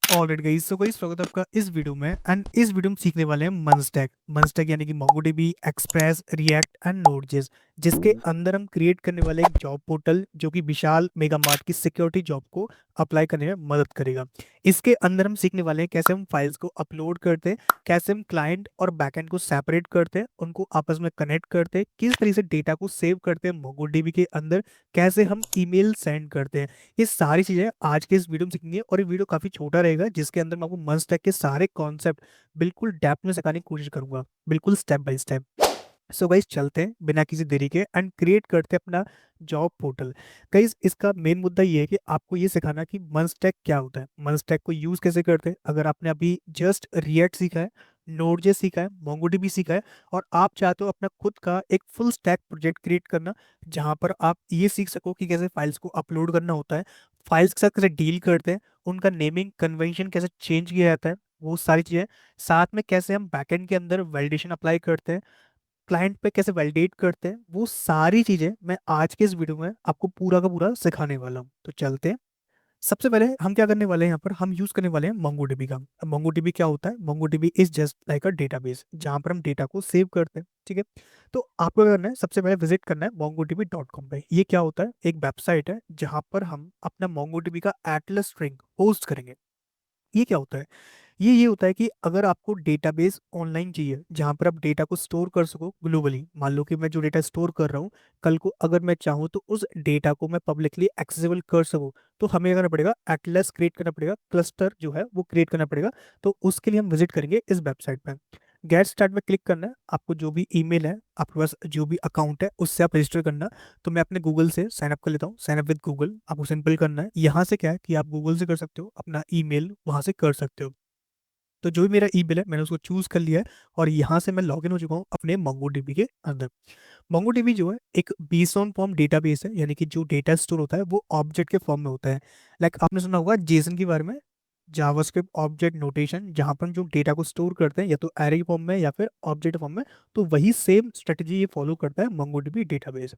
Alright guys, so guys स्वागत है आपका इस वीडियो में। एंड इस वीडियो में सीखने वाले हैं मनस्टैक यानी कि मोंगोडीबी, एक्सप्रेस, रिएक्ट एंड नोड.जेएस, जिसके अंदर हम क्रिएट करने वाले एक जॉब पोर्टल जो कि विशाल मेगा मार्ट की सिक्योरिटी जॉब को अप्लाई करने में मदद करेगा। इसके अंदर हम सीखने वाले हैं कैसे हम फाइल्स को अपलोड करते हैं, कैसे हम क्लाइंट और बैकएंड को सेपरेट करते हैं, उनको आपस में कनेक्ट करते हैं, किस तरीके से डेटा को सेव करते हैं मोंगोडीबी के अंदर, कैसे हम ईमेल सेंड करते हैं। ये सारी चीजें आज के इस वीडियो में सीखनी है और ये वीडियो काफी छोटा रहेगा, जिसके अंदर मैं आपको मंच टेक के सारे कॉन्सेप्ट बिल्कुल डेप्थ में सिखाने की कोशिश करूंगा, बिल्कुल step by step. So guys चलते हैं बिना किसी देरी के एंड क्रिएट करते हैं अपना जॉब पोर्टल। गाइस इसका मेन मुद्दा ये है कि आपको ये सिखाना कि मंस्टैक क्या होता है, मंस्टैक को यूज कैसे करते हैं। अगर आपने अभी जस्ट रिएक्ट सीखा है, नोड.जेएस सीखा है, मोंगोडीबी सीखा है और आप चाहते हो अपना खुद का एक फुल स्टैक प्रोजेक्ट क्रिएट करना, जहां पर आप ये सीख सको कि कैसे फाइल्स को अपलोड करना होता है, फाइल्स के साथ कैसे डील करते हैं, उनका नेमिंग कन्वेंशन कैसे चेंज किया जाता है, वो सारी चीजें, साथ में कैसे हम बैकएंड के अंदर वैलिडेशन अप्लाई करते हैं, क्लाइंट पे कैसे वैलिडेट करते हैं, वो सारी चीजें मैं आज के इस वीडियो में आपको पूरा का पूरा सिखाने वाला हूँ। तो चलते हैं। सबसे पहले हम क्या करने वाले हैं, यहाँ पर हम यूज करने वाले हैं मोंगोडीबी का। अब मोंगोडीबी क्या होता है? MongoDB is just like a database जहाँ पर हम डेटा को सेव करते हैं। ठीक है, तो आपको क्या करना है, सबसे पहले विजिट करना है mongodb.com पे। ये क्या होता है? एक वेबसाइट है जहाँ पर हम अपना मोंगोडीबी का एटलस स्ट्रिंग होस्ट करेंगे। ये क्या होता है? ये होता है कि अगर आपको डेटाबेस ऑनलाइन चाहिए जहां पर आप डेटा को स्टोर कर सको ग्लोबली, मान लो कि मैं जो डेटा स्टोर कर रहा हूँ, कल को अगर मैं चाहूँ तो उस डेटा को मैं पब्लिकली एक्सेसिबल कर सकूँ, तो हमें क्या करना पड़ेगा, एटलस क्रिएट करना पड़ेगा, क्लस्टर जो है वो क्रिएट करना पड़ेगा। तो उसके लिए हम विजिट करेंगे इस वेबसाइट पर। गेट स्टार्ट में क्लिक करना है। आपको जो भी ईमेल है, आपके पास जो भी अकाउंट है, उससे आप रजिस्टर करना। तो मैं अपने गूगल से साइन अप कर लेता हूँ, साइन अप विद गूगल। आपको सिंपल करना है, यहाँ से क्या है कि आप गूगल से कर सकते हो, अपना ईमेल वहाँ से कर सकते हो। तो जो भी मेरा ईमेल है मैंने उसको चूज कर लिया है और यहाँ से मैं लॉगिन हो चुका हूँ अपने मोंगोडीबी के अंदर। मोंगोडीबी जो है एक बीसॉन फॉर्म डेटाबेस है, यानी कि जो डेटा स्टोर होता है वो ऑब्जेक्ट के फॉर्म में होता है। लाइक आपने सुना होगा जेसन के बारे में, जावास्क्रिप्ट ऑब्जेक्ट नोटेशन, जहाँ पर हम जो डेटा को स्टोर करते हैं या तो एरे फॉर्म में या फिर ऑब्जेक्ट फॉर्म में। तो वही सेम स्ट्रेटजी ये फॉलो करता है मोंगोडीबी डेटाबेस।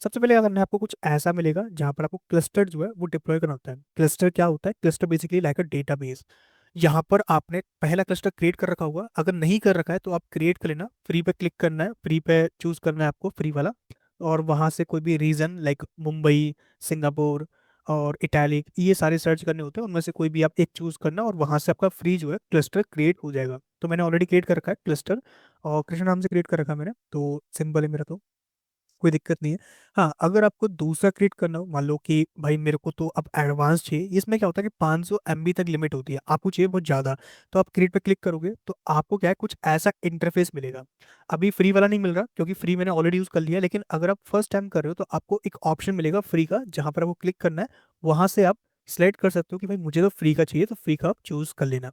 सबसे पहले क्या करना है, आपको कुछ ऐसा मिलेगा जहाँ पर आपको क्लस्टर जो है वो डिप्लॉय करना होता है। क्लस्टर क्या होता है? Cluster basically like a database. यहाँ पर आपने पहला क्लस्टर क्रिएट कर रखा होगा, अगर नहीं कर रखा है तो आप क्रिएट कर लेना। फ्री पे क्लिक करना है, फ्री पे चूज करना है आपको, फ्री वाला। और वहाँ से कोई भी रीजन लाइक मुंबई, सिंगापुर और इटैलिक, ये सारे सर्च करने होते हैं, उनमें से कोई भी आप एक चूज करना और वहाँ से आपका फ्री जो है क्लस्टर क्रिएट हो जाएगा। तो मैंने ऑलरेडी क्रिएट कर रखा है क्लस्टर, और कृष्ण नाम से क्रिएट कर रखा है मैंने, तो सिंपल है मेरा, तो कोई दिक्कत नहीं है। हाँ, अगर आपको दूसरा क्रिएट करना हो, मान लो कि भाई मेरे को तो अब एडवांस चाहिए, इसमें क्या होता है कि 500 MB तक लिमिट होती है, आपको चाहिए बहुत ज़्यादा, तो आप क्रिएट पे क्लिक करोगे तो आपको क्या है, कुछ ऐसा इंटरफेस मिलेगा। अभी फ्री वाला नहीं मिल रहा क्योंकि फ्री मैंने ऑलरेडी यूज़ कर लिया, लेकिन अगर आप फर्स्ट टाइम कर रहे हो तो आपको एक ऑप्शन मिलेगा फ्री का, जहाँ पर आपको क्लिक करना है। वहाँ से आप सिलेक्ट कर सकते हो कि भाई मुझे तो फ्री का चाहिए, तो फ्री का आप चूज कर लेना।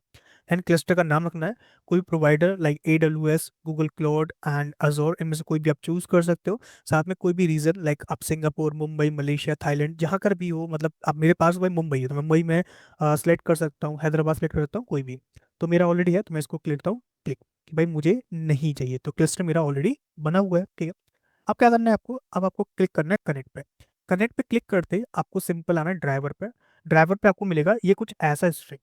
एंड क्लस्टर का नाम रखना है कोई provider like AWS, Google Cloud and Azure, इनमें से कोई भी आप चूज कर सकते हो। साथ में कोई भी रीजन लाइक आप सिंगापुर, मुंबई, मलेशिया, थाईलैंड, जहाँ कर भी हो, मतलब अब मेरे पास भाई मुंबई है तो मुंबई में सेलेक्ट कर सकता हूँ, हैदराबाद सेलेक्ट कर सकता हूँ, कोई भी। तो मेरा ऑलरेडी है तो मैं इसको क्लिक करता हूँ, क्लिक, कि भाई मुझे नहीं चाहिए, तो क्लस्टर मेरा ऑलरेडी बना हुआ है। ठीक है, अब क्या करना है आपको, अब आपको क्लिक करना है कनेक्ट पे। कनेक्ट पे क्लिक करते ही आपको सिंपल आना है ड्राइवर पे। ड्राइवर पे आपको मिलेगा ये कुछ ऐसा स्ट्रिंग।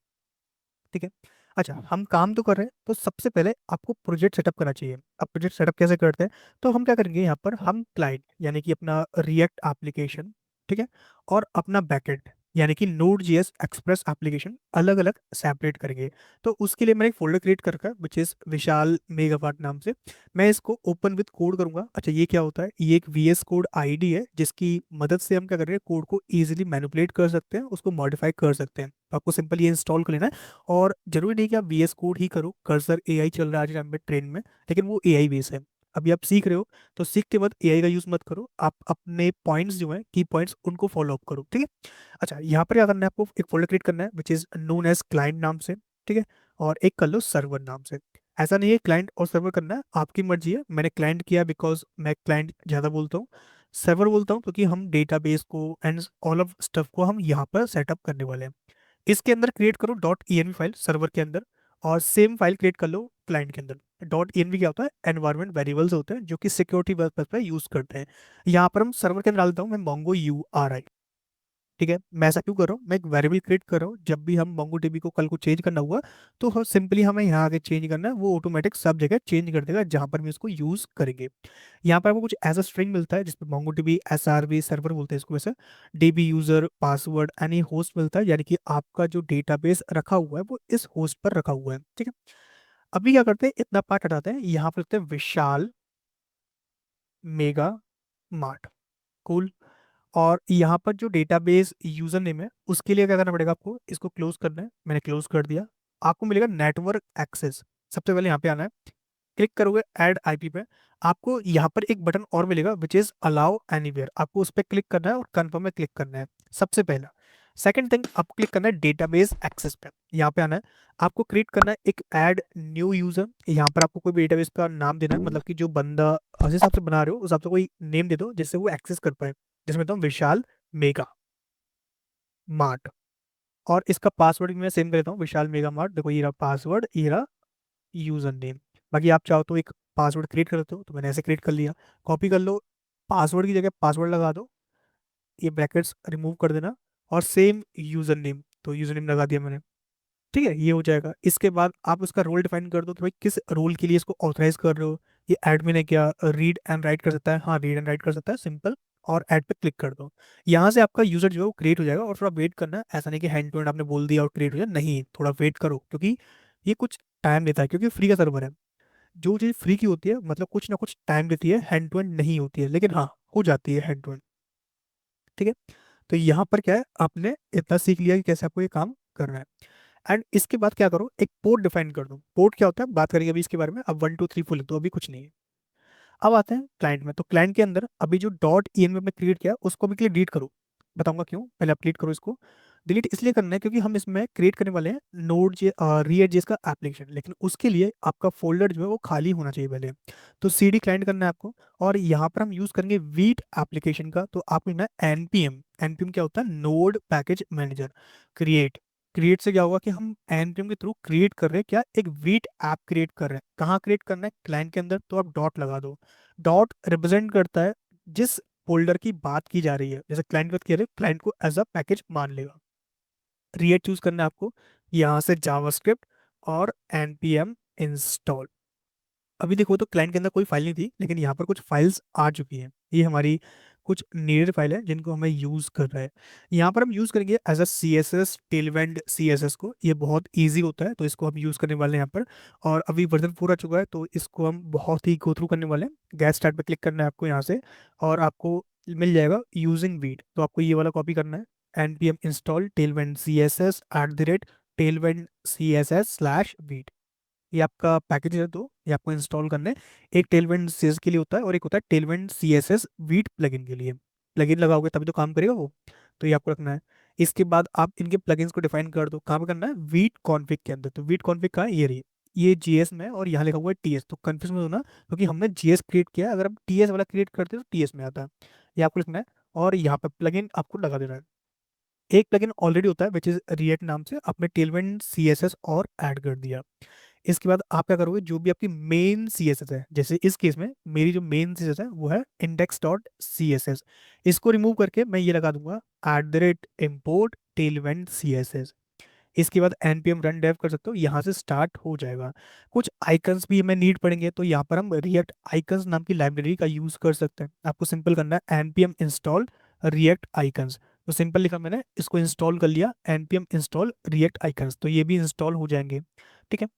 ठीक है, अच्छा हम काम तो कर रहे हैं, तो सबसे पहले आपको प्रोजेक्ट सेटअप करना चाहिए। अब प्रोजेक्ट सेटअप कैसे करते हैं, तो हम क्या करेंगे, यहाँ पर हम क्लाइंट यानी कि अपना रिएक्ट एप्लीकेशन, ठीक है, और अपना बैकएंड यानी कि नोड.जेएस एक्सप्रेस एप्लीकेशन अलग अलग सेपरेट करेंगे। तो उसके लिए मैंने एक फोल्डर क्रिएट कर रखा है विच इज विशाल मेगावाट नाम से। मैं इसको ओपन विद कोड करूंगा। अच्छा ये क्या होता है, ये एक VS कोड आईडी है जिसकी मदद से हम क्या कर रहे हैं, कोड को इजीली मैनिपुलेट कर सकते हैं, उसको मॉडिफाई कर सकते हैं। तो आपको सिंपल ये इंस्टॉल कर लेना है। और जरूरी नहीं कि आप VS कोड ही करो, कर्सर AI चल रहा है आज के टाइम में ट्रेंड में, लेकिन वो AI बेस है। अभी आप सीख रहे हो, तो सीखते वक्त AI का यूज मत करो, आप अपने पॉइंट्स जो है, की पॉइंट्स, उनको फॉलो अप करो। ठीक है, अच्छा यहाँ पर क्या करना है, आपको एक फोल्डर क्रिएट करना है which is known as client नाम से। ठीक है, और एक कर लो सर्वर नाम से। ऐसा नहीं है क्लाइंट और सर्वर करना है, आपकी मर्जी है। मैंने क्लाइंट किया बिकॉज मैं क्लाइंट ज़्यादा बोलता हूँ, सर्वर बोलता हूँ क्योंकि हम डेटाबेस को एंड ऑल ऑफ स्टफ को हम यहाँ पर सेटअप करने वाले हैं। इसके अंदर क्रिएट करो .env फाइल सर्वर के अंदर, और सेम फाइल क्रिएट कर लो क्लाइंट के अंदर। .env क्या होता है, एनवायरमेंट वेरिएबल्स होते हैं जो कि सिक्योरिटी पर्पस पे यूज करते हैं। यहाँ पर हम सर्वर के अंदर डालता हूँ मैं मोंगो URI। ठीक है, मैं ऐसा क्यों कर रहा हूँ, मैं एक वेरिएबल क्रिएट कर रहा हूँ, जब भी हम मोंगोडीबी को कल को चेंज करना हुआ तो सिंपली हमें यहाँ आगे चेंज करना है, वो ऑटोमेटिक सब जगह चेंज कर देगा जहां पर भी इसको यूज करेंगे। यहाँ पर आपको कुछ ऐसा स्ट्रिंग मिलता है जिसपे मोंगोडीबी एसआरवी सर्वर बोलते हैं इसको वैसे, dB user password any host मिलता है, यानी कि आपका जो डेटाबेस रखा हुआ है वो इस होस्ट पर रखा हुआ है, ठीक है। अभी क्या करते हैं, इतना पार्ट हटाते हैं, यहाँ पर लिखते हैं विशाल मेगा मार्ट। कूल। और यहाँ पर जो डेटाबेस यूजर नेम है उसके लिए क्या करना पड़ेगा, आपको इसको क्लोज करना है, मैंने क्लोज कर दिया। आपको मिलेगा नेटवर्क एक्सेस, सबसे पहले यहाँ पे आना है, क्लिक करोगे ऐड आईपी पे, आपको यहाँ पर एक बटन और मिलेगा विच इज अलाउ एनीवेयर, आपको उस पर क्लिक करना है और कंफर्म में क्लिक करना है, सबसे पहला। सेकंड थिंग, आपको क्लिक करना है डेटाबेस एक्सेस पे, यहाँ पे आना है, आपको क्रिएट करना है एक ऐड न्यू यूजर, यहाँ पर आपको कोई डेटाबेस का नाम देना है, मतलब कि जो बंदा जिस हिसाब से बना रहे हो उस हिसाब से कोई नेम दे दो जिससे वो एक्सेस कर पाए, जिसमें तो विशाल मेगा मार्ट। और इसका पासवर्ड भी मैं सेम कर देता हूँ, विशाल मेगा मार्ट, देखो ये रहा पासवर्ड, ये रहा यूजर नेम। बाकी आप चाहो तो एक पासवर्ड क्रिएट कर देते हो, तो मैंने ऐसे क्रिएट कर लिया, कॉपी कर लो, पासवर्ड की जगह पासवर्ड लगा दो, ये ब्रैकेट्स रिमूव कर देना, और सेम यूजर नेम, तो यूजर नेम लगा दिया मैंने, ठीक है, ये हो जाएगा। इसके बाद आप उसका रोल डिफाइन कर दो कि भाई किस रोल के लिए इसको ऑथराइज कर रहे हो, ये एडमिन है क्या, रीड एंड राइट कर सकता है, हाँ रीड एंड राइट कर सकता है, सिंपल। और ऐड पे क्लिक कर दो, यहाँ से आपका यूजर जो है वो क्रिएट हो जाएगा, और थोड़ा वेट करना है, ऐसा नहीं कि हैंड टू हैंड आपने बोल दिया और क्रिएट हो जाए, नहीं, थोड़ा वेट करो, क्योंकि ये कुछ टाइम लेता है, क्योंकि फ्री का सर्वर है। जो चीज़ फ्री की होती है मतलब कुछ ना कुछ टाइम लेती है, हैंड टू हैंड नहीं होती है, लेकिन हाँ हो जाती है हैंड टू हैंड, ठीक है। तो यहाँ पर क्या है, आपने इतना सीख लिया कि कैसे आपको ये काम करना है। एंड इसके बाद क्या करो, एक पोर्ट डिफाइन कर दो, पोर्ट क्या होता है बात करेंगे अभी इसके बारे में, अब 1 2 3 4 लिख दो, अभी कुछ नहीं है। अब आते हैं क्लाइंट में, तो क्लाइंट के अंदर अभी जो डॉट ई एन में क्रिएट किया उसको भी डिलीट करो, बताऊंगा क्यों, पहले आप डिलीट करो इसको। डिलीट इसलिए करना है क्योंकि हम इसमें क्रिएट करने वाले हैं नोड जे रिएक्ट जेएस का एप्लीकेशन, लेकिन उसके लिए आपका फोल्डर जो है वो खाली होना चाहिए पहले। तो सी डी क्लाइंट करना है आपको, और यहाँ पर हम यूज करेंगे वीट एप्लीकेशन का, तो आपको लिखना है एनपीएम। एनपीएम क्या होता है, node package manager. Create, create से क्या होगा कि हम एनपीएम के थ्रू क्रिएट कर रहे हैं क्या, एक वीट ऐप क्रिएट कर रहे हैं, कहाँ क्रिएट करना है, क्लाइंट के अंदर, तो आप डॉट लगा दो। डॉट रिप्रेजेंट करता है जिस फोल्डर की बात की जा रही है, जैसे क्लाइंट बात कर रहे हैं, क्लाइंट को एज अ पैकेज मान लेगा। रिएक्ट चूज करना है आपको, यहाँ से जावास्क्रिप्ट और npm इंस्टॉल। अभी देखो तो क्लाइंट के अंदर कोई फाइल नहीं थी, लेकिन यहाँ पर कुछ फाइल्स आ चुकी हैं, ये हमारी कुछ नीडेड फाइल है जिनको हमें यूज कर रहा है। यहाँ पर हम यूज करेंगे as a C S S Tailwind C S S को, ये बहुत ईजी होता है, तो इसको हम यूज करने वाले हैं यहाँ पर। और अभी वर्जन 4 आ चुका है, तो इसको हम बहुत ही गो थ्रू करने वाले हैं। गैस स्टार्ट पे क्लिक करना है आपको यहाँ से, और आपको मिल जाएगा यूजिंग वीट, तो आपको ये वाला कॉपी करना है, npm install Tailwind C S S at the rate Tailwind C S S slash Vite, ये आपका पैकेज है, तो ये आपको इंस्टॉल करना है। एक टेलविंड सीएस के लिए होता है और एक होता है टेलविंड सीएसएस वीट प्लगइन के लिए, प्लगइन लगाओगे तभी तो काम करेगा वो, तो ये आपको रखना है। इसके बाद आप इनके प्लगइन्स को डिफाइन कर दो, कहाँ पे करना है, वीट कॉन्फ़िग के अंदर, तो वीट कॉन्फ़िग का है, ये रही, ये जीएस में है और यहाँ लिखा हुआ है टीएस, तो कंफ्यूज मत होना क्योंकि हमने जीएस क्रिएट किया है, अगर हम टीएस वाला क्रिएट करते हैं तो टीएस में आता है, ये आपको लिखना है। और यहाँ पे प्लगइन आपको लगा देना है। एक प्लगइन ऑलरेडी होता है विच इज रिएक्ट नाम से, आपने टेलविंड सीएसएस और ऐड कर दिया। इसके बाद आप क्या करोगे, जो भी आपकी मेन सी एस एस है, जैसे इस केस में मेरी जो मेन सी एस एस है वो है index dot C S S, इसको रिमूव करके मैं ये लगा दूंगा at the rate import tailwind C S S. इसके बाद npm रन डेव कर सकते हो, यहाँ से स्टार्ट हो जाएगा। कुछ आइकन्स भी हमें नीड पड़ेंगे, तो यहाँ पर हम रिएक्ट आइकन्स नाम की लाइब्रेरी का यूज कर सकते हैं। आपको सिंपल करना है npm इंस्टॉल रिएक्ट आइकन्स, तो सिंपल लिखा मैंने, इसको इंस्टॉल कर लिया, npm इंस्टॉल रिएक्ट आइकन्स, तो ये भी इंस्टॉल हो जाएंगे, ठीक है।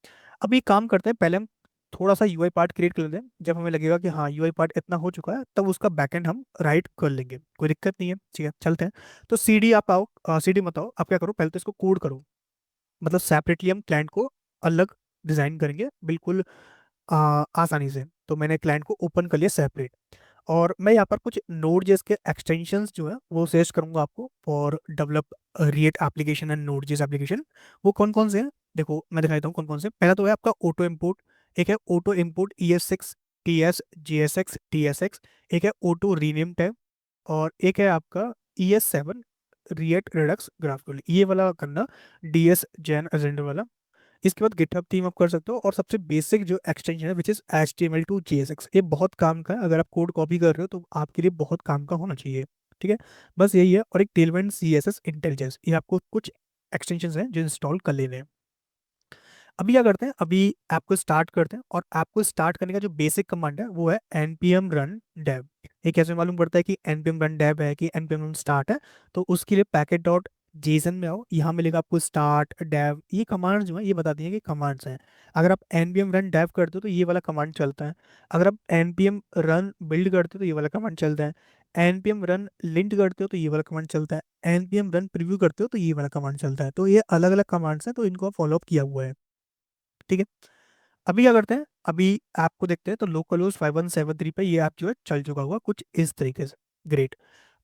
अब ये काम करते हैं, पहले हम थोड़ा सा यूआई पार्ट क्रिएट कर लेते हैं, जब हमें लगेगा कि हाँ यूआई पार्ट इतना हो चुका है तब उसका बैकएंड हम राइट कर लेंगे, कोई दिक्कत नहीं है, ठीक है चलते हैं। तो सी डी आप आओ, सी डी मत आओ, आप क्या करो, पहले तो इसको कोड करो, मतलब सेपरेटली हम क्लाइंट को अलग डिजाइन करेंगे बिल्कुल आसानी से। तो मैंने क्लाइंट को ओपन कर लिया सेपरेट, और मैं यहाँ पर कुछ नोड जेएस के एक्सटेंशंस जो है वो सजेस्ट करूंगा आपको for develop react application and node JS application. वो कौन कौन से हैं, देखो मैं दिखा देता हूँ कौन कौन से। पहला तो है आपका ऑटो इम्पोर्ट, एक है auto import ES6 TS JSX, एक है ऑटो रीनेम टैब, और एक है आपका ES7 रिएक्ट रिडक्स ग्राफिकल, ये वाला करना, DS जैन एजेंडर वाला। इसके बाद गिटहब थीम आप कर सकते हो, और सबसे बेसिक जो एक्सटेंशन है which is HTML to JSX, ये बहुत काम का है, अगर आप कोड कॉपी कर रहे हो तो आपके लिए बहुत काम का होना चाहिए। ठीक है, बस यही है। और एक टेलविंड CSS इंटेलिजेंस, ये आपको कुछ एक्सटेंशन हैं जो इंस्टॉल कर लेने हैं। अभी क्या करते हैं, अभी ऐप को स्टार्ट करते हैं, और ऐप को स्टार्ट करने का जो बेसिक कमांड है वो है npm run dev। ये कैसे मालूम पड़ता है कि npm run dev है कि npm run start है? तो उसके लिए पैकेट डॉट जेसन में आओ, यहाँ मिलेगा आपको स्टार्ट डेव, ये कमांड जो है ये बताती है कि कमांड्स हैं। अगर आप npm run dev करते हो तो ये वाला कमांड चलता है। अगर आप npm run build करते हो तो ये वाला कमांड चलता है। npm run lint करते हो तो ये वाला कमांड चलता है। npm run preview करते हो तो ये वाला कमांड चलता है। तो ये अलग अलग कमांड्स हैं, तो इनको फॉलो अप किया हुआ है। ठीक है, अभी क्या करते हैं, अभी ऐप को देखते हैं। तो लोकल होस्ट 5173 पे ये ऐप जो है चल चुका हुआ कुछ इस तरीके से। ग्रेट।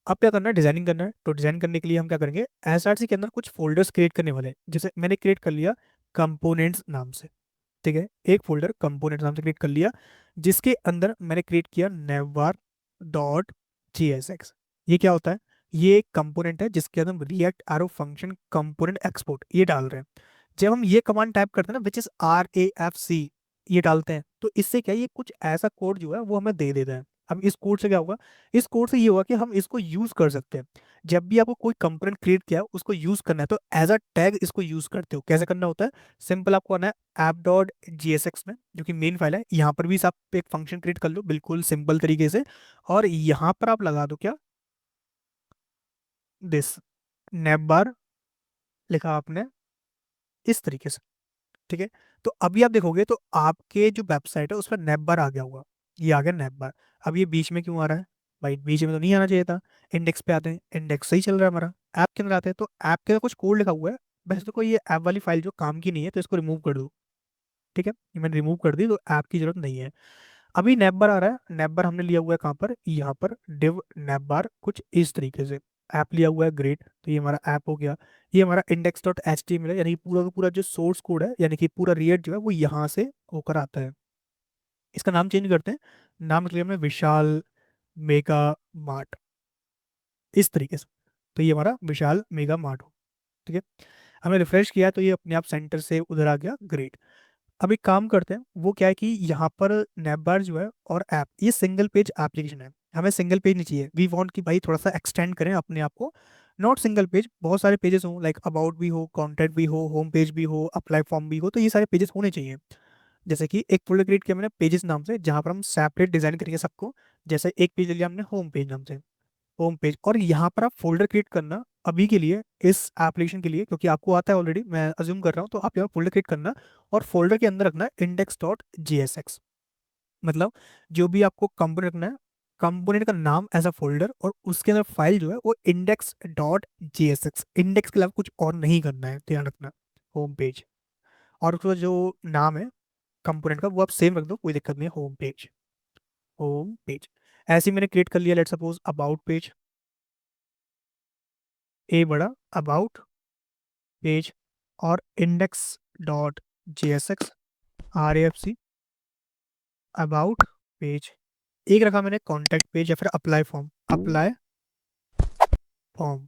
अब क्या करना है, डिजाइनिंग करना है। तो डिजाइन करने के लिए हम क्या करेंगे, SRC के अंदर कुछ फोल्डर्स क्रिएट करने वाले हैं। जैसे मैंने क्रिएट कर लिया कंपोनेंट्स नाम से। ठीक है, एक फोल्डर कंपोनेंट्स नाम से क्रिएट कर लिया, जिसके अंदर मैंने क्रिएट किया navbar डॉट jsx। ये क्या होता है, ये एक कंपोनेंट है जिसके अंदर हम react arrow function component export ये डाल रहे हैं। जब हम ये कमांड टाइप करते हैं ना, विच इज RAFC, ये डालते हैं, तो इससे क्या है, ये कुछ ऐसा कोड जो है वो हमें दे देता है। अब इस कोड से क्या होगा, इस कोड से ये होगा कि हम इसको यूज कर सकते हैं। जब भी आपको कोई कंपोनेंट क्रिएट किया है उसको यूज करना है, तो एज अ टैग इसको यूज करते हो। कैसे करना होता है, सिंपल आपको आना है app.jsx में, जो कि मेन फाइल है। यहाँ पर भी आप एक फंक्शन क्रिएट कर लो बिल्कुल सिंपल तरीके से, और यहाँ पर आप लगा दो क्या, दिस navbar लिखा आपने इस तरीके से। ठीक है, तो अभी आप देखोगे तो आपके जो वेबसाइट है उस पर नैप बार आ गया होगा। ये आ गया नैप बार। अब ये बीच में क्यों आ रहा है, भाई बीच में तो नहीं आना चाहिए था। इंडेक्स पे आते हैं, इंडेक्स सही चल रहा है हमारा। ऐप के अंदर आते हैं तो ऐप के अंदर कुछ कोड लिखा हुआ है। वैसे तो कोई ये ऐप वाली फाइल जो काम की नहीं है, तो इसको रिमूव कर दो। ठीक है, ये मैंने रिमूव कर दी, तो ऐप की जरूरत नहीं है। अभी नैप बार आ रहा है, नैप बार हमने लिया हुआ है कहाँ पर, यहाँ पर डिव नैप बार कुछ इस तरीके से ऐप लिया हुआ है। ग्रेट, तो ये हमारा ऐप हो गया। ये हमारा index dot H T M L है, यानी कि पूरा का पूरा जो सोर्स कोड है, यानी कि पूरा रिएक्ट जो है वो यहाँ से होकर आता है। इसका नाम चेंज करते हैं, नाम रख लिया हमने विशाल मेगा मार्ट इस तरीके से। तो ये हमारा विशाल मेगा मार्ट हो। ठीक है, हमने रिफ्रेश किया तो ये अपने आप सेंटर से उधर आ गया। ग्रेट। अब एक काम करते हैं, वो क्या है कि यहाँ पर नैपबार जो है और ऐप, ये सिंगल पेज एप्लीकेशन है। हमें सिंगल पेज नहीं चाहिए, वी वांट कि भाई थोड़ा सा एक्सटेंड करें अपने आप को। नॉट सिंगल पेज, बहुत सारे पेजेस हो, लाइक अबाउट भी हो, कॉन्टैक्ट भी हो, होम पेज भी हो, अप्लाई फॉर्म भी हो, तो ये सारे पेजेस होने चाहिए। जैसे कि एक फोल्डर क्रिएट किया मैंने पेजेस नाम से, जहाँ पर हम सेपरेट डिजाइन करेंगे सबको। जैसे एक पेज ले लिया हमने होम पेज नाम से, होम पेज, और यहाँ पर आप फोल्डर क्रिएट करना अभी के लिए इस एप्लीकेशन के लिए, क्योंकि आपको आता है ऑलरेडी, मैं अज्यूम कर रहा हूँ। तो आप यहाँ फोल्डर क्रिएट करना, और फोल्डर के अंदर रखना है इंडेक्स डॉट jsx। मतलब जो भी आपको कंपोनेंट रखना है, कंपोनेंट का नाम एज अ फोल्डर, और उसके अंदर फाइल जो है वो इंडेक्स डॉट jsx, इंडेक्स के अलावा कुछ और नहीं करना है, ध्यान रखना। होम पेज, और उसका जो नाम है कंपोनेंट का वो आप सेम रख दो, कोई दिक्कत नहीं है। Home page, home page. ऐसे ही मैंने क्रिएट कर लिया, लेट सपोज अबाउट पेज, ए बड़ा अबाउट पेज, और index dot jsx RAFC about page. एक रखा मैंने कॉन्टैक्ट पेज या फिर apply form, apply form,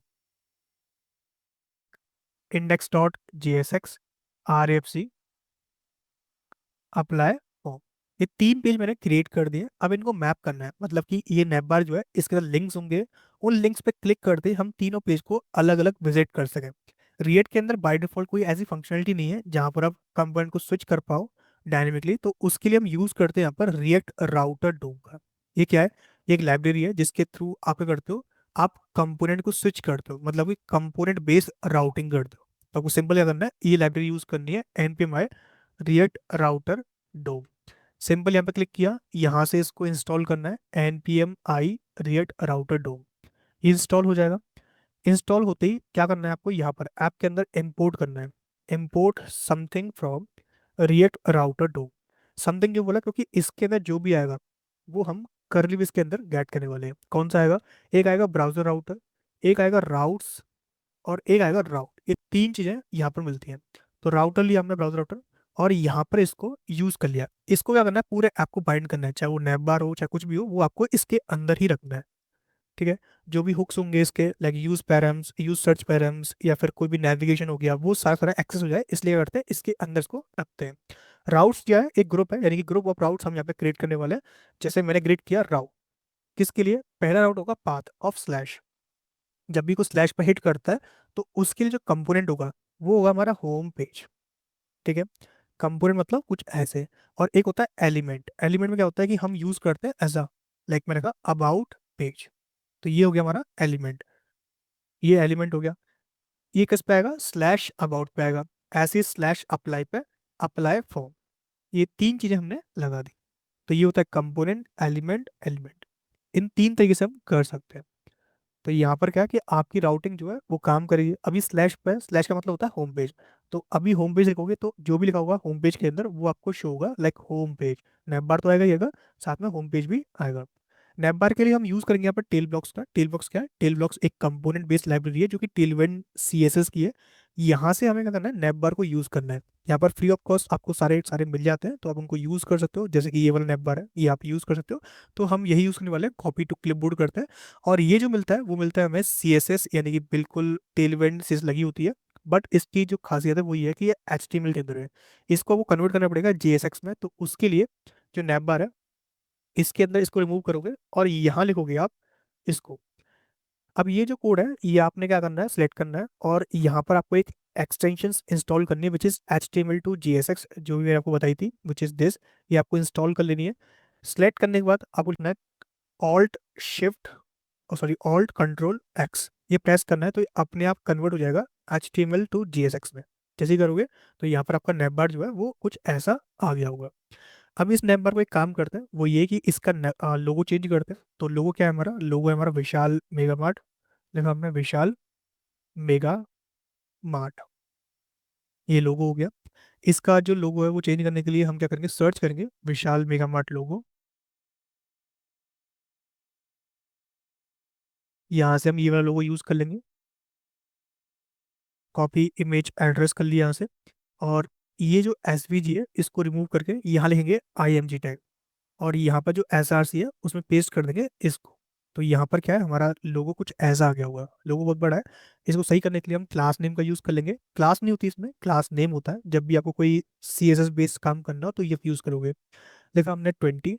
index dot jsx RAFC apply form. ये तीन पेज मैंने क्रिएट कर दिए। अब इनको मैप करना है, मतलब कि ये नैप बार जो है इसके अंदर लिंक्स होंगे, उन लिंक्स पे क्लिक करते हम तीनों पेज को अलग अलग विजिट कर सकें। रिएक्ट के अंदर बाय डिफॉल्ट कोई ऐसी फंक्शनलिटी नहीं है जहां पर आप कंपोनेंट को स्विच कर पाओ डायनेमिकली, तो उसके लिए हम यूज करते हैं यहाँ पर रिएक्ट राउटर डोम का। ये क्या है, ये एक लाइब्रेरी है जिसके थ्रू आप क्या करते हो, आप कंपोनेंट को स्विच करते हो, मतलब कि कंपोनेंट बेस्ड राउटिंग करते हो। तो आपको सिंपल क्या करना है, ये लाइब्रेरी यूज करनी है npm रिएक्ट राउटर डोम। सिंपल यहाँ पे क्लिक किया, यहाँ से इसको इंस्टॉल करना है npm i react router DOM. Install हो जाएगा। इंस्टॉल होते ही क्या करना है आपको, यहाँ पर ऐप के अंदर इंपोर्ट करना है, import something from react router DOM. Something क्यों बोला, क्योंकि इसके अंदर जो भी आएगा वो हम करली भी इसके अंदर गेट करने वाले हैं। कौन सा आएगा, एक आएगा ब्राउजर राउटर, एक आएगा राउट्स, और एक आएगा राउट। ये तीन चीजें यहाँ पर मिलती हैं। तो राउटर लिया हमने, ब्राउजर राउटर, और यहाँ पर इसको यूज कर लिया। इसको क्या करना है, पूरे ऐप को बाइंड करना है, चाहे वो नैप बार हो चाहे कुछ भी हो, वो आपको इसके अंदर ही रखना है। ठीक है, जो भी हुक्स होंगे इसके, like use params, use search params, या फिर कोई भी नेविगेशन हो गया, वो सारा सारा एक्सेस हो जाए, इसलिए क्या करते हैं इसके अंदर इसको रखते हैं। राउट्स क्या है, एक ग्रुप है, यानी कि ग्रुप ऑफ राउट्स हम यहाँ पे क्रिएट करने वाले हैं। जैसे मैंने क्रिएट किया राउट, किसके लिए, पहला राउट होगा पाथ ऑफ स्लैश, जब भी कोई स्लैश पर हिट करता है तो उसके लिए जो कंपोनेंट होगा वो होगा हमारा होम पेज। ठीक है, कंपोनेंट मतलब कुछ ऐसे। और एक होता है एलिमेंट। एलिमेंट में क्या होता है कि हम यूज करते हैं एज अ, लाइक मैंने कहा अबाउट पेज, तो ये हो गया हमारा एलिमेंट। ये एलिमेंट हो गया। ये किस पे आएगा, स्लैश अबाउट पे आएगा। ऐसे स्लैश अप्लाई पे, अप्लाई फॉर्म, ये तीन चीजें हमने लगा दी। तो ये होता है कंपोनेंट, एलिमेंट, एलिमेंट। इन तीन तरीके से हम कर सकते हैं। तो यहाँ पर क्या है कि आपकी राउटिंग जो है वो काम करेगी। अभी स्लैश पे, स्लैश का मतलब होता है होम पेज। तो अभी होम पेज लिखोगे तो जो भी लिखा होगा होम पेज के अंदर वो आपको शो होगा, लाइक होम पेज। नैप बार तो आएगा ही आएगा, साथ में होम पेज भी आएगा। नैप बार के लिए हम यूज करेंगे यहाँ पर टेल ब्लॉक्स का। टेल ब्लॉक्स क्या है, टेल ब्लॉक्स एक कंपोनेंट बेस्ड लाइब्रेरी है जो कि टेलविन सीएसएस की है। यहाँ से हमें क्या करना है, नैप बार को यूज करना है। यहाँ पर फ्री ऑफ कॉस्ट आपको सारे सारे मिल जाते हैं, तो आप उनको यूज कर सकते हो। जैसे कि ये वाला नैप बार है, ये आप यूज कर सकते हो। तो हम यही यूज करने वाले हैं, कॉपी टू क्लिपबोर्ड करते हैं। और ये जो मिलता है वो मिलता है हमें सी एस एस, यानी कि बिल्कुल टेलविन से लगी होती है। बट इसकी जो खासियत है वो ये है कि ये एच टी एम एल के अंदर है। इसको वो कन्वर्ट करना पड़ेगा JSX में। तो उसके लिए जो नैप बार है, इसके अंदर इसको रिमूव करोगे और यहाँ लिखोगे आप इसको। अब ये जो कोड है ये आपने क्या करना है, सिलेक्ट करना है, और यहाँ पर आपको एक एक्सटेंशन इंस्टॉल करनी है विच इज HTML2 JSX, जो भी मैंने आपको बताई थी, विच इज दिस। ये आपको इंस्टॉल कर लेनी है। सिलेक्ट करने के बाद आपको लिखना है alt shift, sorry alt control X, ये प्रेस करना है तो ये अपने आप कन्वर्ट हो जाएगा HTML2 JSX में। जैसे ही करोगे तो यहाँ पर आपका नैप बार जो है वो कुछ ऐसा आ गया होगा। अब इस नैप बार को एक काम करते हैं, वो ये कि इसका लोगो चेंज करते हैं। तो लोगो क्या है, हमारा लोगो है हमारा विशाल मेगा मार्ट। लिखा हमने विशाल मेगा मार्ट, ये लोगो हो गया। इसका जो लोगो है वो चेंज करने के लिए हम क्या करेंगे, सर्च करेंगे विशाल मेगा मार्ट लोगो। यहाँ से हम ये वाला लोगो यूज कर लेंगे। कॉपी इमेज एड्रेस कर लिया यहाँ से। और ये जो SVG है इसको रिमूव करके यहाँ लिखेंगे IMG टैग। और यहाँ पर जो SRC है उसमें पेस्ट कर देंगे इसको। तो यहाँ पर क्या है, हमारा लोगो कुछ ऐसा आ गया होगा। लोगो बहुत बड़ा है। इसको सही करने के लिए हम क्लास नेम का यूज़ कर लेंगे। क्लास नहीं होती इसमें, क्लास नेम होता है। जब भी आपको कोई CSS बेस्ड काम करना हो तो ये यूज़ करोगे। देखा हमने 20,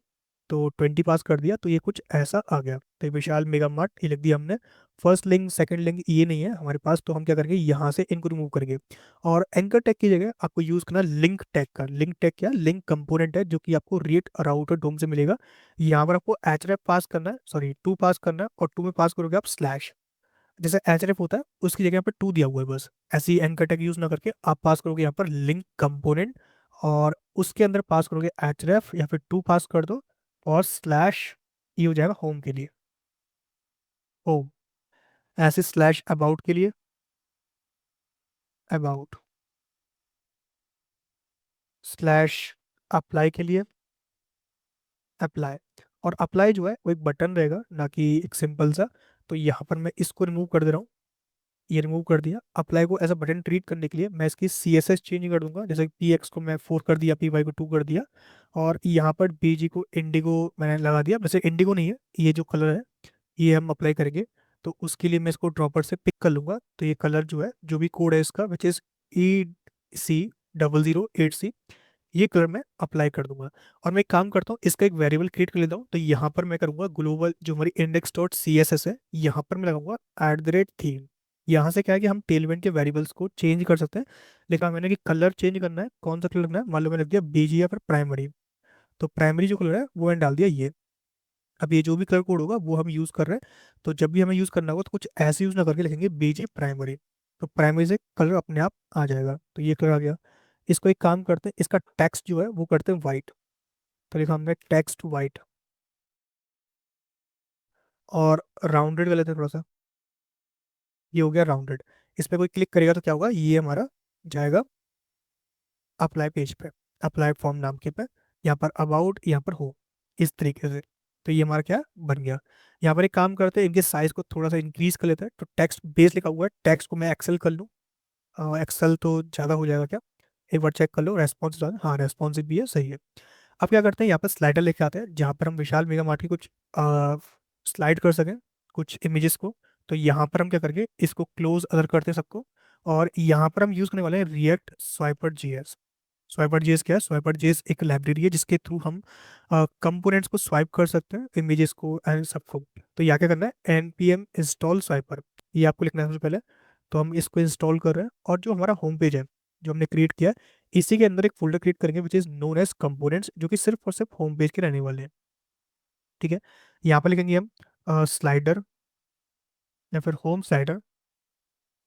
तो 20 पास कर दिया तो ये कुछ ऐसा आ गया। तो ये विशाल मेगा मार्ट ये लिख दिया हमने। फर्स्ट लिंक सेकंड लिंक ये नहीं है हमारे पास, तो हम क्या करेंगे, यहाँ से इनको रिमूव करेंगे। और एंकर टैग की जगह आपको यूज करना लिंक टैग का। लिंक टैग क्या, लिंक कंपोनेंट है जो कि आपको रीड राउटर डोम से मिलेगा। यहाँ पर आपको href पास करना है, सॉरी 2 पास करना है, और 2 में पास करोगे आप स्लैश। जैसे href होता है उसकी जगह यहाँ पर 2 दिया हुआ है, बस ऐसे ही एंकर टैग यूज ना करके आप पास करोगे यहाँ पर लिंक कंपोनेंट। और उसके अंदर पास करोगे href या फिर 2 पास कर दो, और स्लैश, ये हो जाएगा होम के लिए, होम। ऐसे स्लैश अबाउट के लिए, अबाउट, स्लैश अप्लाई के लिए, अप्लाई। और अप्लाई जो है वो एक बटन रहेगा ना कि एक सिंपल सा। तो यहाँ पर मैं इसको रिमूव कर दे रहा हूँ। ये रिमूव कर दिया। अप्लाई को एज अ बटन ट्रीट करने के लिए मैं इसकी CSS चेंज कर दूंगा। जैसे PX को मैं 4 कर दिया, PY को 2 कर दिया। और यहाँ पर BG को इंडिगो मैंने लगा दिया। वैसे इंडिगो नहीं है, ये जो कलर है ये हम अप्लाई करेंगे। तो उसके लिए मैं इसको ड्रॉपर से पिक कर लूंगा। तो ये कलर जो है, जो भी कोड है इसका विच इज EC0008C, ये कलर मैं अप्लाई कर दूंगा। और मैं एक काम करता हूँ, इसका एक वेरिएबल क्रिएट कर लेता हूँ। तो यहाँ पर मैं करूँगा ग्लोबल, जो हमारी index.css है, यहाँ पर मैं लगाऊंगा @theme। यहाँ से क्या है कि हम टेलविंड के वेरिएबल्स को चेंज कर सकते हैं। लिखा मैंने कि कलर चेंज करना है, कौन सा कलर रखना है, मान लो मैंने लिख दिया बीजी या फिर प्राइमरी। तो प्राइमरी जो कलर है वो मैंने डाल दिया ये। अब ये जो भी कलर कोड होगा वो हम यूज़ कर रहे हैं। तो जब भी हमें यूज़ करना होगा तो कुछ ऐसे यूज़ ना करके लिखेंगे बीजे प्राइमरी। तो प्राइमरी से कलर अपने आप आ जाएगा। तो ये कलर आ गया। इसको एक काम करते हैं, इसका टेक्स्ट जो है वो करते हैं वाइट। तो लिखा हमने टेक्स्ट वाइट। और राउंडेड कर लेते हैं थोड़ा सा, ये हो गया राउंडेड। इस पर कोई क्लिक करेगा तो क्या होगा, ये हमारा जाएगा अप्लाई पेज पे, अप्लाई फॉर्म नाम के पे। यहाँ पर अबाउट, यहाँ पर हो, इस तरीके से। तो ये हमारा क्या बन गया। यहाँ पर एक काम करते हैं, इनके साइज को थोड़ा सा इंक्रीज कर लेते हैं। तो टेक्स्ट बेस लिखा हुआ है, टेक्स्ट को मैं एक्सेल कर लूँ। एक्सेल तो ज़्यादा हो जाएगा क्या, एक बार चेक कर लो। रेस्पॉन्स, हाँ रेस्पॉन्सिव भी है, सही है। अब क्या करते हैं, यहाँ पर स्लाइडर लेके आते हैं जहाँ पर हम विशाल मेगा मार्ट की कुछ स्लाइड कर सकें, कुछ इमेजेस को। तो यहाँ पर हम क्या करके इसको क्लोज अदर करते हैं सबको। और यहाँ पर हम यूज़ करने वाले हैं रिएक्ट स्वाइपर JS। स्वाइपर JS क्या है, स्वाइपर JS एक लाइब्रेरी है जिसके थ्रू हम कंपोनेंट्स को स्वाइप कर सकते हैं, इमेजेस को एंड सबको। तो यहाँ क्या करना है, npm इंस्टॉल स्वाइपर। ये आपको लिखना है सबसे पहले। तो हम इसको इंस्टॉल कर रहे हैं, और जो हमारा होम पेज है जो हमने क्रिएट किया है, इसी के अंदर एक फोल्डर क्रिएट करेंगे which is known as components, जो कि सिर्फ और सिर्फ होम पेज के रहने वाले हैं। ठीक है, यहाँ पर लिखेंगे हम स्लाइडर, या फिर home slider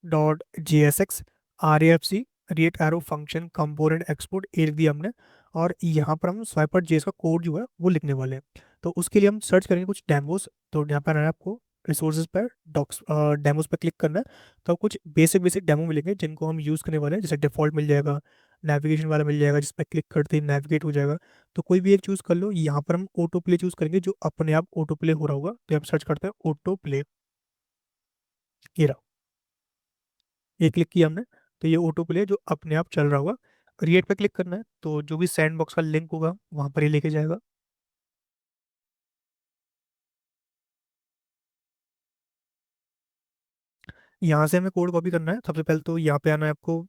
dot G S X R A F C react arrow function component export, ये लिख दिया हमने। और यहाँ पर हम स्वाइपर जेएस का कोड जो है वो लिखने वाले हैं। तो उसके लिए हम सर्च करेंगे कुछ डेमोस। तो यहाँ पर है आपको रिसोर्सेज पर डॉक्स डेमोस पर क्लिक करना है। तो कुछ बेसिक बेसिक डेमो मिलेंगे जिनको हम यूज़ करने वाले हैं, जैसे डिफॉल्ट मिल जाएगा, नेविगेशन वाला मिल जाएगा जिस पर क्लिक करते ही नेविगेट हो जाएगा। तो कोई भी एक चूज़ कर लो। यहाँ पर हम ऑटो प्ले चूज़ करेंगे जो अपने आप ऑटो प्ले हो रहा होगा। तो यहाँ पर सर्च करते हैं ऑटो प्ले, ये रहा, ये क्लिक किया हमने। तो ये ऑटो प्ले जो अपने आप चल रहा होगा। क्रिएट पे क्लिक करना है, तो जो भी सैंड बॉक्स का लिंक होगा वहां पर ये लेके जाएगा। यहाँ से हमें कोड कॉपी करना है। सबसे पहले तो यहाँ पे आना है आपको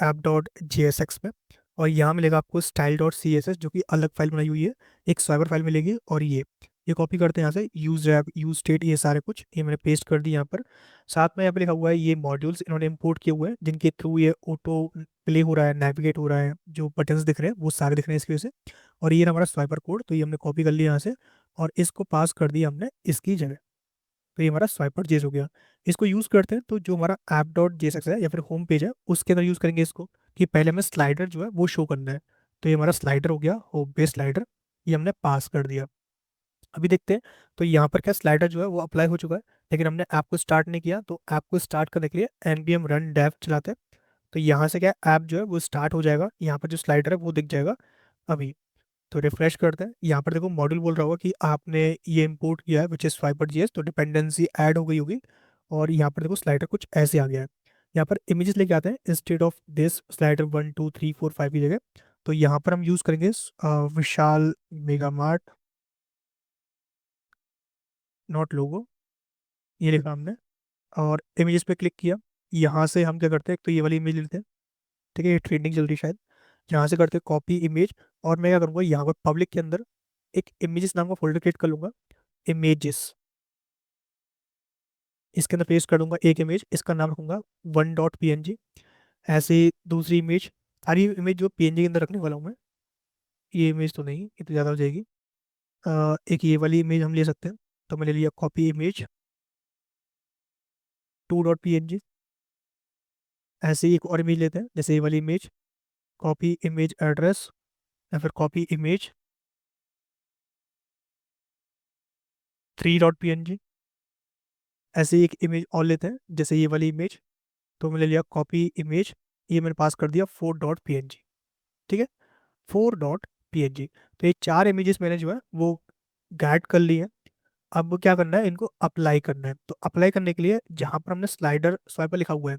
app dot J S X पे, और यहाँ मिलेगा आपको style dot C S S, जो कि अलग फाइल बनाई हुई है, एक सर्वर फाइल मिलेगी। और ये कॉपी करते हैं यहाँ से, यूज रैप यूज स्टेट, ये सारे कुछ ये मैंने पेस्ट कर दी यहाँ पर। साथ में यहाँ पे लिखा हुआ है ये मॉड्यूल्स इन्होंने इंपोर्ट किए हुए हैं, जिनके थ्रू ये ऑटो प्ले हो रहा है, नेविगेट हो रहा है, जो बटन्स दिख रहे हैं वो सारे दिख रहे हैं इसकी वजह से। और ये रहा हमारा स्वाइपर कोड, तो ये हमने कॉपी कर लिया यहाँ से, और इसको पास कर दिया हमने इसकी जगह। तो ये हमारा स्वाइपर जेस हो गया। इसको यूज़ करते हैं तो जो हमारा ऐप डॉट जेएसएक्स है या फिर होम पेज है उसके अंदर यूज़ करेंगे इसको, कि पहले हमें स्लाइडर जो है वो शो करना है। तो ये हमारा स्लाइडर हो गया, होम पेज स्लाइडर, ये हमने पास कर दिया। अभी देखते हैं। तो यहाँ पर क्या स्लाइडर जो है वो अप्लाई हो चुका है, लेकिन हमने ऐप को स्टार्ट नहीं किया। तो ऐप को स्टार्ट करने के लिए npm रन डेव चलाते हैं। तो यहाँ से क्या ऐप जो है वो स्टार्ट हो जाएगा, यहाँ पर जो स्लाइडर है वो दिख जाएगा अभी। तो रिफ्रेश करते हैं। यहाँ पर देखो मॉड्यूल बोल रहा होगा कि आपने ये इंपोर्ट किया है विच इज़ स्वाइपर जीएस, तो डिपेंडेंसी ऐड हो गई होगी। और यहाँ पर देखो स्लाइडर कुछ ऐसे आ गया है। यहाँ पर इमेजेस लेके आते हैं इंस्टेड ऑफ दिस स्लाइडर 1 2 3 4 5 की जगह। तो यहाँ पर हम यूज़ करेंगे विशाल मेगा मार्ट नॉट लोगो, ये लिखा हमने। और इमेजेस पे क्लिक किया। यहाँ से हम क्या करते हैं, एक तो ये वाली इमेज लेते हैं। ठीक है, ये ट्रेंडिंग चल रही है शायद। यहाँ से करते हैं कॉपी इमेज, और मैं क्या करूँगा यहाँ पर पब्लिक के अंदर एक इमेजेस नाम का फोल्डर क्रिएट कर लूंगा, इमेजेस। इसके अंदर पेस्ट कर दूंगा एक इमेज, इसका नाम रखूंगा 1 .png। ऐसे ही दूसरी इमेज, सारी इमेज जो पीएनजी के अंदर रखने वाला हूँ मैं। ये इमेज तो नहीं, ये तो ज़्यादा हो जाएगी। एक ये वाली इमेज हम ले सकते हैं। तो मैंने लिया कॉपी इमेज 2 .png। ऐसे ही एक और इमेज लेते हैं, जैसे ये वाली इमेज, कॉपी इमेज एड्रेस, या फिर कॉपी इमेज 3 .png। ऐसे ही एक इमेज और लेते हैं, जैसे ये वाली इमेज। तो मैंने लिया कॉपी इमेज, ये मैंने पास कर दिया 4 .png। ठीक है, 4 .png। तो ये चार इमेजेस मैंने जो है वो गैट कर ली है। अब क्या करना है, इनको अप्लाई करना है। तो अप्लाई करने के लिए जहाँ पर हमने स्लाइडर स्वाइपर लिखा हुआ है,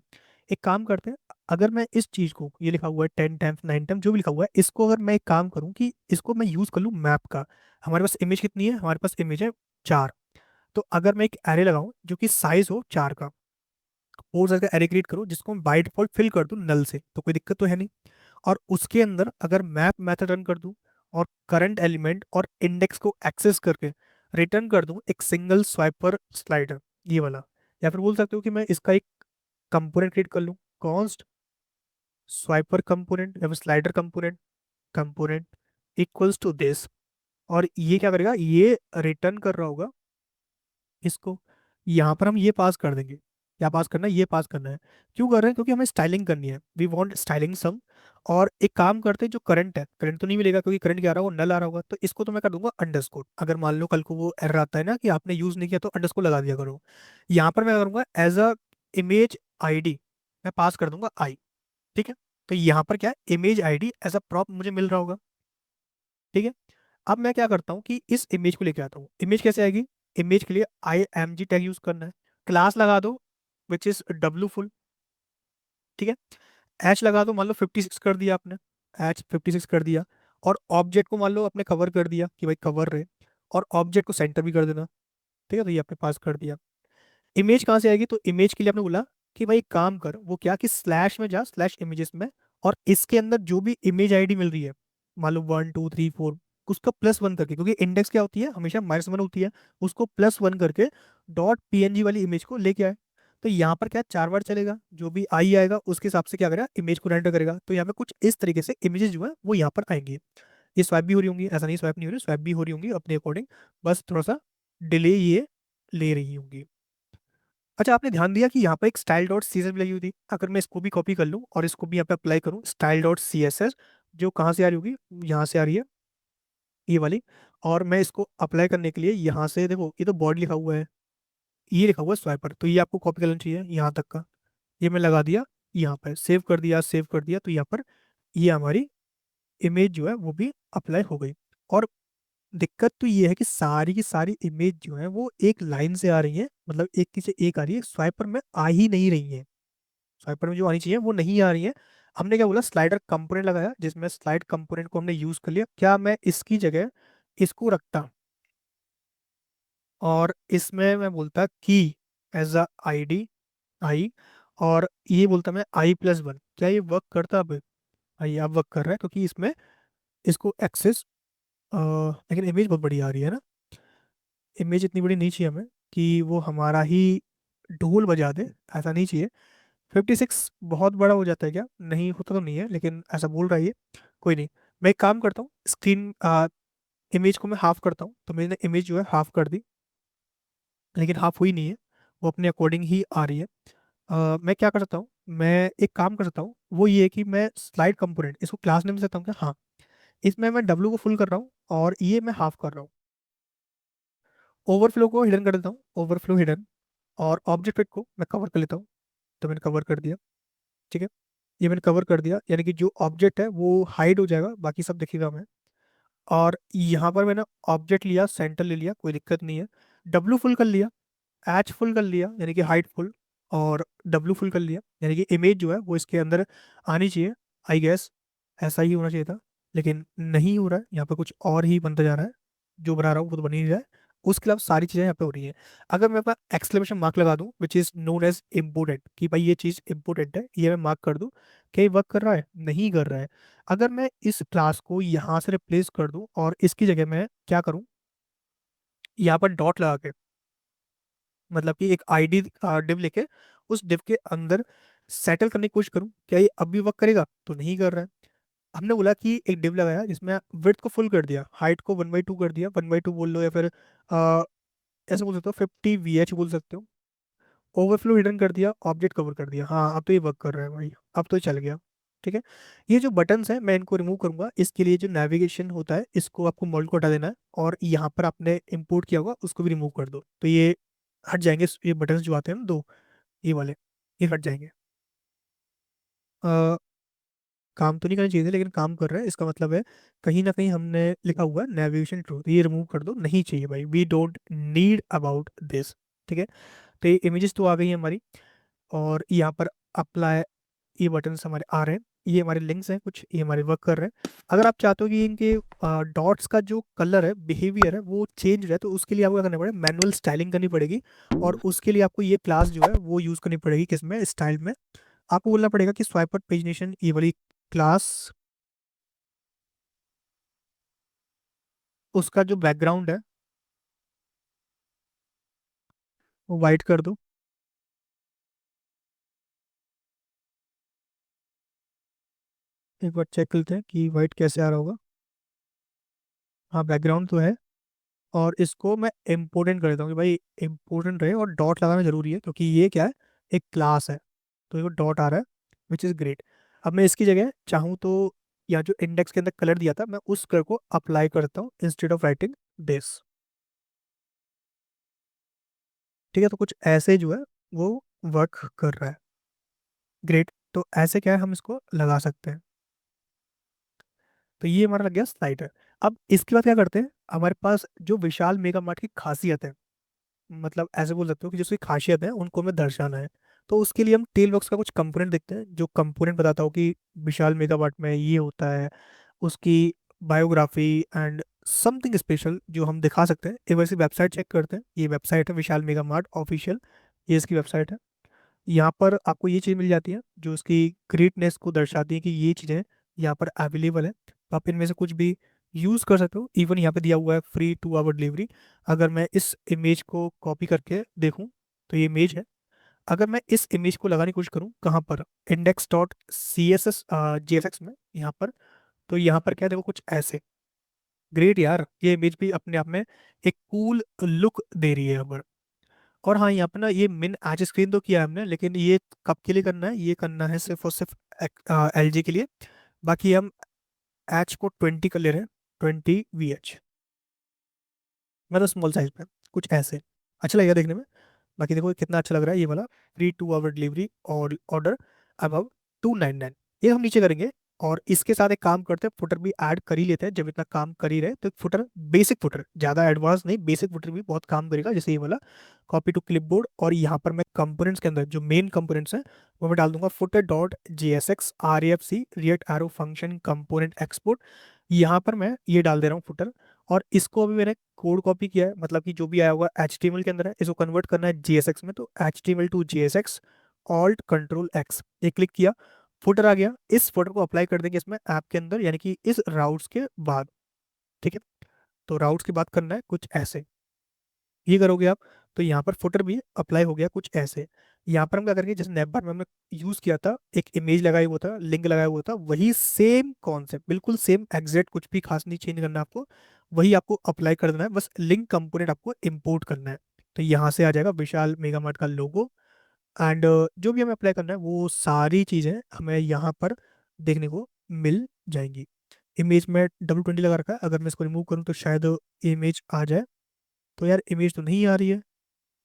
एक काम करते हैं। अगर मैं इस चीज़ को, ये लिखा हुआ है 10 टाइम्स 9 टाइम्स जो भी लिखा हुआ है, इसको अगर मैं एक काम करूँ कि इसको मैं यूज़ कर लूँ मैप का। हमारे पास इमेज कितनी है, हमारे पास इमेज है 4। तो अगर मैं एक एरे लगाऊं जो कि साइज हो 4 का, और साइज का एरे क्रिएट करूँ जिसको मैं बाई डिफॉल्ट फिल कर दूं नल से, तो कोई दिक्कत तो है नहीं। और उसके अंदर अगर मैप मेथड रन कर दूं, और करंट एलिमेंट और इंडेक्स को एक्सेस करके रिटर्न कर दूं एक सिंगल स्वाइपर स्लाइडर, ये वाला। या फिर बोल सकते हो कि मैं इसका एक कंपोनेंट क्रिएट कर लूं, कॉन्स्ट स्वाइपर कंपोनेंट या फिर slider component, component equals to this. और ये क्या करेगा, ये रिटर्न कर रहा होगा इसको। यहाँ पर हम ये पास कर देंगे। क्या पास करना है, ये पास करना है। क्यों कर रहे हैं, क्योंकि हमें स्टाइलिंग करनी है, वी वांट स्टाइलिंग सम। और एक काम करते हैं, जो करंट है, करंट तो नहीं मिलेगा क्योंकि करंट क्या आ रहा है, वो नल आ रहा होगा। तो इसको तो मैं कर दूंगा अंडरस्कोर। अगर मान लो कल को वो एरर आता है ना कि आपने यूज नहीं किया, तो अंडरस्कोर लगा दिया करो। यहाँ पर मैं करूंगा एज अ इमेज आईडी, मैं पास कर दूंगा आई। ठीक है, तो यहाँ पर क्या है, image ID as a prop मुझे मिल रहा होगा। ठीक है, अब मैं क्या करता हूँ कि इस इमेज को लेके आता हूँ। इमेज कैसे आएगी, इमेज के लिए I M G tag use करना है। क्लास लगा दो विच इज डब्लू फुल। ठीक है, एच लगा दो, मान लो 56 कर दिया आपने, एच 56 कर दिया। और ऑब्जेक्ट को मान लो आपने कवर कर दिया कि भाई कवर रहे, और ऑब्जेक्ट को सेंटर भी कर देना। ठीक है, तो ये आपने पास कर दिया। इमेज कहाँ से आएगी, तो इमेज के लिए आपने बोला कि भाई काम कर, वो क्या कि स्लैश में जा, स्लैश इमेजेस में, और इसके अंदर जो भी इमेज आईडी मिल रही है, मान लो 1 2 3 4, उसका +1 करके, क्योंकि इंडेक्स क्या होती है, हमेशा -1 होती है, उसको +1 करके डॉट पीएनजी वाली इमेज को लेके आए। तो यहाँ पर क्या 4 बार चलेगा, जो भी आई आएगा उसके हिसाब से क्या करेगा, इमेज को रेंडर करेगा। तो यहाँ पे कुछ इस तरीके से इमेजेस जो है वो यहाँ पर आएंगी। ये स्वैप भी हो रही होंगी, ऐसा नहीं स्वैप नहीं हो रही, स्वैप भी हो रही होंगी अपने अकॉर्डिंग, बस थोड़ा सा डिले ये ले रही होंगी। अच्छा, आपने ध्यान दिया कि यहाँ पर एक style dot C S S भी लगी हुई थी। अगर मैं इसको भी कॉपी कर लूँ और इसको भी यहाँ पे अप्लाई करूँ, style dot C S S, जो कहाँ से आ रही होगी, यहाँ से आ रही है ये वाली। और मैं इसको अप्लाई करने के लिए यहाँ से देखो, ये तो बॉडी लिखा हुआ है, ये लिखा हुआ है स्वाइपर, तो ये आपको कॉपी कर लेना चाहिए यहाँ तक का। ये मैं लगा दिया, यहाँ पर सेव कर दिया, सेव कर दिया, तो यहाँ पर ये हमारी इमेज जो है वो भी अप्लाई हो गई। और दिक्कत तो ये है कि सारी की सारी इमेज जो है वो एक लाइन से आ रही है, मतलब एक की से एक आ रही है, स्वाइपर में आ ही नहीं रही है। स्वाइपर में जो आनी चाहिए वो नहीं आ रही है। हमने क्या बोला, स्लाइडर कंपोनेंट लगाया, जिसमें स्लाइड कंपोनेंट को हमने यूज कर लिया। क्या मैं इसकी जगह इसको रखता और इसमें मैं बोलता कि एज अ आई डी, आई, और ये बोलता मैं I+1, क्या ये वर्क करता? अब ये अब वर्क कर रहा है, क्योंकि इसमें इसको एक्सेस, लेकिन इमेज बहुत बड़ी आ रही है ना। इमेज इतनी बड़ी नहीं चाहिए हमें कि वो हमारा ही ढोल बजा दे, ऐसा नहीं चाहिए। 56 बहुत बड़ा हो जाता है क्या? नहीं होता तो नहीं है, लेकिन ऐसा बोल रहा है ये। कोई नहीं, मैं एक काम करता हूँ, स्क्रीन इमेज को मैं हाफ करता हूँ। तो मैंने इमेज जो है हाफ कर दी, लेकिन हाफ हुई नहीं है, वो अपने अकॉर्डिंग ही आ रही है। मैं क्या कर सकता हूँ, मैं एक काम कर सकता हूँ, वो ये है कि मैं स्लाइड कंपोनेंट इसको क्लास नेम दे सकता हूँ क्या? हाँ, इसमें मैं W को फुल कर रहा हूँ और ये मैं हाफ कर रहा हूँ। ओवरफ्लो को हिडन कर देता हूँ, ओवरफ्लो हिडन, और ऑब्जेक्ट फिट को मैं कवर कर लेता हूँ। तो मैंने कवर कर दिया, ठीक है। ये मैंने कवर कर दिया, यानी कि जो ऑब्जेक्ट है वो हाइड हो जाएगा, बाकी सब दिखेगा हमें। और यहाँ पर मैंने ऑब्जेक्ट लिया, सेंटर ले लिया, कोई दिक्कत नहीं है। W फुल कर लिया, एच फुल कर लिया, यानी कि हाइट फुल, और W फुल कर लिया, यानी कि इमेज जो है वो इसके अंदर आनी चाहिए। आई गेस ऐसा ही होना चाहिए था, लेकिन नहीं हो रहा है। यहाँ पे कुछ और ही बनता जा रहा है, जो बना रहा हूँ वो तो बन ही नहीं रहा है। उसके अलावा सारी चीज़ें यहाँ पे हो रही हैं। अगर मैं अपना एक्सक्लेमेशन मार्क लगा दूँ, which is known as important, कि भाई ये चीज़ इम्पोर्टेंट है, ये मैं मार्क कर दूँ, क्या ये वर्क कर रहा है? नहीं कर रहा है। अगर मैं इस क्लास को यहाँ से रिप्लेस कर दूँ और इसकी जगह मैं क्या करूँ, यहाँ पर डॉट लगा के, मतलब कि एक आईडी डिव लेके उस डिव के अंदर सेटल करने की कोशिश करूं, क्या ये अब भी वर्क करेगा? तो नहीं कर रहा है। हमने बोला कि एक डिव लगाया जिसमें विड्थ को फुल कर दिया, हाइट को 1/2 कर दिया, 1/2 बोल लो, या फिर ऐसे बोल सकते हो 50 VH बोल सकते हो। ओवरफ्लो हिडन कर दिया, ऑब्जेक्ट कवर कर दिया। हाँ, अब तो ये वर्क कर रहा है भाई, अब तो ये चल गया। ठीक है। ये जो बटन्स हैं मैं इनको रिमूव करूंगा। इसके लिए जो नेविगेशन होता है इसको आपको मोल्ड को हटा देना है, और यहाँ पर आपने इंपोर्ट किया होगा उसको भी रिमूव कर दो, तो ये हट जाएंगे। ये बटन्स जो आते हैं ना दो, ये वाले, ये हट जाएंगे। अ, काम तो नहीं करना चाहिए थे, लेकिन काम कर रहा है, इसका मतलब है कहीं ना कहीं हमने लिखा हुआ है नेविगेशन टू, तो ये रिमूव कर दो, नहीं चाहिए भाई, we don't need about this. ठीक है। तो ये इमेजेस तो आ गई हैं हमारी, और यहाँ पर अप्लाई, ये बटन्स हमारे आ रहे हैं, ये हमारे लिंक्स हैं कुछ, ये हमारे वर्क कर रहे हैं। अगर आप चाहते हो कि इनके डॉट्स का जो कलर है, बिहेवियर है, वो चेंज हो जाए, तो उसके लिए आपको क्या करना पड़ेगा, मैनुअल स्टाइलिंग करनी पड़ेगी। और उसके लिए आपको ये क्लास जो है वो यूज़ करनी पड़ेगी, किसमें, स्टाइल में। आपको बोलना पड़ेगा कि स्वाइपर पेजिनेशन ये वाली क्लास, उसका जो बैकग्राउंड है वो वाइट कर दो। एक बार चेक करते हैं कि वाइट कैसे आ रहा होगा। हाँ, बैकग्राउंड तो है। और इसको मैं इम्पोर्टेंट कर देता हूँ कि भाई इम्पोर्टेंट रहे, और डॉट लगाना जरूरी है, क्योंकि ये क्या है, एक क्लास है। तो ये डॉट आ रहा है, विच इज़ ग्रेट। अब मैं इसकी जगह चाहूँ तो, या जो इंडेक्स के अंदर कलर दिया था मैं उस कलर को अप्लाई करता हूँ इंस्टेड ऑफ राइटिंग दिस। ठीक है, तो कुछ ऐसे जो है वो वर्क कर रहा है। ग्रेट। तो ऐसे क्या है, हम इसको लगा सकते हैं। तो ये हमारा लग गया स्लाइडर। अब इसके बाद क्या करते हैं, हमारे पास जो विशाल मेगा मार्ट की खासियत है, मतलब ऐसे बोल सकते हो कि जो उसकी खासियत है उनको हमें दर्शाना है। तो उसके लिए हम टेल बॉक्स का कुछ कंपोनेंट देखते हैं, जो कंपोनेंट बताता हो कि विशाल मेगावाट में ये होता है, उसकी बायोग्राफी एंड समथिंग स्पेशल जो हम दिखा सकते हैं। एक वैसी वेबसाइट चेक करते हैं, ये वेबसाइट है विशाल मेगा मार्ट ऑफिशियल, ये इसकी वेबसाइट है। यहाँ पर आपको ये चीज़ मिल जाती है जो उसकी ग्रेटनेस को दर्शाती है कि ये चीज़ें यहाँ पर अवेलेबल है, तो आप इनमें से कुछ भी यूज़ कर सकते हो। इवन यहाँ पे दिया हुआ है फ्री 2 आवर डिलीवरी। अगर मैं इस इमेज को कॉपी करके देखूँ, तो ये इमेज है, अगर मैं इस इमेज को लगाने की कोशिश करूँ कहाँ पर, index dot C S S G F X में यहाँ पर, तो यहाँ पर क्या है, देखो कुछ ऐसे। ग्रेट यार, ये इमेज भी अपने आप में एक कूल लुक दे रही है यहाँ पर। और हाँ, यहाँ पर ना ये मिन एच स्क्रीन तो किया है हमने, लेकिन ये कब के लिए करना है, ये करना है सिर्फ और सिर्फ एल जी के लिए। बाकी हम एच को 20 कर ले रहे हैं, 20 VH, मतलब स्मॉल साइज पे, कुछ ऐसे। अच्छा लगेगा देखने में। बाकी देखो कितना अच्छा लग रहा है ये वाला, फ्री 2 आवर डिलीवरी और ऑर्डर अबव 299, ये हम नीचे करेंगे। और इसके साथ एक काम करते हैं, फुटर भी ऐड कर ही लेते हैं, जब इतना काम कर ही रहे तो फुटर, बेसिक फुटर, ज़्यादा एडवांस नहीं, बेसिक फुटर भी बहुत काम करेगा, जैसे ये वाला कॉपी टू क्लिपबोर्ड। और यहाँ पर मैं कंपोनेंट्स के अंदर जो मेन कंपोनेंट्स हैं वो मैं डाल दूंगा footer dot G S X R A F C react arrow function component export. यहाँ पर मैं ये डाल दे रहा हूँ फुटर। और इसको अभी मैंने कोड कॉपी किया है, मतलब कि जो भी आया हुआ एच टी एम एल के अंदर है, इसको कन्वर्ट करना है जी एस एक्स में, तो H T M L to G S X, alt control X, ये क्लिक किया, फुटर आ गया। इस फुटर को अप्लाई कर देंगे इसमें ऐप के अंदर, यानी कि इस राउट्स के बाद। ठीक है, तो राउट्स की बात करना है कुछ ऐसे, ये करोगे आप, तो यहाँ पर फुटर भी अप्लाई हो गया कुछ ऐसे। यहाँ पर हम क्या करेंगे, जैसे नेटबार में हमने यूज किया था, एक इमेज लगाया हुआ था, लिंक लगाया हुआ था, वही सेम कॉन्सेप्ट, बिल्कुल सेम एग्जैक्ट, कुछ भी खास नहीं चेंज करना है आपको, वही आपको अप्लाई कर देना है, बस लिंक कंपोनेंट आपको इंपोर्ट करना है। तो यहाँ से आ जाएगा विशाल मेगा मार्ट का लोगो। एंड जो भी हमें अप्लाई करना है वो सारी चीज़ें हमें यहाँ पर देखने को मिल जाएंगी। इमेज में W20 लगा रखा है, अगर मैं इसको रिमूव करूँ तो शायद इमेज आ जाए। तो यार इमेज तो नहीं आ रही है,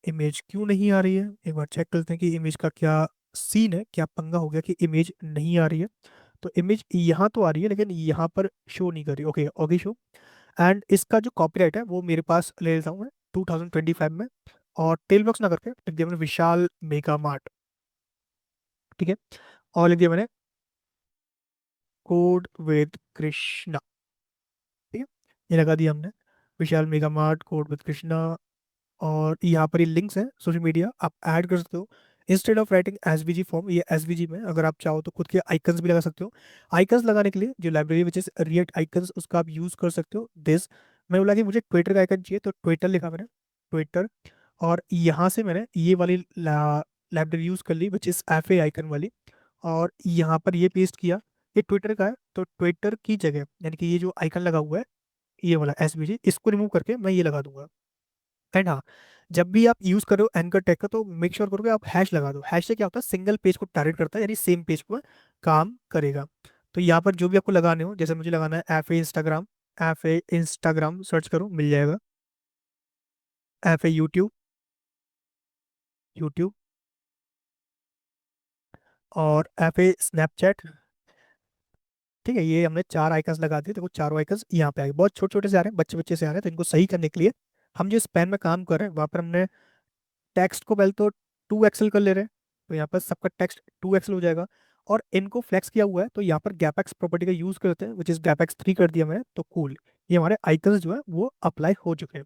इमेज क्यों नहीं आ रही है, एक बार चेक करते हैं कि इमेज का क्या सीन है, क्या पंगा हो गया कि इमेज नहीं आ रही है। तो इमेज यहाँ तो आ रही है, लेकिन यहाँ पर शो नहीं कर रही। Okay, okay show. एंड इसका जो कॉपीराइट है वो मेरे पास ले लेता हूँ मैं 2025 में, और टेल बॉक्स ना करके लिख दिया मैंने विशाल मेगा मार्ट। ठीक है, और लिख दिया मैंने कोड विद कृष्णा। ठीक है, ये लगा दिया हमने, Vishal mega Mart code with Krishna. और यहाँ पर ये लिंक्स हैं सोशल मीडिया, आप ऐड कर सकते हो। Instead of writing SVG form, ये एसवीजी में अगर आप चाहो तो खुद के आइकन्स भी लगा सकते हो। आइकन्स लगाने के लिए जो library which is react icons, उसका आप यूज कर सकते हो। दिस, मैं बोला कि मुझे ट्विटर का आइकन चाहिए, तो ट्विटर लिखा मैंने, ट्विटर। और यहाँ से मैंने ये वाली लाइब्रेरी यूज कर ली which is F A icon वाली, और यहाँ पर ये पेस्ट किया। ये ट्विटर का है, तो ट्विटर की जगह यानी कि ये जो आइकन लगा हुआ है, ये वाला एसवीजी, इसको रिमूव करके मैं ये लगा दूंगा। एंड हाँ, जब भी आप यूज करो एंकर टैग का, तो मेक श्योर करो कि आप हैश लगा दो। हैश से क्या होता है, सिंगल पेज को टारगेट करता है, यानी सेम पेज पर काम करेगा। तो यहाँ पर जो भी आपको लगाने हो, जैसे मुझे लगाना है F A Instagram, F A Instagram search करो मिल जाएगा, एफ ए यूट्यूब, यूट्यूब, और एफ ए स्नैपचैट। ठीक है, ये हमने 4 आइकन्स लगा दिए, देखो चारों आइकन्स यहाँ पे आ गए, बहुत छोटे छोटे से आ रहे हैं, बच्चे बच्चे से आ रहे हैं, तो इनको सही करने के लिए हम जो स्पैन में काम कर रहे हैं वहाँ पर हमने टेक्स्ट को पहले तो 2 एक्सएल कर ले रहे हैं, तो यहाँ पर सबका टेक्स्ट 2 एक्सएल हो जाएगा। और इनको फ्लेक्स किया हुआ है, तो यहाँ पर गैपेक्स प्रॉपर्टी का यूज करते हैं, विच इज गैपेक्स 3 कर दिया मैंने, तो कूल, ये हमारे आइकन्स जो है वो अप्लाई हो चुके हैं।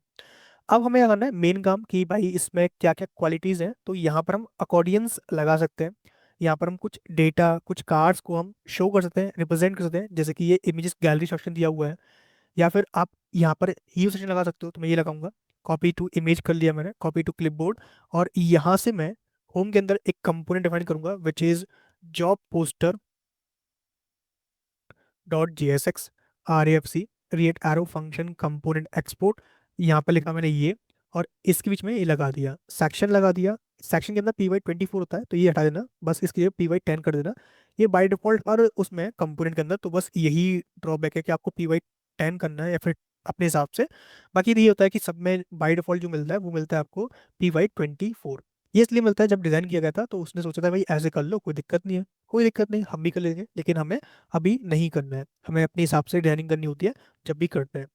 अब हमें क्या करना है मेन काम, कि भाई इसमें क्या क्या क्वालिटीज हैं, तो यहाँ पर हम अकॉर्डियंस लगा सकते हैं। यहाँ पर हम कुछ डेटा, कुछ कार्ड्स को हम शो कर सकते हैं, रिप्रेजेंट कर सकते हैं, जैसे कि ये इमेजेस गैलरी सेक्शन दिया हुआ है। या फिर आप यहाँ पर हीव सेशन लगा सकते हो, तो मैं ये लगाऊंगा, कॉपी टू इमेज कर लिया मैंने, कॉपी टू क्लिपबोर्ड। और यहाँ से मैं होम के अंदर एक कंपोनेंट डिफाइन करूंगा which is job poster dot G S X R A F C react arrow function component export. यहाँ पर लिखा मैंने ये, और इसके बीच में ये लगा दिया, सेक्शन लगा दिया। सेक्शन के अंदर PY24 होता है, तो ये हटा देना, बस इसकी जगह PY10 कर देना। ये बाय डिफॉल्ट हर उसमें कंपोनेंट के अंदर, तो बस यही ड्रॉबैक है कि आपको PY10 करना है या फिर अपने हिसाब से। बाकी ये होता है कि सब में बाय डिफॉल्ट जो मिलता है वो मिलता है आपको PY24। ये इसलिए मिलता है, जब डिज़ाइन किया गया था तो उसने सोचा था भाई ऐसे कर लो, कोई दिक्कत नहीं है, कोई दिक्कत नहीं, हम भी कर लेंगे, लेकिन हमें अभी नहीं करना है, हमें अपने हिसाब से डिजाइनिंग करनी होती है जब भी करते हैं।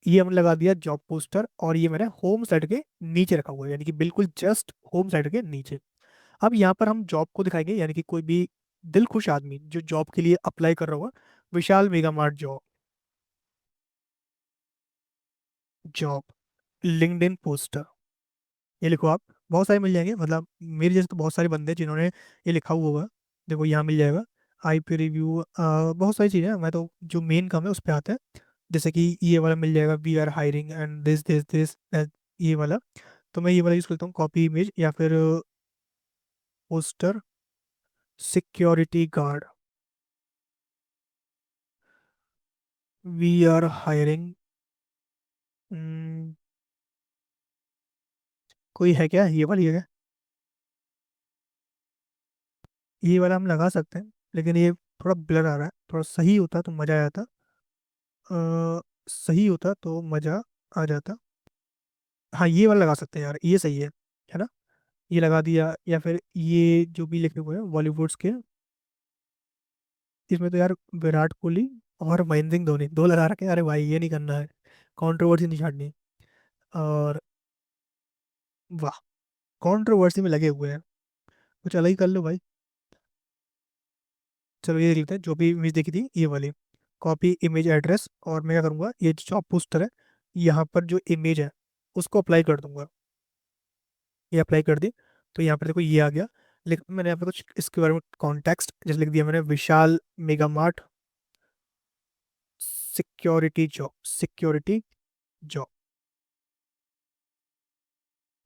ये हमने लगा दिया जॉब पोस्टर, और ये मैंने होम साइड के नीचे रखा हुआ है, यानी कि बिल्कुल जस्ट होम साइड के नीचे। अब यहाँ पर हम जॉब को दिखाएंगे, यानी कि कोई भी दिल खुश आदमी जो जॉब के लिए अप्लाई कर रहा होगा, Vishal mega mart job, job, LinkedIn poster, ये लिखो आप, बहुत सारे मिल जाएंगे, मतलब मेरे जैसे तो बहुत सारे बंदे हैं जिन्होंने ये लिखा हुआ होगा। देखो यहाँ मिल जाएगा, IP रिव्यू, बहुत सारी चीज़ें हैं, मैं तो जो मेन काम है उस पर आते हैं। जैसे कि ये वाला मिल जाएगा, we are hiring and this this this, ये वाला। तो मैं ये वाला यूज़ करता हूँ, कॉपी इमेज, या फिर poster, security guard, we are hiring. कोई है क्या ये वाली है? ये वाला हम लगा सकते हैं, लेकिन ये थोड़ा ब्लर आ रहा है। थोड़ा सही होता तो मज़ा आ जाता। सही होता तो मज़ा आ जाता। हाँ, ये वाला लगा सकते हैं यार, ये सही है ना? ये लगा दिया, या फिर ये जो भी लिखे हुए हैं बॉलीवुड्स के, इसमें तो यार विराट कोहली और महेंद्र सिंह धोनी दो लगा रखे हैं। अरे भाई, ये नहीं करना है, कंट्रोवर्सी नहीं छाड़नी। और वाह, कंट्रोवर्सी में लगे हुए हैं, कुछ अलग ही कर लो भाई। चलो ये लिखते हैं, जो भी इमेज देखी थी ये वाली, कॉपी इमेज एड्रेस। और मैं क्या करूँगा, ये जो जॉब पोस्टर है, यहाँ पर जो इमेज है उसको अप्लाई कर दूंगा। ये अप्लाई कर दी, तो यहाँ पर देखो ये आ गया। लेकिन मैंने यहाँ पे कुछ इसके बारे में कॉन्टेक्स्ट जैसे लिख दिया मैंने, Vishal mega mart security job, security job.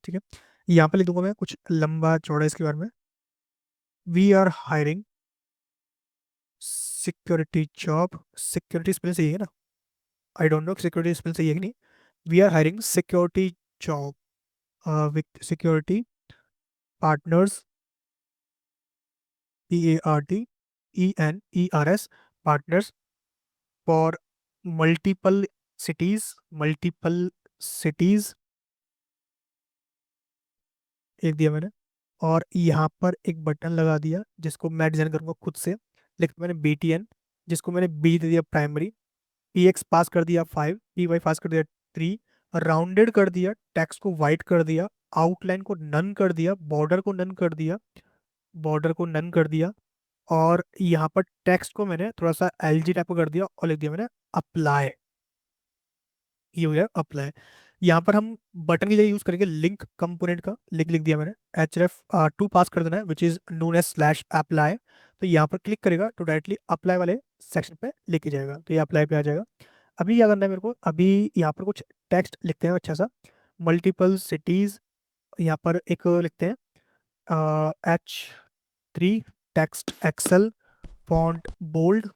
ठीक है, यहाँ पे लिख दूंगा मैं कुछ लंबा चौड़ा इसके बारे में, we are hiring security job. Security spell सही है ना? I don't know security spell सही है कि नहीं। We are hiring security job with security partners, PARTENERS, partners for multiple cities, multiple cities एक दिया मैंने। और यहाँ पर एक बटन लगा दिया जिसको मैं डिजाइन करूंगा खुद से। लिखा मैंने BTN, जिसको मैंने B दे दिया प्राइमरी, PX पास कर दिया 5, PY पास कर दिया 3, राउंडेड कर दिया, टेक्स्ट को वाइट कर दिया, आउटलाइन को नन कर दिया, बॉर्डर को नन कर दिया, बॉर्डर को नन कर दिया। और यहाँ पर टेक्स्ट को मैंने थोड़ा सा LG टाइप का कर दिया और लिख दिया मैंने अप्लाई। ये हो गया अप्लाई। यहाँ पर हम बटन की जगह यूज करेंगे लिंक कंपोनेंट का, लिख लिख दिया मैंने, href 2 पास कर देना है, which is known as slash apply. तो यहाँ पर क्लिक करेगा तो डायरेक्टली अप्लाई वाले सेक्शन पे लेके जाएगा, तो ये अप्लाई पे आ जाएगा। अभी क्या करना है मेरे को, अभी यहाँ पर कुछ टेक्स्ट लिखते हैं अच्छा सा, मल्टीपल सिटीज। यहाँ पर एक लिखते हैं H3, text excel, font bold,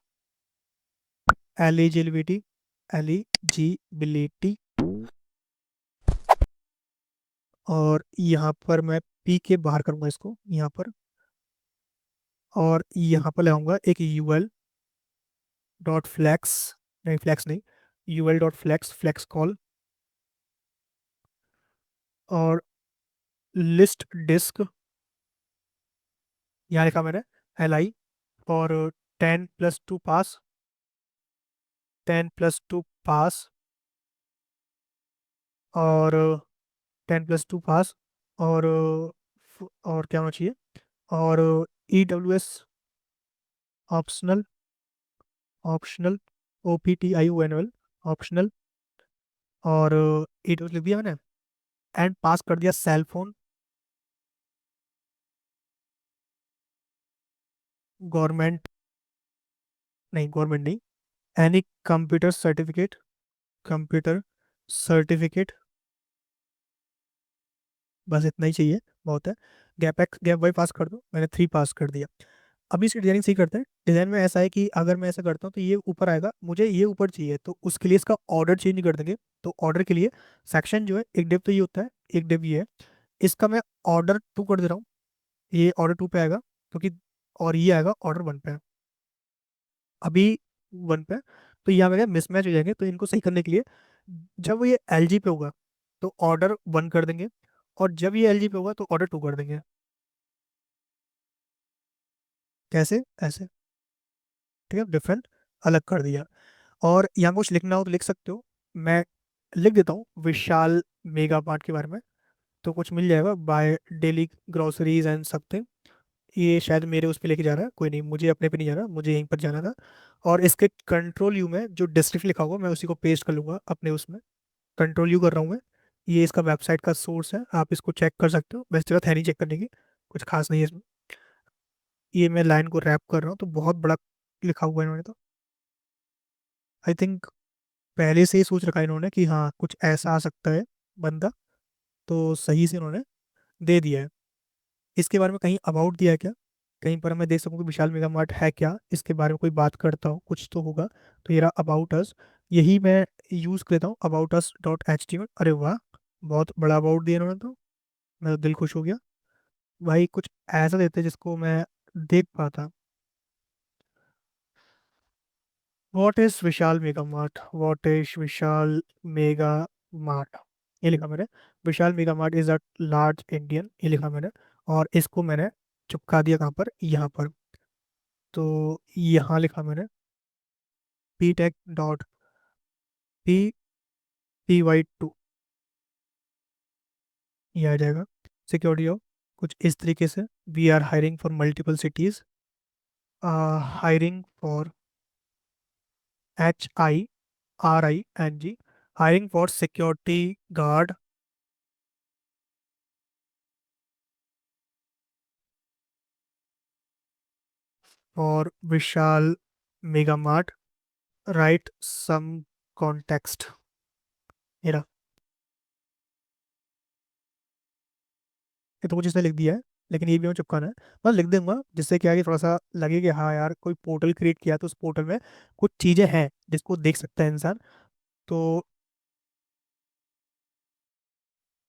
eligibility, eligibility. और यहाँ पर मैं पी के बाहर करूँगा इसको यहाँ पर। और यहाँ पर लगाऊंगा एक UL.flex, नहीं फ्लैक्स नहीं, UL.flex, फ्लैक्स कॉल। और लिस्ट डिस्क, यहाँ लिखा मैंने LI और 10+2 पास, 10+2 पास, और 10+2 पास। और और क्या होना चाहिए, और EWS optional, optional, OPTIONL optional. और EWS लिख दिया मैंने, एंड पास कर दिया सेल फोन, गवर्नमेंट, नहीं गवर्नमेंट नहीं, any computer certificate, computer certificate. बस इतना ही चाहिए, बहुत है। गैप वाई पास कर दो, मैंने 3 पास कर दिया। अभी इसकी डिजाइनिंग सही करते हैं। डिजाइन में ऐसा है कि अगर मैं ऐसा करता हूँ तो ये ऊपर आएगा, मुझे ये ऊपर चाहिए, तो उसके लिए इसका ऑर्डर चेंज कर देंगे। तो ऑर्डर के लिए सेक्शन जो है, एक डिव तो ये होता है, एक डिव ये है, इसका मैं ऑर्डर 2 कर दे रहा हूँ। ये ऑर्डर 2 पे आएगा, क्योंकि और ये आएगा ऑर्डर 1 पे। अभी 1 पे, तो यहाँ पे मिसमैच हो जाएंगे, तो इनको सही करने के लिए जब ये LG पे होगा तो ऑर्डर 1 कर देंगे, और जब ये LG पे होगा तो ऑर्डर 2 कर देंगे। कैसे? ऐसे। ठीक है, डिफरेंट अलग कर दिया। और यहाँ कुछ लिखना हो तो लिख सकते हो, मैं लिख देता हूँ विशाल मेगा मार्ट के बारे में, तो कुछ मिल जाएगा, buy daily groceries and something. ये शायद मेरे उस पर लेके जा रहा है, कोई नहीं, मुझे अपने पे नहीं जाना, मुझे यहीं पर जाना था। और इसके कंट्रोल U में जो डिस्ट्रिक्ट लिखा होगा मैं उसी को पेस्ट कर लूंगा अपने उसमें। कंट्रोल U कर रहा हूँ मैं। ये इसका वेबसाइट का सोर्स है, आप इसको चेक कर सकते हो, वैसे जरूरत है नहीं चेक करने की, कुछ खास नहीं है इसमें। ये मैं लाइन को रैप कर रहा हूँ तो बहुत बड़ा लिखा हुआ है इन्होंने तो। आई थिंक पहले से ही सोच रखा है इन्होंने कि हाँ कुछ ऐसा आ सकता है बंदा, तो सही से इन्होंने दे दिया है। इसके बारे में कहीं अबाउट दिया है क्या? कहीं पर मैं देख सकूं कि विशाल मेगा मार्ट है क्या, इसके बारे में कोई बात करता हो, कुछ तो होगा। तो ये रहा अबाउट अस, यही मैं यूज कर लेता हूँ, about us dot H T M L. अरे वाह, बहुत बड़ा अबाउट दिया इन्होंने तो, मेरा दिल खुश हो गया। भाई कुछ ऐसा देते जिसको मैं देख पाता। What is Vishal mega Mart, what is Vishal mega Mart, ये लिखा मैंने। Vishal mega Mart is a large Indian, ये लिखा मैंने। और इसको मैंने चिपका दिया कहाँ पर, यहाँ पर। तो यहाँ लिखा मैंने P tech dot P P Y two, ये आ जाएगा। सिक्योरिटी हो कुछ इस तरीके से, we are hiring for multiple cities, hiring for HIRING, hiring for security guard for Vishal Mega Mart. Write some context. मेरा ये तो कुछ इसने लिख दिया है, लेकिन ये भी मैं चिपकाना है। बस लिख दूंगा जिससे क्या है कि थोड़ा सा लगे कि हाँ यार कोई पोर्टल क्रिएट किया है, तो उस पोर्टल में कुछ चीजें हैं जिसको देख सकता है इंसान। तो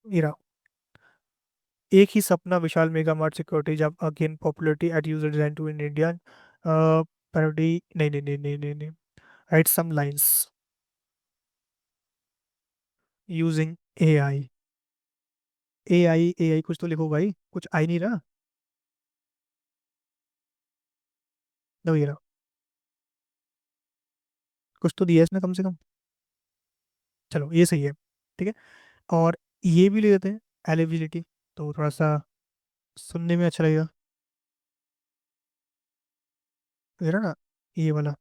ये रहा, एक ही सपना Vishal mega mart security job again popularity at user design to in India parody. नहीं नहीं नहीं नहीं नहीं नहीं, write some lines using AI। A I कुछ तो लिखो भाई, कुछ आ ही नहीं रहा। लो ये रहा, कुछ तो दिया है इसने कम से कम। चलो ये सही है, ठीक है। और ये भी ले लेते हैं, एलिजिबिलिटी, तो थोड़ा सा सुनने में अच्छा लगेगा। ये रहा ना, ये वाला,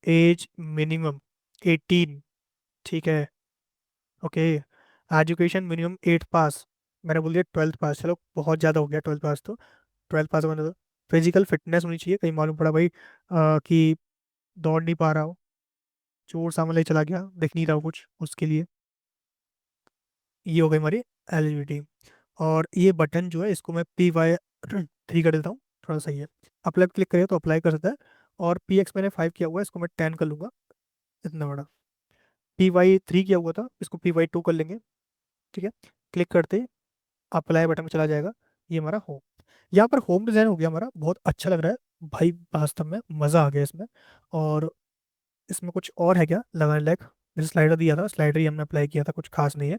एज मिनिमम 18, ठीक है, ओके। एजुकेशन मिनिमम 8 पास, मैंने बोल दिया 12 पास, चलो बहुत ज़्यादा हो गया 12 पास तो। 12 पास होने दो। फिजिकल फिटनेस होनी चाहिए, कहीं मालूम पड़ा भाई कि दौड़ नहीं पा रहा हो, चोर सामने ले चला गया, दिख नहीं रहा हो कुछ उसके लिए। ये हो गई हमारी एलिजिबिलिटी। और ये बटन जो है इसको मैं PY 3 कर देता हूँ, थोड़ा सही है। अप्लाई क्लिक करिए तो अप्लाई कर सकता है। और PX मैंने 5 किया हुआ है, इसको मैं 10 कर लूंगा, इतना बड़ा। PY 3 किया हुआ था, इसको PY 2 कर लेंगे, ठीक है। क्लिक करते अप्लाई बटन में चला जाएगा, ये हमारा होम। यहाँ पर होम डिज़ाइन हो गया हमारा, बहुत अच्छा लग रहा है भाई, वास्तव में मज़ा आ गया इसमें। और इसमें कुछ और है क्या लगाने लायक? जैसे स्लाइडर दिया था, स्लाइडर ही हमने अप्लाई किया था, कुछ खास नहीं है।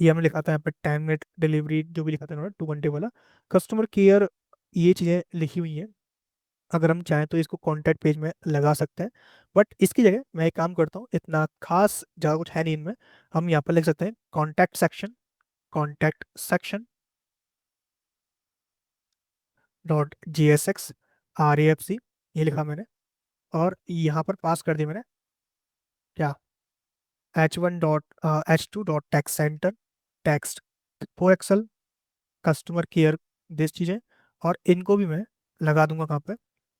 ये हमने लिखा था यहाँ पे 10 मिनट डिलीवरी, जो भी लिखा था उन्होंने 2 घंटे वाला। कस्टमर केयर, ये चीज़ें लिखी हुई हैं, अगर हम चाहें तो इसको कॉन्टैक्ट पेज में लगा सकते हैं। बट इसकी जगह मैं एक काम करता हूँ, इतना खास ज़्यादा कुछ है नहीं इनमें, हम यहाँ पर लिख सकते हैं contact section, contact section .JSX RAFC, ये लिखा मैंने। और यहाँ पर पास कर दिया मैंने क्या, H1 dot H2 dot text center, text for excel, customer care, this चीज़ें। और इनको भी मैं लगा दूंगा कहाँ पे,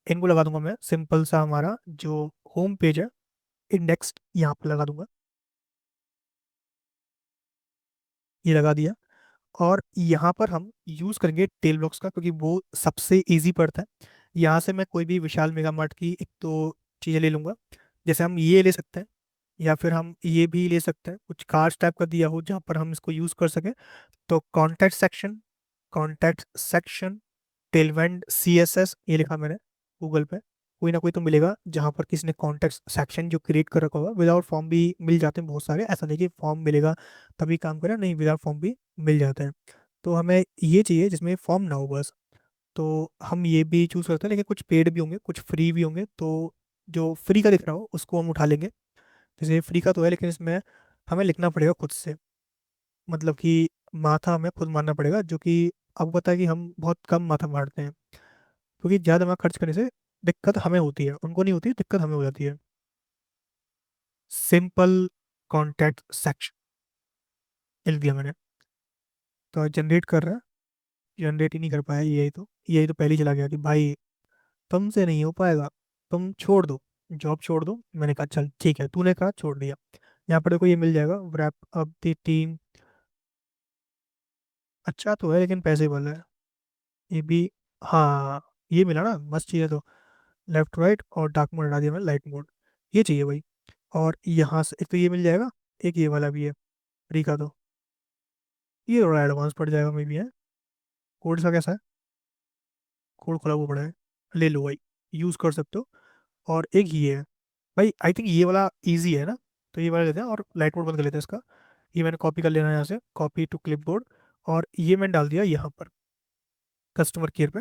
इनको लगा दूंगा मैं सिंपल सा हमारा जो होम पेज है, इंडेक्स, यहाँ पे लगा दूंगा, ये लगा दिया। और यहाँ पर हम यूज़ करेंगे टेल ब्लॉक्स का, क्योंकि वो सबसे इजी पड़ता है। यहाँ से मैं कोई भी विशाल मेगा मार्ट की एक तो चीज़ें ले लूँगा, जैसे हम ये ले सकते हैं, या फिर हम ये भी ले सकते हैं, कुछ कार्ड्स टाइप का दिया हो जहाँ पर हम इसको यूज़ कर सकें। तो कॉन्टैक्ट सेक्शन टेलवेंड CSS, ये लिखा मैंने गूगल पे, कोई ना कोई तो मिलेगा जहाँ पर किसी ने कॉन्टैक्ट सेक्शन जो क्रिएट कर रखा होगा। विदाउट फॉर्म भी मिल जाते हैं बहुत सारे, ऐसा नहीं कि फॉर्म मिलेगा तभी काम करें, नहीं, विदाउट फॉर्म भी मिल जाते हैं। तो हमें ये चाहिए जिसमें फॉर्म ना हो बस। तो हम ये भी चूज़ करते हैं, लेकिन कुछ पेड भी होंगे, कुछ फ्री भी होंगे। तो जो फ्री का दिख रहा हो उसको हम उठा लेंगे। जैसे फ्री का तो है, लेकिन इसमें हमें लिखना पड़ेगा खुद से, मतलब कि माथा हमें खुद मारना पड़ेगा, जो कि आपको पता है कि हम बहुत कम माथा मारते हैं, क्योंकि ज़्यादा दिमाग खर्च करने से दिक्कत हमें होती है, उनको नहीं होती, दिक्कत हमें हो जाती है। सिंपल कॉन्टैक्ट सेक्शन लिख दिया मैंने, तो जनरेट कर रहा है, जनरेट ही नहीं कर पाया, यही तो पहले ही चला गया कि भाई तुमसे नहीं हो पाएगा, तुम छोड़ दो, जॉब छोड़ दो। मैंने कहा चल ठीक है, तूने कहा छोड़ दिया। यहाँ पर देखो ये मिल जाएगा, wrap up the team, अच्छा तो है लेकिन पैसे वाला है। ये भी, हाँ ये मिला ना, मस्त चीज़ है। तो लेफ्ट राइट और डार्क मोड हटा दिया मैंने, लाइट मोड, ये चाहिए भाई। और यहाँ से एक तो ये मिल जाएगा, एक ये वाला भी है फ्री का, तो ये थोड़ा एडवांस पड़ जाएगा मे भी है। कोड सा कैसा है? कोड खुला हुआ पड़ा है, ले लो भाई, यूज़ कर सकते हो। और एक ये है भाई, आई थिंक ये वाला इजी है ना, तो ये वाला लेते हैं और लाइट मोड बंद कर लेते हैं इसका। ये मैंने कॉपी कर लेना है यहाँ से, कॉपी टू क्लिपबोर्ड, और ये मैंने डाल दिया यहाँ पर कस्टमर केयर पे।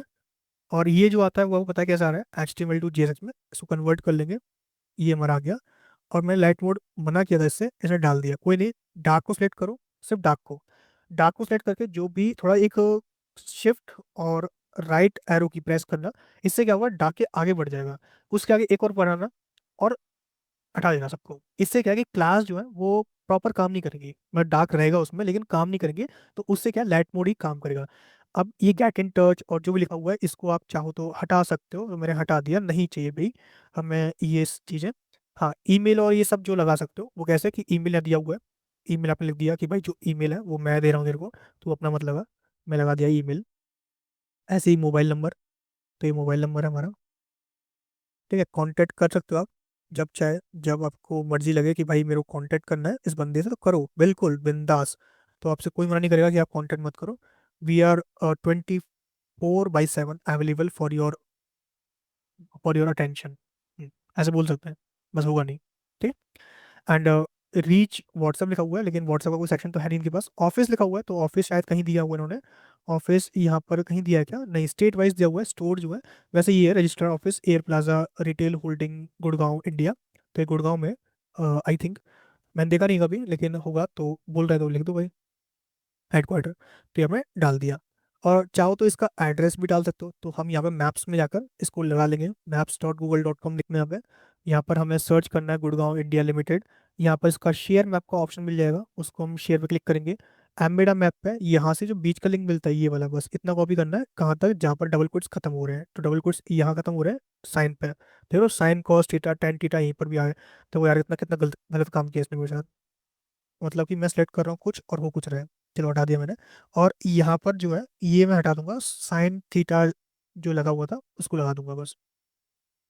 और ये जो आता है वो पता है कैसा आ रहा है, HTML to JSX में इसको कन्वर्ट कर लेंगे, ये हमारा आ गया। और मैंने लाइट मोड मना किया था इससे, इसने डाल दिया, कोई नहीं। डार्क को सिलेक्ट करो, सिर्फ डार्क को सिलेक्ट करके जो भी थोड़ा एक शिफ्ट और राइट एरो की प्रेस करना, इससे क्या होगा, डार्क के आगे बढ़ जाएगा। उसके आगे एक और बढ़ाना, और हटा देना सबको। इससे क्या है कि क्लास जो है वो प्रॉपर काम नहीं करेगी, मतलब डार्क रहेगा उसमें लेकिन काम नहीं करेंगे। तो उससे क्या, लाइट मोड ही काम करेगा। अब ये गैट इन टच और जो भी लिखा हुआ है, इसको आप चाहो तो हटा सकते हो, तो मैंने हटा दिया, नहीं चाहिए भाई हमें ये चीज़ें। हाँ, ईमेल और ये सब जो लगा सकते हो, वो कैसे कि ईमेल दिया हुआ है, ईमेल आपने लिख दिया कि भाई जो ईमेल है वो मैं दे रहा हूँ तेरे को, तो अपना मत लगा, मैं लगा दिया ईमेल। ऐसे ही मोबाइल नंबर, तो ये मोबाइल नंबर है हमारा। ठीक है, कांटेक्ट कर सकते हो आप जब चाहे, जब आपको मर्जी लगे कि भाई मेरे को कांटेक्ट करना है इस बंदे से, तो करो बिल्कुल बिंदास। तो आपसे कोई मना नहीं करेगा कि आप कांटेक्ट मत करो। We are 24/7 available for your attention, ऐसे बोल सकते हैं, बस होगा नहीं। ठीक है। एंड रीच व्हाट्सएप लिखा हुआ है, लेकिन व्हाट्सएप का कोई सेक्शन तो है नहीं इनके पास। ऑफिस लिखा हुआ है, तो ऑफिस शायद कहीं दिया हुआ है इन्होंने। ऑफिस यहाँ पर कहीं दिया है क्या, नहीं, स्टेट वाइज दिया हुआ है, स्टोर जो है। वैसे ये है registered office air plaza retail holding Gurgaon India, तो ये गुड़गांव में आई थिंक, मैंने देखा नहीं कभी, लेकिन होगा तो बोल रहे तो लिख दो भाई, हेडक्वार्टर। तो ये हमने डाल दिया। और चाहो तो इसका एड्रेस भी डाल सकते हो, तो हम यहाँ पे मैप्स में जाकर इसको लगा लेंगे, maps.google.com लिखना है यहाँ पे। यहाँ पर हमें सर्च करना है गुड़गांव इंडिया लिमिटेड। यहाँ पर इसका शेयर मैप का ऑप्शन मिल जाएगा, उसको हम शेयर पे क्लिक करेंगे। एम्बेडा मैप पे यहाँ से जो बीच का लिंक मिलता है ये वाला, बस इतना कॉपी करना है, कहाँ तक, जहाँ पर डबल कोट्स खत्म हो रहे हैं, तो डबल कोट्स यहाँ खत्म हो रहे हैं साइन पे, देखो sine cos theta tan theta यहीं पर भी आ गए। तो वो यार इतना कितना गलत गलत काम किया इसने मेरे साथ, मतलब कि मैं सेलेक्ट कर रहा हूँ कुछ और वो कुछ रहे। चलो हटा दिया मैंने। और यहाँ पर जो है ये मैं हटा दूंगा, साइन थीटा जो लगा हुआ था उसको लगा दूंगा बस।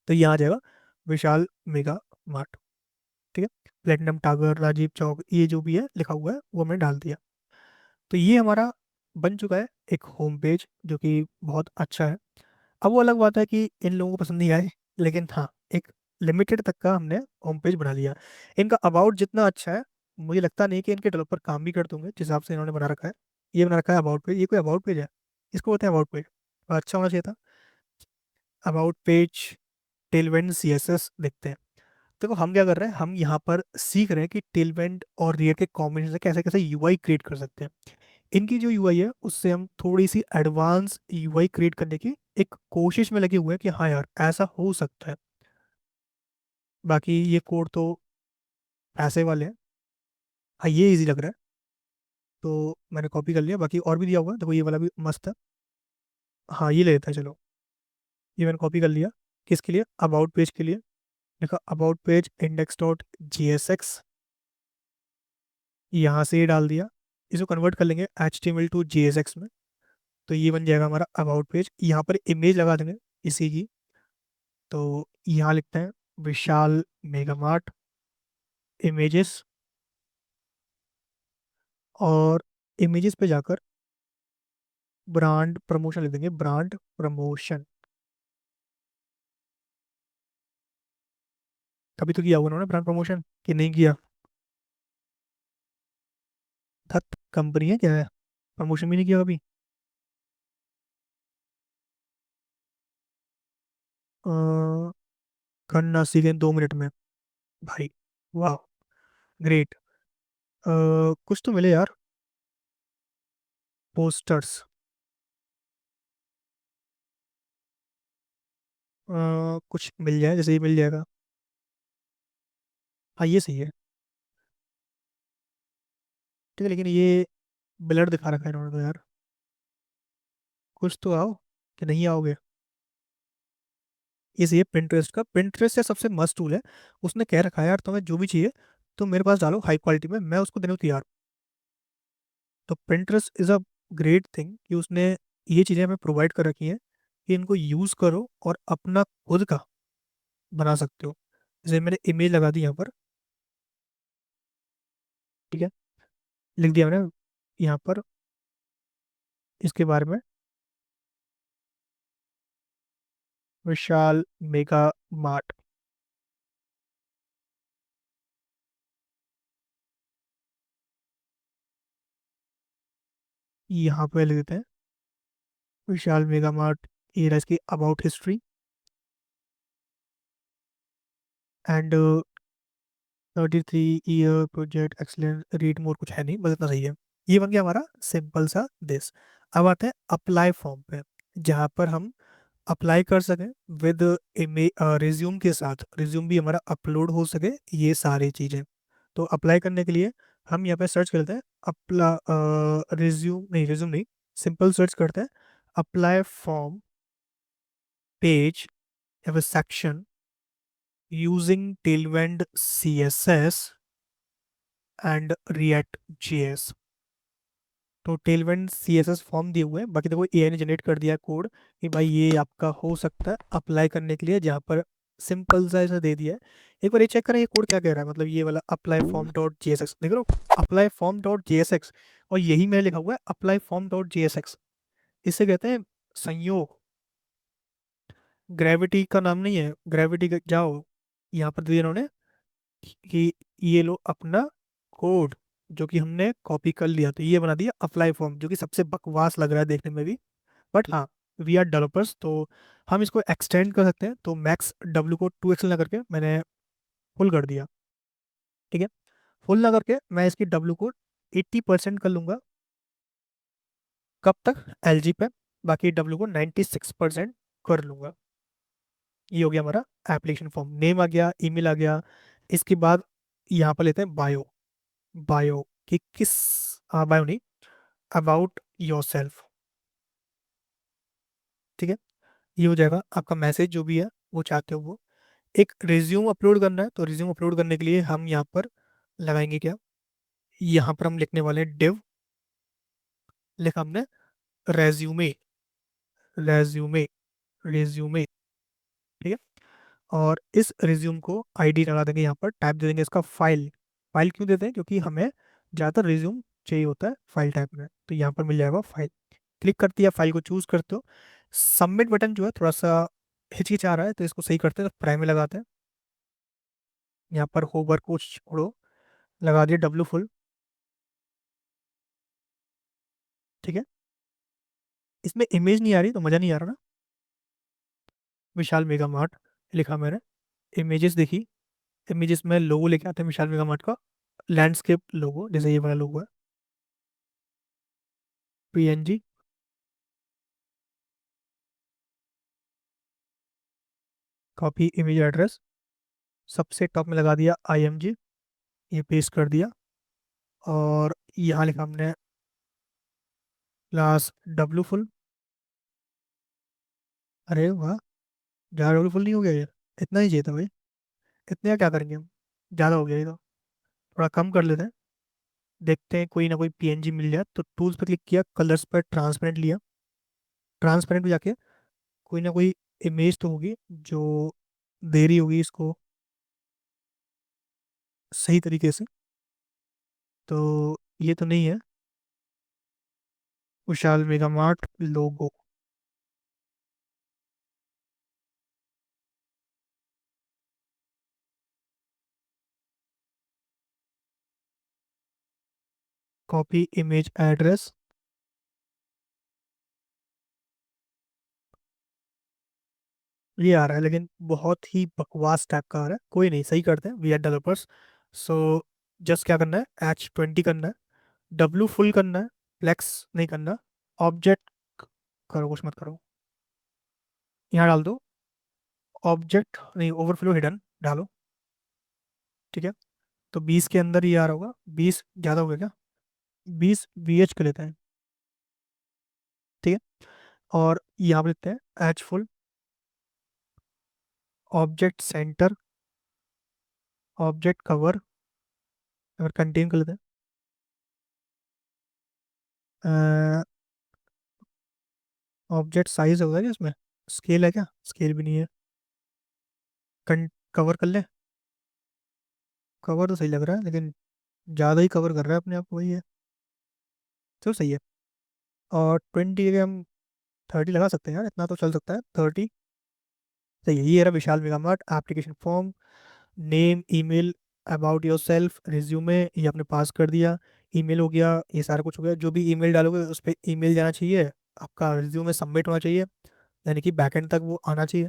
तो ये आ जाएगा विशाल मेगा मार्ट। ठीक है, प्लेटिनम टावर राजीव चौक ये जो भी है लिखा हुआ है वो मैंने डाल दिया। तो ये हमारा बन चुका है एक होम पेज, जो कि बहुत अच्छा है। अब वो अलग बात है कि इन लोगों को पसंद नहीं आए, लेकिन हाँ, एक लिमिटेड तक का हमने होम पेज बना लिया। इनका अबाउट जितना अच्छा है, मुझे लगता नहीं कि इनके डेवलपर काम भी करते होंगे जिस हिसाब से इन्होंने बना रखा है। ये बना रखा है अबाउट पेज, ये कोई अबाउट पेज है? इसको बोलते हैं अबाउट पेज, अच्छा होना चाहिए था। अबाउट पेज टेलवेंट CSS देखते हैं। देखो हम क्या कर रहे हैं, हम यहाँ पर सीख रहे हैं कि टेलवेंट और रिएक्ट के कॉम्बिनेशन से कैसे कैसे यूआई क्रिएट कर सकते हैं। इनकी जो यूआई है उससे हम थोड़ी सी एडवांस यूआई क्रिएट करने की एक कोशिश में लगे हुए हैं कि हाँ यार ऐसा हो सकता है। बाकी ये कोड तो पैसे वाले हैं। हाँ ये इजी लग रहा है, तो मैंने कॉपी कर लिया, बाकी और भी दिया हुआ है, देखो ये वाला भी मस्त है। हाँ ये ले लेता है चलो, ये मैंने कॉपी कर लिया। किसके लिए, अबाउट पेज के लिए। देखो अबाउट पेज index.jsx, यहाँ से ये डाल दिया। इसको कन्वर्ट कर लेंगे HTML to JSX में, तो ये बन जाएगा हमारा अबाउट पेज। यहाँ पर इमेज लगा देंगे इसी की, तो यहाँ लिखते हैं विशाल मेगामार्ट इमेजेस। और इमेजेस पे जाकर ब्रांड प्रमोशन लिख देंगे, ब्रांड प्रमोशन। कभी तो किया होगा उन्होंने ब्रांड प्रमोशन कि नहीं किया? धत, कंपनी है क्या है, प्रमोशन भी नहीं किया कभी। अ, करना सीखे 2 मिनट में भाई, वाह, ग्रेट। कुछ तो मिले यार, पोस्टर्स। कुछ मिल जाए, जैसे ही मिल जाएगा। हाँ ये सही है। ठीक है, लेकिन ये ब्लर दिखा रखा है इन्होंने तो यार, कुछ तो आओ, कि नहीं आओगे। ये सही है, पिंटरेस्ट का, पिंटरेस्ट है सबसे मस्त टूल है। उसने कह रखा है यार तुम्हें जो भी चाहिए तो मेरे पास डालो हाई क्वालिटी में, मैं उसको देने को तैयार। तो Pinterest is a great thing कि उसने ये चीज़ें हमें प्रोवाइड कर रखी हैं कि इनको यूज़ करो और अपना खुद का बना सकते हो। जैसे मैंने इमेज लगा दी यहाँ पर, ठीक है, लिख दिया मैंने यहाँ पर इसके बारे में, विशाल मेगा मार्ट। यहाँ पे लिख देते हैं विशाल मेगा मार्ट, ये रहा इसकी about history and 33 year project excellent read more, कुछ है नहीं, बस इतना सही है। ये बन गया हमारा सिंपल सा दिस। अब आते हैं अप्लाई फॉर्म पे, जहाँ पर हम अप्लाई कर सकें विद रिज्यूम के साथ, रिज्यूम भी हमारा अपलोड हो सके, ये सारी चीज़ें। तो अप्लाई करने के लिए हम यहाँ पे सर्च करते हैं अपला रिज्यूम नहीं, रिज्यूम नहीं, सिंपल सर्च करते हैं अप्लाई फॉर्म पेज या फिर section using Tailwind CSS and React JS। तो टेलवेंड CSS फॉर्म दिए हुए हैं, बाकी देखो AI ने जनरेट कर दिया कोड कि भाई ये आपका हो सकता है अप्लाई करने के लिए, जहाँ पर सिंपल सा ऐसा दे दिया है। एक बार ये चेक करें ये कोड क्या कह रहा है, मतलब ये वाला apply form dot G S x देख लो, अप्लाई फॉर्म डॉट JSX, और यही मैंने लिखा हुआ है अप्लाई फॉर्म डॉट JSX। इसे कहते हैं संयोग, ग्रेविटी का नाम नहीं है, ग्रेविटी का जाओ, यहाँ पर दिया इन्होंने कि ये लो अपना कोड जो कि हमने कॉपी कर लिया, तो ये बना दिया अप्लाई फॉर्म, जो कि सबसे बकवास लग रहा है देखने में भी, बट हाँ, वी आर डेवलपर्स तो हम इसको एक्सटेंड कर सकते हैं। तो मैक्स W को 2 XL ना करके मैंने फुल कर दिया, ठीक है। फुल ना करके मैं इसकी W को 80% कर लूंगा, कब तक, LG पे, बाकी W को 96% कर लूंगा। ये हो गया हमारा एप्लीकेशन फॉर्म, नेम आ गया, ईमेल आ गया। इसके बाद यहाँ पर लेते हैं बायो, बायो कि किस, बायो नहीं, अबाउट योर सेल्फ, ठीक है। ये हो जाएगा आपका मैसेज जो भी है वो चाहते हो वो। एक रिज्यूम अपलोड करना है, तो रिज्यूम अपलोड करने के लिए हम यहाँ पर लगाएंगे क्या, यहाँ पर हम लिखने वाले हैं डिव, लिखा हमने रेज्यूमे, रेज्यूमे, रेज्यूमे, ठीक है। और इस रिज्यूम को ID लगा देंगे, यहाँ पर टाइप दे देंगे इसका फाइल। फाइल क्यों देते हैं, क्योंकि हमें ज़्यादातर रिज्यूम चाहिए होता है फाइल टाइप में, तो यहाँ पर मिल जाएगा फाइल। क्लिक करती है, फाइल को चूज करते हो, सबमिट बटन जो है थोड़ा सा हिचकिचा रहा है, तो इसको सही करते हैं, तो प्राइम में लगाते हैं, यहाँ पर होवर को छोड़ो, लगा दिया W फुल, ठीक है। इसमें इमेज नहीं आ रही तो मज़ा नहीं आ रहा ना, विशाल मेगा मार्ट लिखा मैंने, इमेजेस देखी, इमेजेस में लोगो लेके आते हैं विशाल मेगा मार्ट का, लैंडस्केप लोगो, जैसे ये वाला लोगो है, PNG, कॉपी इमेज एड्रेस, सबसे टॉप में लगा दिया IMG, ये पेस्ट कर दिया, और यहाँ लिखा हमने क्लास W फुल। अरे वाह, ज़्यादा W फुल नहीं हो गया ये, इतना ही चाहिए था भाई, इतने का क्या करेंगे हम, ज़्यादा हो गया ये तो, थोड़ा कम कर लेते हैं। देखते हैं कोई ना कोई PNG मिल जाए, तो टूल्स पर क्लिक किया, कलर्स पर ट्रांसपेरेंट लिया, ट्रांसपेरेंट में जाके कोई ना कोई इमेज तो होगी जो दे रही होगी इसको सही तरीके से, तो ये तो नहीं है, विशाल मेगा मार्ट लोगो, कॉपी इमेज एड्रेस, ये आ रहा है लेकिन बहुत ही बकवास टाइप का आ रहा है, कोई नहीं, सही करते हैं, we are developers. So just क्या करना है, H20 करना है, W फुल करना है, फ्लेक्स नहीं करना, ऑब्जेक्ट करो, कुछ मत करो, यहाँ डाल दो, ऑब्जेक्ट नहीं, ओवरफ्लो हिडन डालो, ठीक है। तो 20 के अंदर ये आ रहा होगा, 20 ज़्यादा हो गया क्या, 20 VH के लेते हैं, ठीक है। और यहाँ पे लेते हैं H full, object centre, object cover, अगर कंटेन कर लेते हैं, ऑब्जेक्ट साइज होगा क्या इसमें? स्केल है क्या? स्केल भी नहीं है। कवर कर ले। कवर तो सही लग रहा है लेकिन ज़्यादा ही कवर कर रहा है अपने आप को, वही है। चलो सही है। और 20 की जगह हम 30 लगा सकते हैं यार, इतना तो चल सकता है, 30। सही है। ये रहा Vishal Mega Mart application form. Name, email, about yourself, resume, ये आपने पास कर दिया। ईमेल हो गया, ये सारा कुछ हो गया। जो भी ईमेल डालोगे उस पर ईमेल जाना चाहिए। आपका रिज्यूमे सबमिट होना चाहिए, यानी कि बैकएंड तक वो आना चाहिए।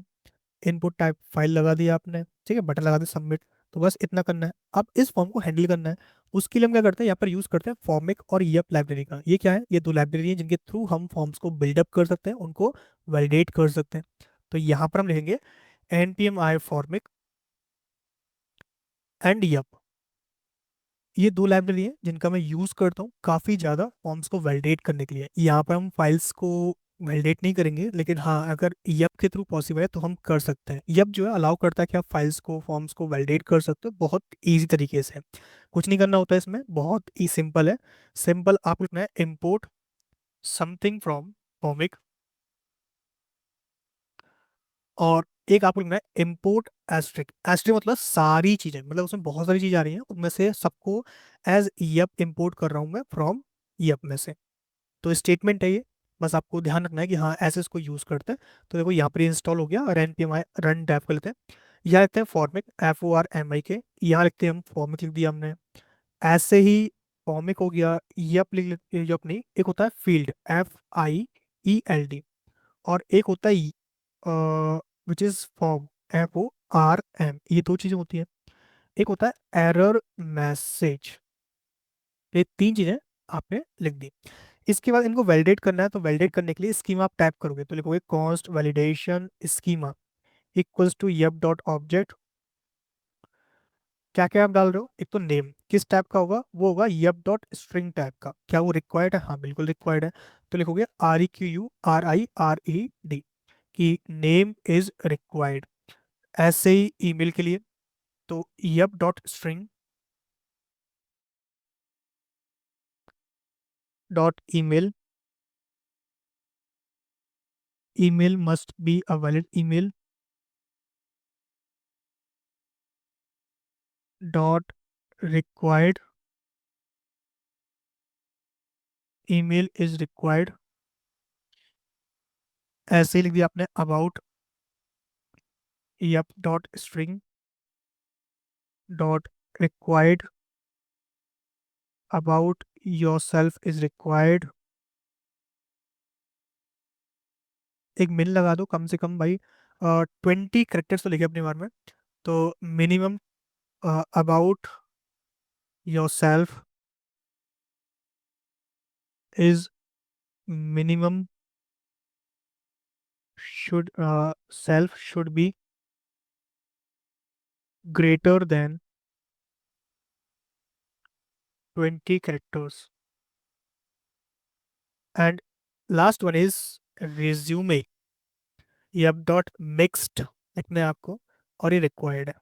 इनपुट टाइप फाइल लगा दिया आपने, ठीक है, बटन लगा दिया सबमिट। तो बस इतना करना है। अब इस फॉर्म को हैंडल करना है। उसके लिए हम क्या करते हैं, यहाँ पर यूज करते हैं फॉर्मिक और यप लाइब्रेरी का। ये क्या है? ये दो लाइब्रेरी हैं जिनके थ्रू हम फॉर्म्स को बिल्डअप कर सकते हैं, उनको वैलिडेट कर सकते हैं। तो यहाँ पर हम लिखेंगे npm i Formik and Yup. ये दो लाइब्रेरी हैं जिनका मैं यूज करता हूँ काफी ज्यादा फॉर्म्स को वैलिडेट करने के लिए। यहाँ पर हम फाइल्स को वैलिडेट नहीं करेंगे, लेकिन हाँ अगर यप के थ्रू पॉसिबल है तो हम कर सकते हैं। यप जो है अलाउ करता है कि आप फाइल्स को, फॉर्म्स को वैलिडेट कर सकते हो बहुत इजी तरीके से। कुछ नहीं करना होता है इसमें, बहुत ही सिंपल है। सिंपल आप लिखना है इम्पोर्ट समथिंग फ्रॉम फॉर्मिक, और एक आपको लिखना है इम्पोर्ट एस्ट्रिक। एस्ट्रिक मतलब सारी चीजें, मतलब उसमें बहुत सारी चीजें आ रही हैं, उनमें से सबको एज यप इम्पोर्ट कर रहा हूँ मैं फ्रॉम यप में से। तो स्टेटमेंट है ये, बस आपको ध्यान रखना है कि हाँ ऐसे इसको यूज करते हैं। तो देखो यहाँ पर इंस्टॉल हो गया, और npm रन डेव कर लेते हैं। यहाँ लिखते हैं फॉर्मिक, FORMIK। यहाँ लिखते हैं हम फॉर्मिक, लिख दिया हमने। ऐसे ही फॉर्मिक हो गया। यप लिख लेते, यप नहीं, एक होता है फील्ड, FIELD, और एक होता है विच इज फॉर्म, FORM। ये दो चीजें होती हैं। एक होता है एरर मैसेज। ये तीन चीजें आपने लिख दी। इसके बाद इनको वैलिडेट करना है, तो वैलिडेट करने के लिए स्कीमा आप टाइप करोगे, तो लिखोगे const validation schema equals to Yup dot object. क्या क्या आप डाल रहे हो? एक तो नेम किस टाइप का होगा, वो होगा यप डॉट स्ट्रिंग टाइप का। क्या वो रिक्वायर्ड है? हाँ बिल्कुल रिक्वायर्ड है। तो लिखोगे REQURIRED कि नेम इज रिक्वायर्ड। ऐसे ही ईमेल के लिए, तो Yup dot string dot email, email must be a valid email dot required, email is required। ऐसे ही लिख दिया आपने about yep dot string dot required, about your self is required. एक मिन लगा दो कम से कम भाई, 20 करेक्टर्स तो लिखे अपने बारे में। तो minimum about your self is minimum should self should be greater than 20 characters। And last one is resume, ये अब डॉट मिक्स्ड लिखना है आपको, और ये रिक्वायर्ड है।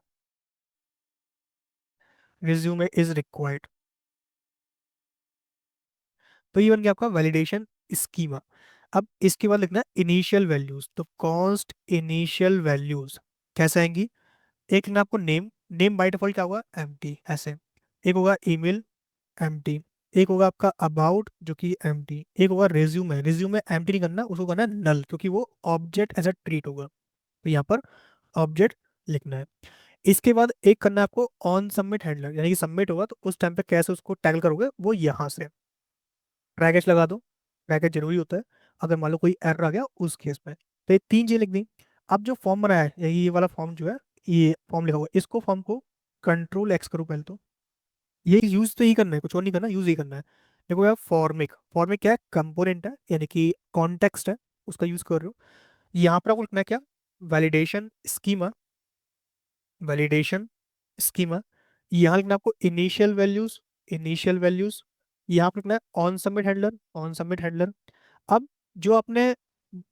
Resume is required. तो ये बन गया आपका वैलिडेशन स्कीमा। अब इसके बाद लिखना है इनिशियल वैल्यूज। तो कॉन्स्ट इनिशियल वैल्यूज कैसे आएंगी? एक लिखना आपको नेम, नेम बाय डिफॉल्ट क्या होगा? एम्प्टी ऐसे। एक होगा ईमेल, एम्प्टी। एक होगा आपका अबाउट जो कि एम्प्टी। एक होगा रिज्यूमे, रिज्यूमे एम्प्टी नहीं करना, उसको करना नल, क्योंकि वो ऑब्जेक्ट एज अ ट्रीट होगा। तो यहाँ पर ऑब्जेक्ट लिखना है। इसके बाद एक करना है आपको ऑन सबमिट हैंडलर, यानी कि सबमिट होगा तो उस टाइम पे कैसे उसको टैगल करोगे, वो यहाँ से ब्रैकेट लगा दो। ब्रैकेट जरूरी होता है अगर मान लो कोई एरर आ गया उस केस में। तो ये तीन चीजें लिख दी। अब जो फॉर्म बनाया है, ये वाला फॉर्म जो है, ये फॉर्म लिखा हुआ है, इसको फॉर्म को कंट्रोल X करो पहले तो। ये यूज तो ही करना है, कुछ और नहीं करना, यूज ही करना है। देखो यार फॉर्मिक, फॉर्मिक क्या है? कंपोनेंट है, यानी कि कॉन्टेक्स्ट है, उसका यूज कर रहे हो। यहाँ पर आपको लिखना है क्या? Validation schema, validation schema. यहाँ लिखना है आपको इनिशियल वैल्यूज, इनिशियल वैल्यूज। यहाँ पर लिखना है on submit handler, on submit handler. अब जो आपने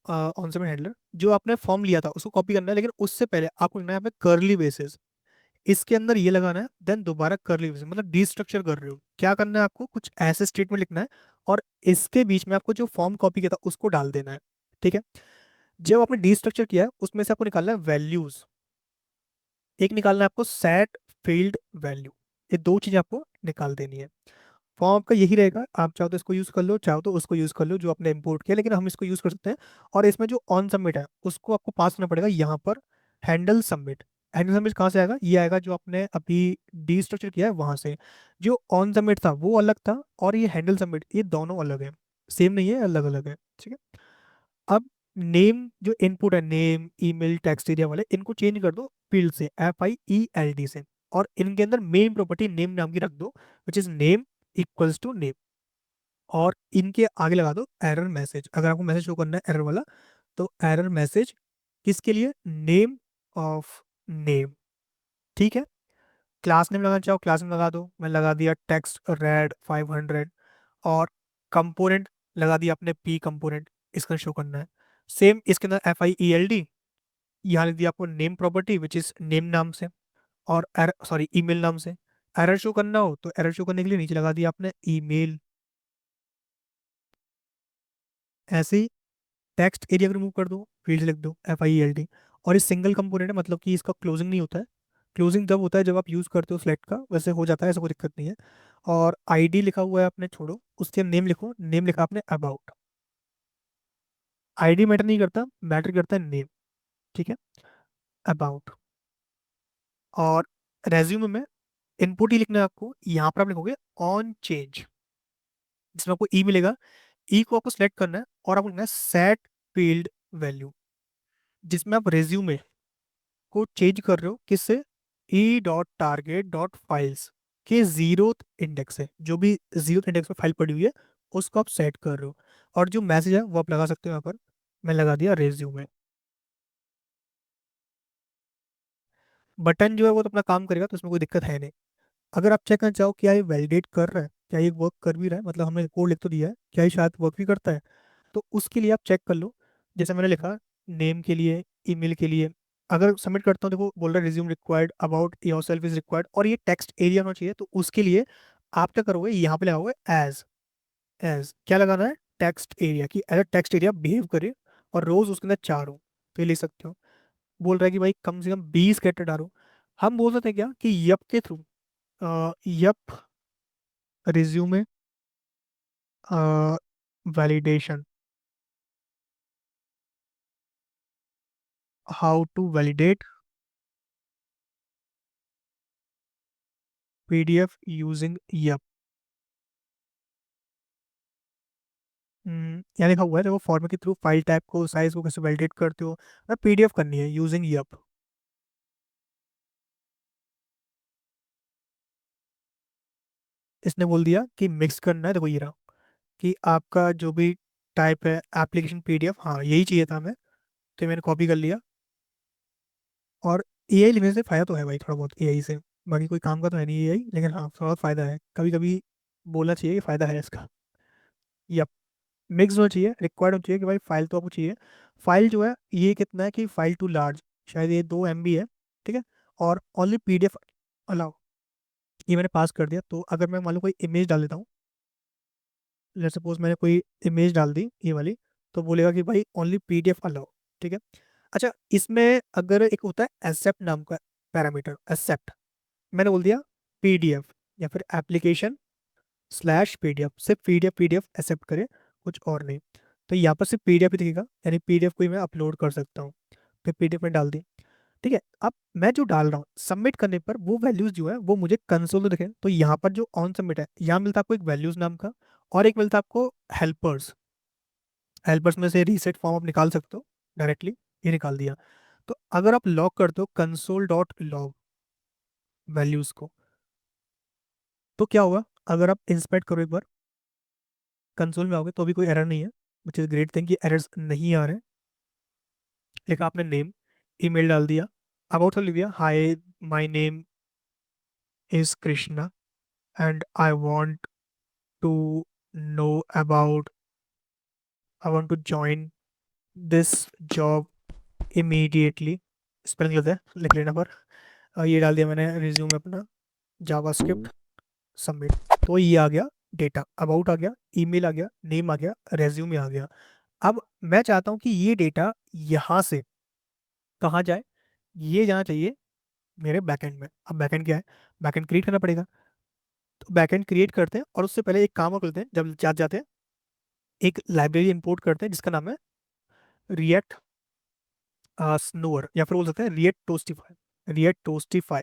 ऑन सबमिट हैंडलर जो आपने फॉर्म लिया था उसको कॉपी करना है, लेकिन उससे पहले आपको लिखना है यहाँ पे कर्ली बेसिस। इसके अंदर ये लगाना है, देन दोबारा कर्ली बेसिस, मतलब डिस्ट्रक्चर कर रहे हो। क्या करना है आपको? कुछ ऐसे स्टेटमेंट लिखना है, और इसके बीच में आपको जो फॉर्म कॉपी किया था उसको डाल देना है। ठीक है। जब आपने डी स्ट्रक्चर किया है उसमें से आपको निकालना है वैल्यूज, एक निकालना है आपको सेट फील्ड वैल्यू। ये दो चीजें आपको निकाल देनी है। फॉर्म आपका यही रहेगा, आप चाहो तो इसको यूज कर लो, चाहो तो उसको यूज कर लो जो आपने इंपोर्ट किया, लेकिन हम इसको यूज कर सकते हैं। और इसमें जो ऑन सबमिट है उसको आपको पास करना पड़ेगा यहाँ पर हैंडल सबमिट। हैंडल सबमिट कहाँ से आएगा, ये आएगा जो आपने अभी डी स्ट्रक्चर किया है वहां से। जो ऑन सबमिट था वो अलग था, और ये हैंडल सबमिट ये दोनों अलग है, सेम नहीं है, अलग अलग है, ठीक है। अब नेम जो इनपुट है, नेम ईमेल टेक्स्ट एरिया वाले, इनको चेंज कर दो फील्ड से, FIELD से। और इनके अंदर मेन प्रॉपर्टी नेम नाम की रख दो, which is name equals to name. और इनके आगे लगा दो एरर मैसेज, अगर आपको मैसेज शो करना है एरर वाला, तो एरर मैसेज किसके लिए, नेम ऑफ नेम, ठीक है। क्लास नेम लगाना चाहो क्लास नेम लगा दो, मैं लगा दिया टेक्स्ट रेड 500। और कंपोनेंट लगा दिया अपने पी कंपोनेंट, इसका शो करना है। सेम इसके अंदर FIELD, यहाँ लिख दिया आपको name property which is name नाम से, और सॉरी ईमेल नाम से। एरर शो करना हो तो एरर शो करने के लिए नीचे लगा दिया आपने ईमेल। ऐसे ही टेक्स्ट एरिया को रिमूव कर दो, फील्ड लिख दो FIELD। और इस सिंगल कंपोनेंट है, मतलब कि इसका क्लोजिंग नहीं होता है। क्लोजिंग तब होता है जब आप यूज़ करते हो सिलेक्ट का, वैसे हो जाता है, ऐसा कोई दिक्कत नहीं है। और ID लिखा हुआ है आपने, छोड़ो, उसके नेम लिखो, नेम लिखा आपने अबाउट। ID मैटर नहीं करता, मैटर करता है नेम, ठीक है, अबाउट। और रेज्यूमे में इनपुट ही लिखना है आपको, यहाँ पर आप लिखोगे ऑन चेंज, जिसमें आपको ई मिलेगा। ई को आपको सेलेक्ट करना है और आपको लिखना है सेट फील्ड वैल्यू, जिसमें आप रेज्यूमे को चेंज कर रहे हो किससे, E.target.files के जीरोथ इंडेक्स है, जो भी जीरोथ इंडेक्स में फाइल पड़ी हुई है उसको आप सेट कर रहे हो। और जो मैसेज है वो आप लगा सकते हो यहाँ पर, मैं लगा दिया रेज्यूमे। बटन जो है वो तो अपना काम करेगा, तो उसमें कोई दिक्कत है नहीं। अगर आप चेक करना चाहो क्या ये वैलिडेट कर रहा है, क्या ये वर्क कर भी रहा है, मतलब हमने कोड लिख तो दिया है, क्या ये शायद वर्क भी करता है, तो उसके लिए आप चेक कर लो। जैसे मैंने लिखा नेम के लिए, ईमेल के लिए, अगर सबमिट करता हूँ देखो बोल रहा है resume required, about your self is required, और ये टेक्स्ट एरिया होना चाहिए, तो उसके लिए आप क्या करोगे, यहाँ पे लगाओगे एज। एज क्या लगाना है, टेक्स्ट एरिया की, एज टेक्स्ट एरिया बिहेव करे, और रोज उसके अंदर 4 हो, तो ये लिख सकते हो। बोल रहा है कि भाई कम से कम 20 कैरेक्टर डालो। हम बोल सकते हैं क्या कि यप के through, Yup resume validation, how to validate PDF using Yup. यहाँ लिखा हुआ है देखो, फॉर्मेट के थ्रू फाइल टाइप को साइज को कैसे वैलिडेट करते हो, PDF करनी है यूजिंग यप। इसने बोल दिया कि मिक्स करना है, देखो ये रहा कि आपका जो भी टाइप है एप्लीकेशन PDF, हाँ यही चाहिए था हमें, तो मैंने कॉपी कर लिया। और AI लिखने से फ़ायदा तो है भाई थोड़ा बहुत, AI से, बाकी कोई काम का तो है नहीं AI, लेकिन हाँ थोड़ा बहुत फ़ायदा है, कभी कभी बोलना चाहिए कि फ़ायदा है इसका। यप, मिक्स होना चाहिए, रिक्वायर्ड होना चाहिए कि भाई फाइल तो आपको चाहिए। फाइल जो है ये कितना है कि फाइल टू लार्ज, शायद ये 2 MB है, ठीक है। और ओनली PDF अलाउ, ये मैंने पास कर दिया। तो अगर मैं मान लो कोई इमेज डाल देता हूँ, लेट्स सपोज मैंने कोई इमेज डाल दी ये वाली, तो बोलेगा कि भाई ओनली PDF अलाउ, ठीक है। अच्छा, इसमें अगर एक होता है एक्सेप्ट नाम का पैरामीटर, एक्सेप्ट, मैंने बोल दिया PDF, या फिर एप्लीकेशन/PDF, सिर्फ PDF एक्सेप्ट करे, कुछ और नहीं। तो यहाँ पर सिर्फ PDF ही दिखेगा, यानी PDF को ही मैं अपलोड कर सकता हूँ। फिर PDF में डाल दी, ठीक है। अब मैं जो डाल रहा हूँ सबमिट करने पर वो वैल्यूज जो है वो मुझे कंसोल में दिखे। तो यहाँ पर जो ऑन सबमिट है, यहाँ मिलता है आपको एक वैल्यूज नाम का, और एक मिलता है आपको हेल्पर्स। हेल्पर्स में से रीसेट फॉर्म आप निकाल सकते हो डायरेक्टली, ये निकाल दिया। तो अगर आप लॉग करते हो console.log वैल्यूज को, तो क्या होगा, अगर आप इंस्पेक्ट करो एक बार कंसोल में आओगे तो भी कोई एरर नहीं है, विच इज ग्रेट थिंग कि एरर्स नहीं आ रहे हैं। लिखा आपने नेम, ईमेल डाल दिया, अबाउट लिख दिया hi my name is Krishna and to know about I want to join this job immediately. Spelling गलत है, लिख लेना पर। ये डाल दिया मैंने रिज्यूम अपना, जावास्क्रिप्ट, सबमिट। तो ये आ गया डेटा, अबाउट आ गया, ईमेल आ गया, नेम आ गया, रेज्यूमे आ गया। अब मैं चाहता हूँ कि ये डेटा यहाँ से कहाँ जाए, ये जाना चाहिए मेरे बैकएंड में। अब बैकएंड क्या है, बैकएंड क्रिएट करना पड़ेगा। तो बैकएंड क्रिएट करते हैं और उससे पहले एक काम और करते हैं, जब जाते हैं एक लाइब्रेरी इंपोर्ट करते हैं जिसका नाम है रिएक्ट स्नोअर, या फिर बोल सकते हैं रिएक्ट टोस्टिफाई। रिएक्ट टोस्टिफाई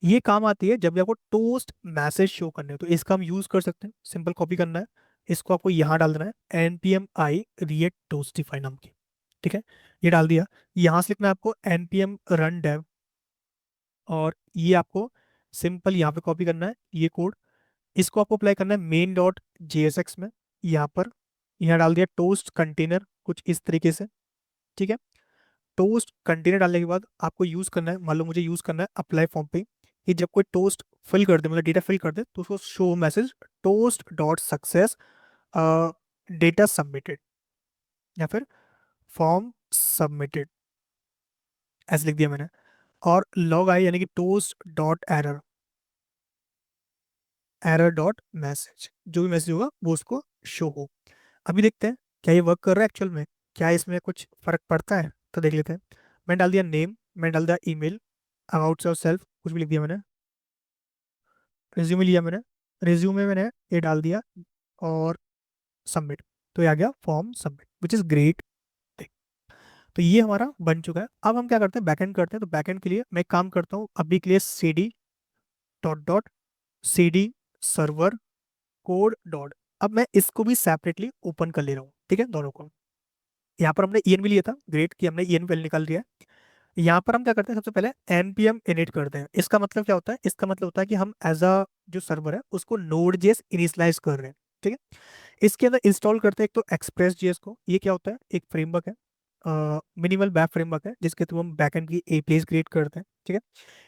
ये काम आती है जब भी आपको टोस्ट मैसेज शो करने हो, तो इसका हम यूज कर सकते हैं। सिंपल कॉपी करना है, इसको आपको यहाँ डाल देना है npm i react toastify नाम की। ठीक है, ये डाल दिया। यहाँ से लिखना है आपको npm run dev, और ये आपको सिंपल यहाँ पे कॉपी करना है ये कोड। इसको आपको अप्लाई करना है मेन डॉट JSX में, यहाँ पर यहाँ डाल दिया टोस्ट कंटेनर कुछ इस तरीके से। ठीक है, टोस्ट कंटेनर डालने के बाद आपको यूज करना है, मान लो मुझे यूज करना है अप्लाई फॉर्म पे, कि जब कोई टोस्ट फिल कर दे, मतलब डेटा फिल कर दे, तो उसको show message toast dot success data submitted, या फिर फॉर्म सबमिटेड, ऐसे लिख दिया मैंने। और लॉग आई यानी कि toast dot error, error dot message, जो भी मैसेज होगा वो उसको शो हो। अभी देखते हैं क्या ये वर्क कर रहा है एक्चुअल में, क्या इसमें कुछ फर्क पड़ता है, तो देख लेते हैं। मैं डाल दिया नेम, मैं डाल दिया ईमेल, अबाउट योर सेल्फ कुछ भी लिख दिया मैंने, रिज्यूमे लिया मैंने, रिज्यूमे मैंने ये डाल दिया, और सबमिट। तो ये आ गया form submit, which is great. तो ये हमारा बन चुका है। अब हम क्या करते हैं, बैकएंड करते हैं। तो बैकएंड के लिए मैं एक काम करता हूँ, अभी के लिए C D dot dot C D server code dot, अब मैं इसको भी सेपरेटली ओपन कर ले रहा हूँ। ठीक है, दोनों को। यहाँ पर हमने ENV लिया था, ग्रेट कि हमने ENV पहले निकाल दिया है। यहाँ पर हम क्या करते हैं, सबसे पहले npm init करते हैं। इसका मतलब क्या होता है, इसका मतलब होता है कि हम एज अ जो सर्वर है उसको Node.js इनिशियलाइज कर रहे हैं। ठीक है, इसके अंदर इंस्टॉल करते हैं एक तो Express.js को। ये क्या होता है, एक फ्रेमवर्क है, मिनिमल वेब फ्रेमवर्क है, जिसके थ्रू हम बैकएंड की एपीआईज क्रिएट करते हैं। ठीक है,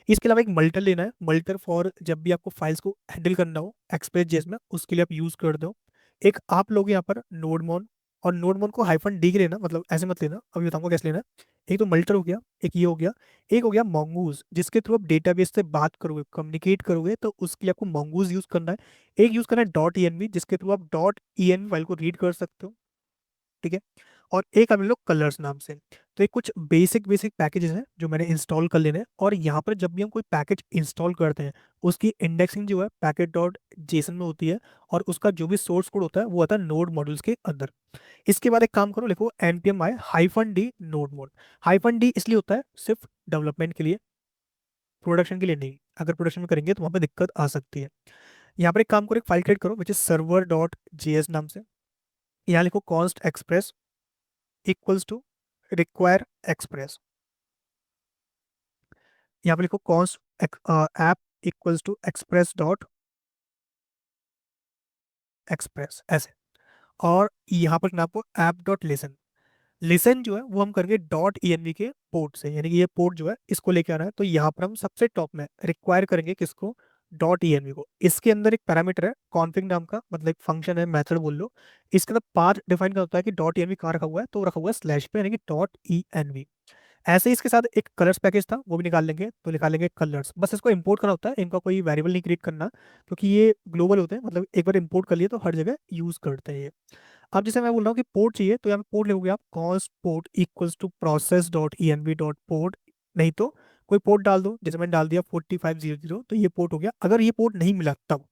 इसके अलावा एक मल्टर लेना है, मल्टर फॉर जब भी आपको फाइल्स को हैंडल करना हो Express.js में, उसके लिए आप यूज कर दो। एक आप लोग यहाँ पर नोडमोन, और नोडमोन को -d के लेना, मतलब ऐसे मत लेना, अभी बताऊंगा कैसे लेना है। एक तो मल्टर हो गया, एक ये हो गया, एक हो गया मोंगूज, जिसके थ्रू आप डेटाबेस से बात करोगे, कम्युनिकेट करोगे, तो उसके लिए आपको मोंगूज यूज करना है। एक यूज करना है डॉट env, जिसके थ्रू आप डॉट env फाइल को रीड कर सकते हो। ठीक है, और एक हम लोग कलर्स नाम से। तो ये कुछ बेसिक बेसिक पैकेजेस हैं जो मैंने इंस्टॉल कर लेने हैं। और यहाँ पर जब भी हम कोई पैकेज इंस्टॉल करते हैं, उसकी इंडेक्सिंग जो है पैकेट डॉट जेसन में होती है, और उसका जो भी सोर्स कोड होता है वो आता है नोड मॉड्यूल्स के अंदर। इसके बाद एक काम करो, लिखो npm i -d node mode. -d इसलिए होता है सिर्फ डेवलपमेंट के लिए, प्रोडक्शन के लिए नहीं। अगर प्रोडक्शन में करेंगे तो वहाँ पे दिक्कत आ सकती है। यहाँ पर एक काम करो, एक फाइल क्रिएट करो which is server dot JS नाम से। यहाँ लिखो const express equals to require express. यहाँ पे लिखो const app equals to express dot express, ऐसे। और यहाँ पर लिखना आपको ऐप डॉट लिसन। लिसन जो है वो हम करेंगे डॉट env के पोर्ट से, यानी कि ये पोर्ट जो है इसको लेके आना है। तो यहाँ पर हम सबसे टॉप में रिक्वायर करेंगे किसको, डॉट env को। इसके अंदर एक पैरामीटर है कॉन्फिग नाम का, मतलब एक फंक्शन है, मेथड बोल लो। इसके अंदर पाथ डिफाइन का होता है कि डॉट env कहाँ रखा हुआ है, तो रखा हुआ है स्लैश पे, यानी कि डॉट env। ऐसे ही इसके साथ एक कलर्स पैकेज था, वो भी निकाल लेंगे। तो निकाल लेंगे कलर्स, बस इसको इंपोर्ट करना होता है, इनका कोई वेरिएबल नहीं क्रिएट करना, क्योंकि ये ग्लोबल होते हैं, मतलब एक बार इंपोर्ट कर लिए तो हर जगह यूज करते हैं ये। अब जैसे मैं बोल रहा हूँ कि पोर्ट चाहिए, तो यहाँ पे पोर्ट लिखोगे आप const port equals to process dot env dot port, नहीं तो कोई पोर्ट डाल दो, जैसे मैंने डाल दिया 4500, तो ये पोर्ट हो गया। अगर ये पोर्ट नहीं मिला तब,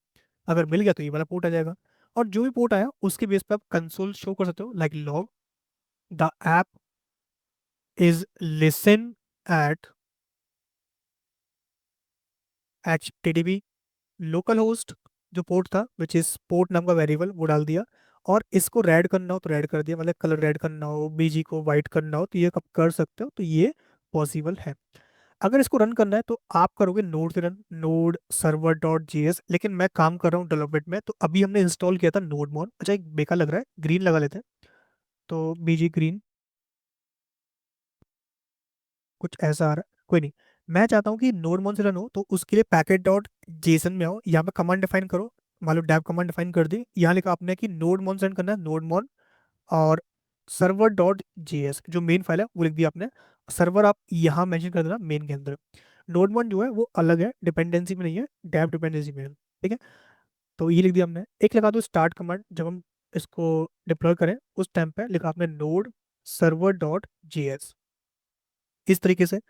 अगर मिल गया तो ये वाला पोर्ट आ जाएगा। और जो भी पोर्ट आया उसके बेस पे आप कंसोल शो कर सकते हो, like log the app is listen at HTTP local host, जो पोर्ट था विच इज पोर्ट नाम का वेरिएबल, वो डाल दिया। और इसको रेड करना हो तो रेड कर दिया, मतलब कलर रेड करना हो, बीजी को वाइट करना हो, तो ये कब कर सकते हो, तो ये पॉसिबल है। अगर इसको रन करना है तो आप करोगे नोड से run, node server dot JS. लेकिन मैं काम कर रहा हूँ डेवलपमेंट में, तो अभी हमने इंस्टॉल किया था नोड मॉन। अच्छा, एक बेकार लग रहा है, ग्रीन लगा लेते हैं, तो बीजी ग्रीन कुछ ऐसा आ रहा है, कोई नहीं। मैं चाहता हूँ कि नोड मॉन से रन हो, तो उसके लिए पैकेट डॉट जेसन में आओ, यहाँ पे कमांड डिफाइन करो। मान लो डेव कमांड डिफाइन कर दी, यहाँ लिखा आपने कि नोड मॉन सेंड करना है, नोड मॉन और सर्वर डॉट जेएस जो मेन फाइल है वो लिख दिया आपने। सर्वर आप यहाँ मेंशन कर देना मेन के अंदर। नोड मॉन जो है वो अलग है, डिपेंडेंसी में नहीं है, डेव डिपेंडेंसी में है। ठीक है, तो ये लिख दिया हमने। एक लगा दो स्टार्ट कमांड, जब हम इसको डिप्लॉय करें उस टाइम पे लिखा आपने नोड सर्वर डॉट जेएस। इस तरीके से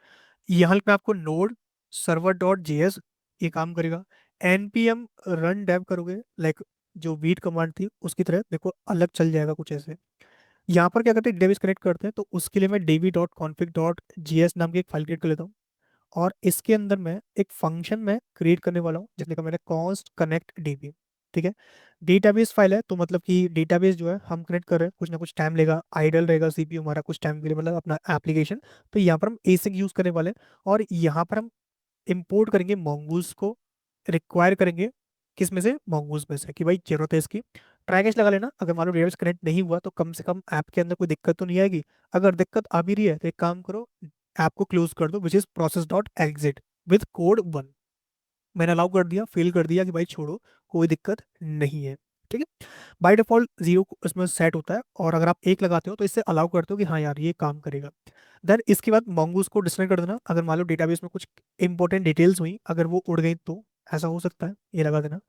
यहाँ पे आपको नोड सर्वर डॉट जेएस ये काम करेगा। npm रन डेव करोगे, लाइक जो वीट कमांड थी उसकी तरह देखो अलग चल जाएगा कुछ ऐसे। यहाँ पर क्या करते हैं, डेविस कनेक्ट करते हैं, तो उसके लिए मैं dev dot config dot GS नाम की एक फाइल क्रिएट कर लेता हूँ। और इसके अंदर मैं एक फंक्शन में क्रिएट करने वाला हूँ जिसने का मैंने कॉन्स्ट कनेक्ट डीबी। ठीक है, डेटाबेस फाइल है तो मतलब कि डेटाबेस जो है हम कनेक्ट कर रहे हैं, कुछ ना कुछ टाइम लेगा, आइडल रहेगा सीपीयू हमारा कुछ टाइम के लिए, मतलब अपना एप्लीकेशन। तो यहाँ पर हम एसिक यूज करने वाले हैं और यहाँ पर हम इंपोर्ट करेंगे mongoose को, रिक्वायर करेंगे किस में से, mongoose में से, कि भाई जरूरत है इसकी। ट्राई कैच लगा लेना, अगर मान लो डेटाबेस कनेक्ट नहीं हुआ तो कम से कम ऐप के अंदर कोई दिक्कत तो नहीं आएगी। अगर दिक्कत आ भी रही है तो एक काम करो, ऐप को क्लोज कर दो, which is process dot exit with code 1। मैंने अलाउ कर दिया, फेल कर दिया कि भाई छोड़ो, कोई दिक्कत नहीं है। ठीक है, बाय डिफॉल्ट 0 इसमें सेट होता है, और अगर आप 1 लगाते हो तो इससे अलाउ करते हो कि हाँ यार ये काम करेगा। देन इसके बाद mongoose को डिस्प्ले कर देना, अगर मान लो डेटाबेस में कुछ इंपॉर्टेंट डिटेल्स हुई अगर वो उड़ गई तो ऐसा हो सकता है, ये लगा देना।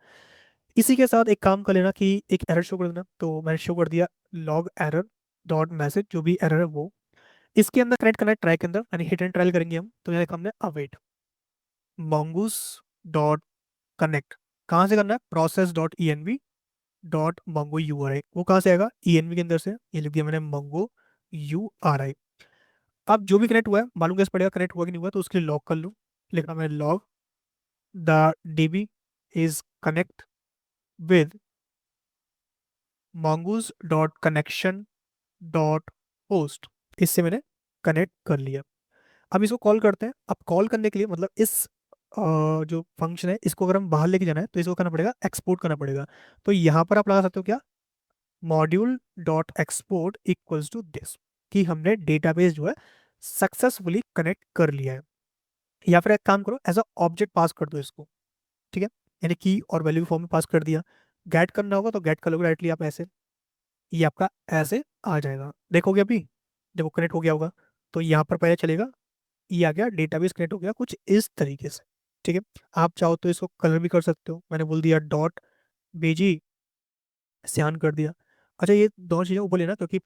इसी के साथ एक काम कर लेना कि एक एरर शो कर देना, तो मैंने शो कर दिया लॉग एरर डॉट मैसेज, जो भी एरर है वो इसके अंदर कनेक्ट करना है ट्राई के अंदर, यानी हिट एंड ट्रायल करेंगे हम। तो यहाँ देखा हमने अवेट mongoose डॉट कनेक्ट, कहाँ से करना है, process dot env dot mongo uri, वो कहाँ से आएगा, env के अंदर से, ये लिख दिया मैंने mongo uri। अब जो भी कनेक्ट हुआ है मालूम कैसे पड़ेगा कनेक्ट हुआ कि नहीं हुआ, तो उसके लिए लॉग कर लूँ, लिखा मैंने log the db is connect with mongoose dot connection dot host, इससे मैंने कनेक्ट कर लिया। अब इसको कॉल करते हैं। अब कॉल करने के लिए मतलब इस जो फंक्शन है इसको अगर हम बाहर लेके जाना है तो इसको करना पड़ेगा, एक्सपोर्ट करना पड़ेगा। तो यहाँ पर आप लगा सकते हो क्या, module dot export equals to this, कि हमने डेटाबेस जो है सक्सेसफुली कनेक्ट कर लिया है। या फिर एक काम करो, एज अ ऑब्जेक्ट पास कर दो इसको। ठीक है, यानी की और वैल्यू फॉर्म में पास कर दिया। गेट करना होगा तो गेट कर लोगे डायरेक्टली आप ऐसे, ये आपका ऐसे आ जाएगा, देखोगे अभी जब वो कनेक्ट हो गया होगा तो यहाँ पर पहले चलेगा, ये आ गया डेटाबेस कनेक्ट हो गया कुछ इस तरीके से। ठीक है, आप चाहो तो इसको कलर भी कर सकते हो, मैंने बोल दिया डॉट बेजी स्यान कर दिया। अच्छा ये दोनों चीज़ें ऊपर लेना क्योंकि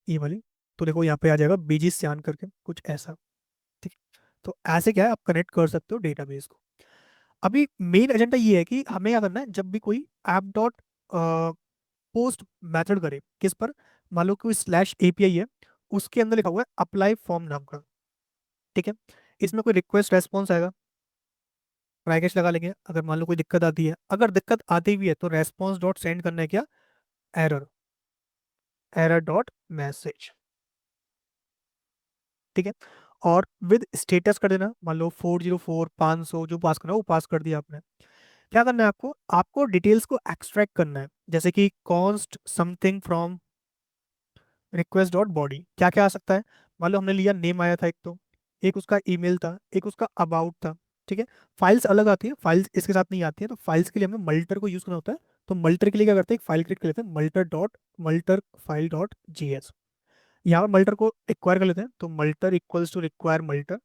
ये वाली, तो देखो यहाँ पे आ जाएगा बेजी स्यान करके कुछ ऐसा। ठीक है, तो ऐसे क्या है आप कनेक्ट कर सकते हो डेटाबेस को। अभी मेन एजेंडा ये है कि हमें क्या करना है, जब भी कोई ऐप डॉट पोस्ट मैथड करे किस पर, मान लो कोई स्लैश एपीआई है, उसके अंदर लिखा हुआ है अप्लाई फॉर्म नाम का। ठीक है, इसमें कोई रिक्वेस्ट रेस्पॉन्स आएगा, ट्राई लगा लेंगे, अगर मान लो कोई दिक्कत आती है, अगर दिक्कत आती भी है तो रेस्पॉन्स डॉट सेंड करना है क्या, एरर, एरर डॉट मैसेज। ठीक है, और विद स्टेटस कर देना, मान लो 404 500 जो पास करना है वो पास कर दिया आपने। क्या करना है आपको, आपको डिटेल्स को एक्सट्रैक्ट करना है, जैसे कि const something from request dot body, क्या क्या आ सकता है, मान लो हमने लिया नेम आया था एक, तो एक उसका ईमेल था, एक उसका अबाउट था। ठीक है, फाइल्स अलग आती है, फाइल्स इसके साथ नहीं आती है, तो फाइल्स के लिए हमें मल्टर को यूज करना होता है। तो मल्टर के लिए क्या करते हैं, एक फाइल क्रिएट कर लेते हैं, मल्टर फाइल डॉट जीएस। यहाँ पर मल्टर को एक्वायर कर लेते हैं, तो मल्टर इक्वल्स टू रिक्वायर मल्टर,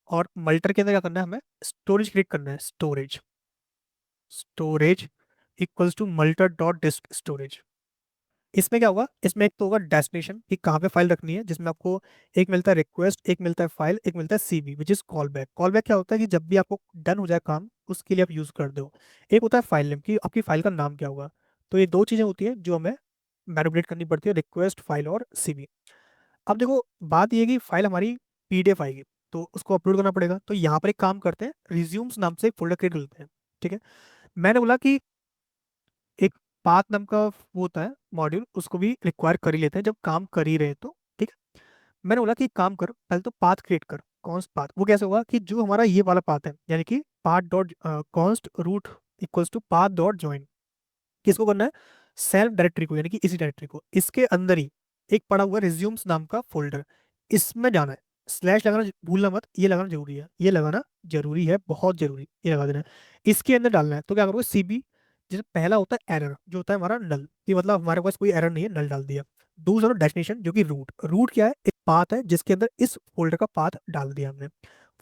और मल्टर के अंदर क्या करना है, हमें स्टोरेज क्रिएट करना है, storage, storage equals to multer dot disk storage. इसमें क्या होगा, इसमें एक तो होगा डेस्टिनेशन कि कहाँ पे फाइल रखनी है, जिसमें आपको एक मिलता है रिक्वेस्ट, एक मिलता है फाइल, एक मिलता है CV which is call back. Call back क्या होता है कि जब भी आपको डन हो जाए काम उसके लिए आप यूज कर दो। एक होता है फाइल नेम कि आपकी फाइल का नाम क्या होगा। तो ये दो चीजें होती है जो हमें मैनिपुलेट करनी पड़ती है, रिक्वेस्ट फाइल और सीवी। अब देखो बात ये है कि फाइल हमारी पीडीएफ आएगी तो उसको अपलोड करना पड़ेगा, तो यहाँ पर एक काम करते हैं, रिज्यूम्स नाम से एक फोल्डर क्रिएट कर लेते हैं। ठीक है, मैंने बोला कि एक पाथ नाम का वो होता है मॉड्यूल, उसको भी रिक्वायर कर ही लेते हैं जब काम कर ही रहे तो। ठीक है, मैंने बोला कि एक काम कर, पहले तो पाथ क्रिएट कर, कॉन्स्ट पाथ। वो कैसे होगा कि जो हमारा ये वाला पाथ है, यानी कि path dot const root equals to path dot join, किसको करना है, सेल्फ डायरेक्टरी को, यानी कि इसी डायरेक्टरी को, इसके अंदर ही एक पड़ा हुआ रिज्यूम्स नाम का फोल्डर, इसमें जाना है। स्लैश लगाना भूलना मत, ये लगाना जरूरी है, ये लगाना जरूरी है, बहुत जरूरी, ये लगा देना है। इसके अंदर डालना है, तो क्या करोगे, सीबी, जैसे पहला होता है एरर जो होता है हमारा नल, कि मतलब हमारे पास कोई एरर नहीं है, नल डाल दिया। दूसरा डेस्टिनेशन जो कि रूट, रूट क्या है, एक पाथ है जिसके अंदर इस फोल्डर का पाथ डाल दिया हमने।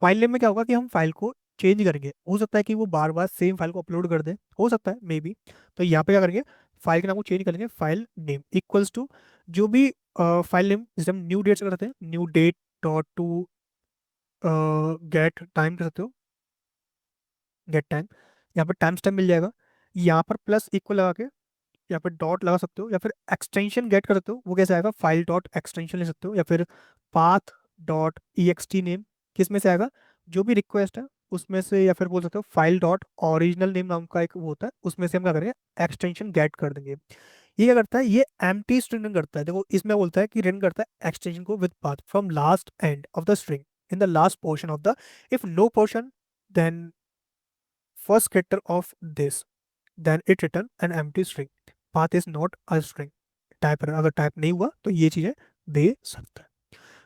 फाइल नेम में क्या होगा कि हम फाइल को चेंज करेंगे, हो सकता है कि वो बार बार सेम फाइल को अपलोड कर दे, हो सकता है मे बी। तो यहाँ पे क्या करेंगे, फाइल के नाम को चेंज कर लेंगे, फाइल नेम इक्वल्स टू जो भी फाइल नेम, जैसे हम न्यू डेट से करते हैं, new date dot to get time कर सकते हो, गेट टाइम, यहाँ पर टाइम स्टैम्प मिल जाएगा, यहाँ पर प्लस इक्वल लगा के यहाँ पर डॉट लगा सकते हो, या फिर एक्सटेंशन गेट कर सकते हो, वो कैसे आएगा, फाइल डॉट एक्सटेंशन ले सकते हो, या फिर path dot E x T name, किस में से आएगा, जो भी रिक्वेस्ट है उसमें से, या फिर बोल सकते हो फाइल डॉट ओरिजिनल नेम नाम का एक वो होता है, उसमें से हम क्या करेंगे, एक्सटेंशन गेट कर देंगे। ये क्या करता है, ये एम्प्टी स्ट्रिंग रन करता है, देखो इसमें बोलता है कि रन करता है एक्सटेंशन को with path from last end of the string in the last portion of the, if no portion then first character of this, then it return an empty string. Path is not a string. Type अगर type नहीं हुआ तो ये चीजें दे सकता है।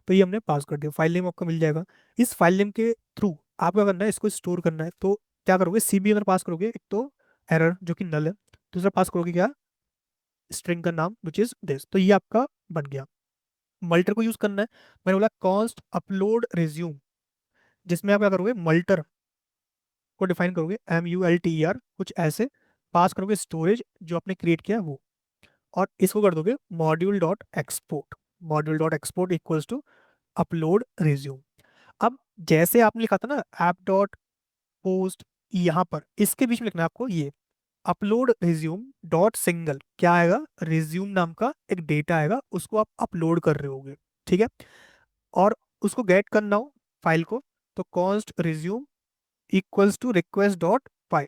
तो ये हमने पास कर दिया, फाइल नेम आपको मिल जाएगा। इस फाइल नेम के थ्रू आप क्या करना है, इसको स्टोर करना है, तो क्या करोगे, सीबी अंदर पास करोगे, एक तो एरर जो कि नल है, दूसरा पास करोगे क्या, स्ट्रिंग का नाम विच इज दिस, तो ये आपका बन गया। मल्टर को यूज करना है, मैंने बोला कॉन्स्ट अपलोड रिज्यूम, जिसमें आप क्या करोगे, मल्टर को डिफाइन करोगे, MULTER कुछ ऐसे, पास करोगे स्टोरेज जो आपने क्रिएट किया है वो, और इसको कर दोगे module dot export, module dot export equals to upload resume. अब जैसे आपने लिखा था ना ऐप डॉट पोस्ट, यहाँ पर इसके बीच में लिखना है आपको ये अपलोड रिज्यूम डॉट सिंगल, क्या आएगा, रिज्यूम नाम का एक डेटा आएगा, उसको आप अपलोड कर रहे होगे, ठीक है, और उसको गेट करना हो फाइल को, तो const resume equals to request dot file,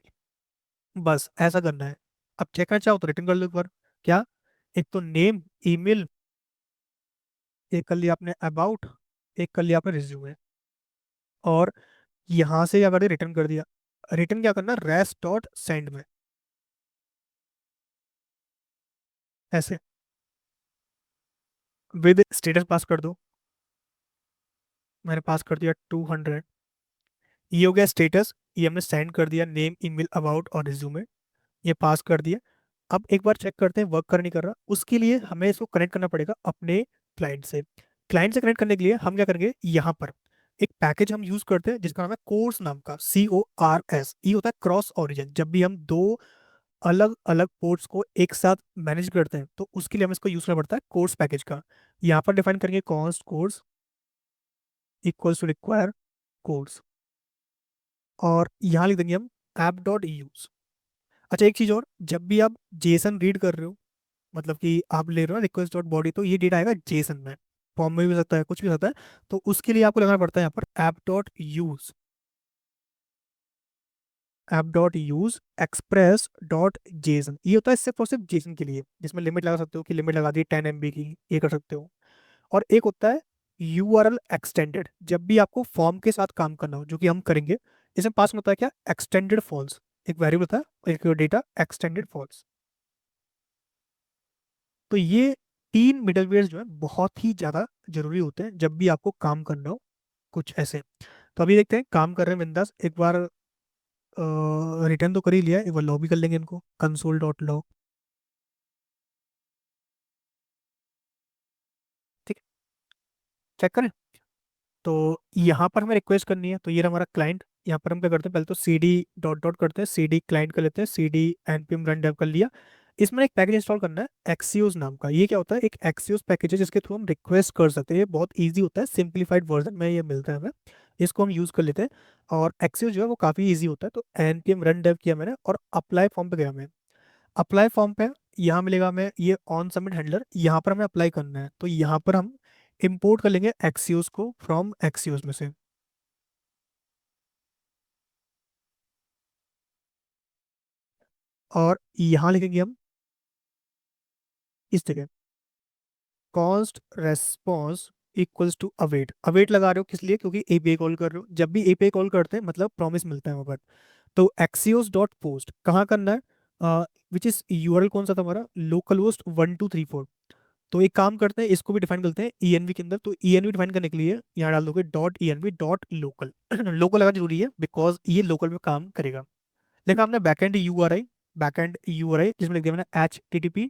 बस ऐसा करना है। अब चेक करना चाहो तो रिटर्न कर लो एक बार, क्या, एक तो नेम ईमेल, एक कर लिया आपने अबाउट, एक कर लिया आपने रिज्यूमे, और यहाँ से अगर रिटर्न कर दिया, रिटर्न क्या करना, रेस्ट डॉट सेंड में, ऐसे विद स्टेटस पास कर दो, मैंने पास कर दिया 200, ये हो गया स्टेटस, ये हमने सेंड कर दिया, नेम ईमेल अबाउट और रिज्यूमे, ये पास कर दिया। अब एक बार चेक करते हैं वर्क कर नहीं कर रहा, उसके लिए हमें इसको कनेक्ट करना पड़ेगा अपने क्लाइंट से। क्लाइंट से कनेक्ट करने के लिए हम क्या करेंगे, यहाँ पर एक पैकेज हम यूज करते हैं जिसका नाम है कोर्स नाम का, CORS, ये होता है क्रॉस ओरिजिन, जब भी हम दो अलग अलग पोर्ट्स को एक साथ मैनेज करते हैं तो उसके लिए हमें इसको यूज करना पड़ता है कोर्स पैकेज का। यहाँ पर डिफाइन करेंगे const course equals to require course, और यहाँ लिख देंगे हम ऐप डॉट यूज। अच्छा एक चीज और, जब भी आप जेसन रीड कर रहे हो, मतलब कि आप ले रहे हो रिक्वेस्ट डॉट बॉडी, तो ये डेटा आएगा जेसन में, फॉर्म में भी हो सकता है, कुछ भी हो सकता है, तो उसके लिए आपको लगाना पड़ता है यहाँ पर app dot use, app dot use express dot JSON, ये होता है सिर्फ और सिर्फ जेसन के लिए, जिसमें लिमिट लगा सकते हो कि लिमिट लगा दी 10 MB की, ये कर सकते हो। और एक होता है URL एक्सटेंडेड, जब भी आपको फॉर्म के साथ काम करना हो, जो कि हम करेंगे, इसमें पास में होता है क्या, एक्सटेंडेड फॉल्स, एक वेरिएबल होता है, एक डेटा एक्सटेंडेड फॉल्स। तो ये तीन मिडलवेयर जो है बहुत ही ज़्यादा जरूरी होते हैं जब भी आपको काम करना हो, कुछ ऐसे। तो अभी देखते हैं काम कर रहे हैं बिंदास, एक बार रिटर्न तो कर ही लिया है, एक बार लॉग भी कर लेंगे इनको, कंसोल डॉट लॉग, ठीक है, चेक करें। तो यहाँ पर हमें रिक्वेस्ट करनी है, तो ये रहा हमारा क्लाइंट, यहाँ पर हम क्या करते हैं, पहले तो CD डॉट डॉट करते हैं, CD क्लाइंट कर लेते हैं, CD npm रन डेव कर लिया। इसमें एक पैकेज इंस्टॉल करना है एक्सियोस नाम का, ये क्या होता है, एक एक्सियोस पैकेज है जिसके थ्रू हम रिक्वेस्ट कर सकते हैं, ये बहुत ईजी होता है, सिंप्लीफाइड वर्जन में ये मिलता है हमें, इसको हम यूज़ कर लेते हैं। और एक्सियोस जो है वो काफ़ी ईजी होता है, तो npm रन डेव किया मैंने और अप्लाई फॉर्म पे गया मैं, अप्लाई फॉर्म पे यहाँ मिलेगा हमें ये ऑन सबमिट हैंडलर, यहाँ पर हमें अप्लाई करना है, तो यहाँ पर हम इंपोर्ट कर लेंगे एक्सियोस को फ्रॉम एक्सियोस में से, और यहाँ लिखेंगे हम इस जगह const response equals to await, await लगा रहे हो किस लिए, क्योंकि एपीआई कॉल कर रहे हो, जब भी एपीआई कॉल करते हैं मतलब प्रॉमिस मिलता है वहाँ पर। तो एक्सियोस डॉट पोस्ट कहाँ करना है, विच इज यूआरएल कौन सा था हमारा, लोकल होस्ट 1234। तो एक काम करते हैं, इसको भी डिफाइन करते हैं ENV के अंदर, तो ENV डिफाइन करने के लिए यहाँ डाल दोगे dot ENV dot local, local लगाना जरूरी है बिकॉज ये लोकल में काम करेगा। लिखा हमने बैकएंड URI, बैकएंड URI जिसमें लिख दिया मैंने HTTP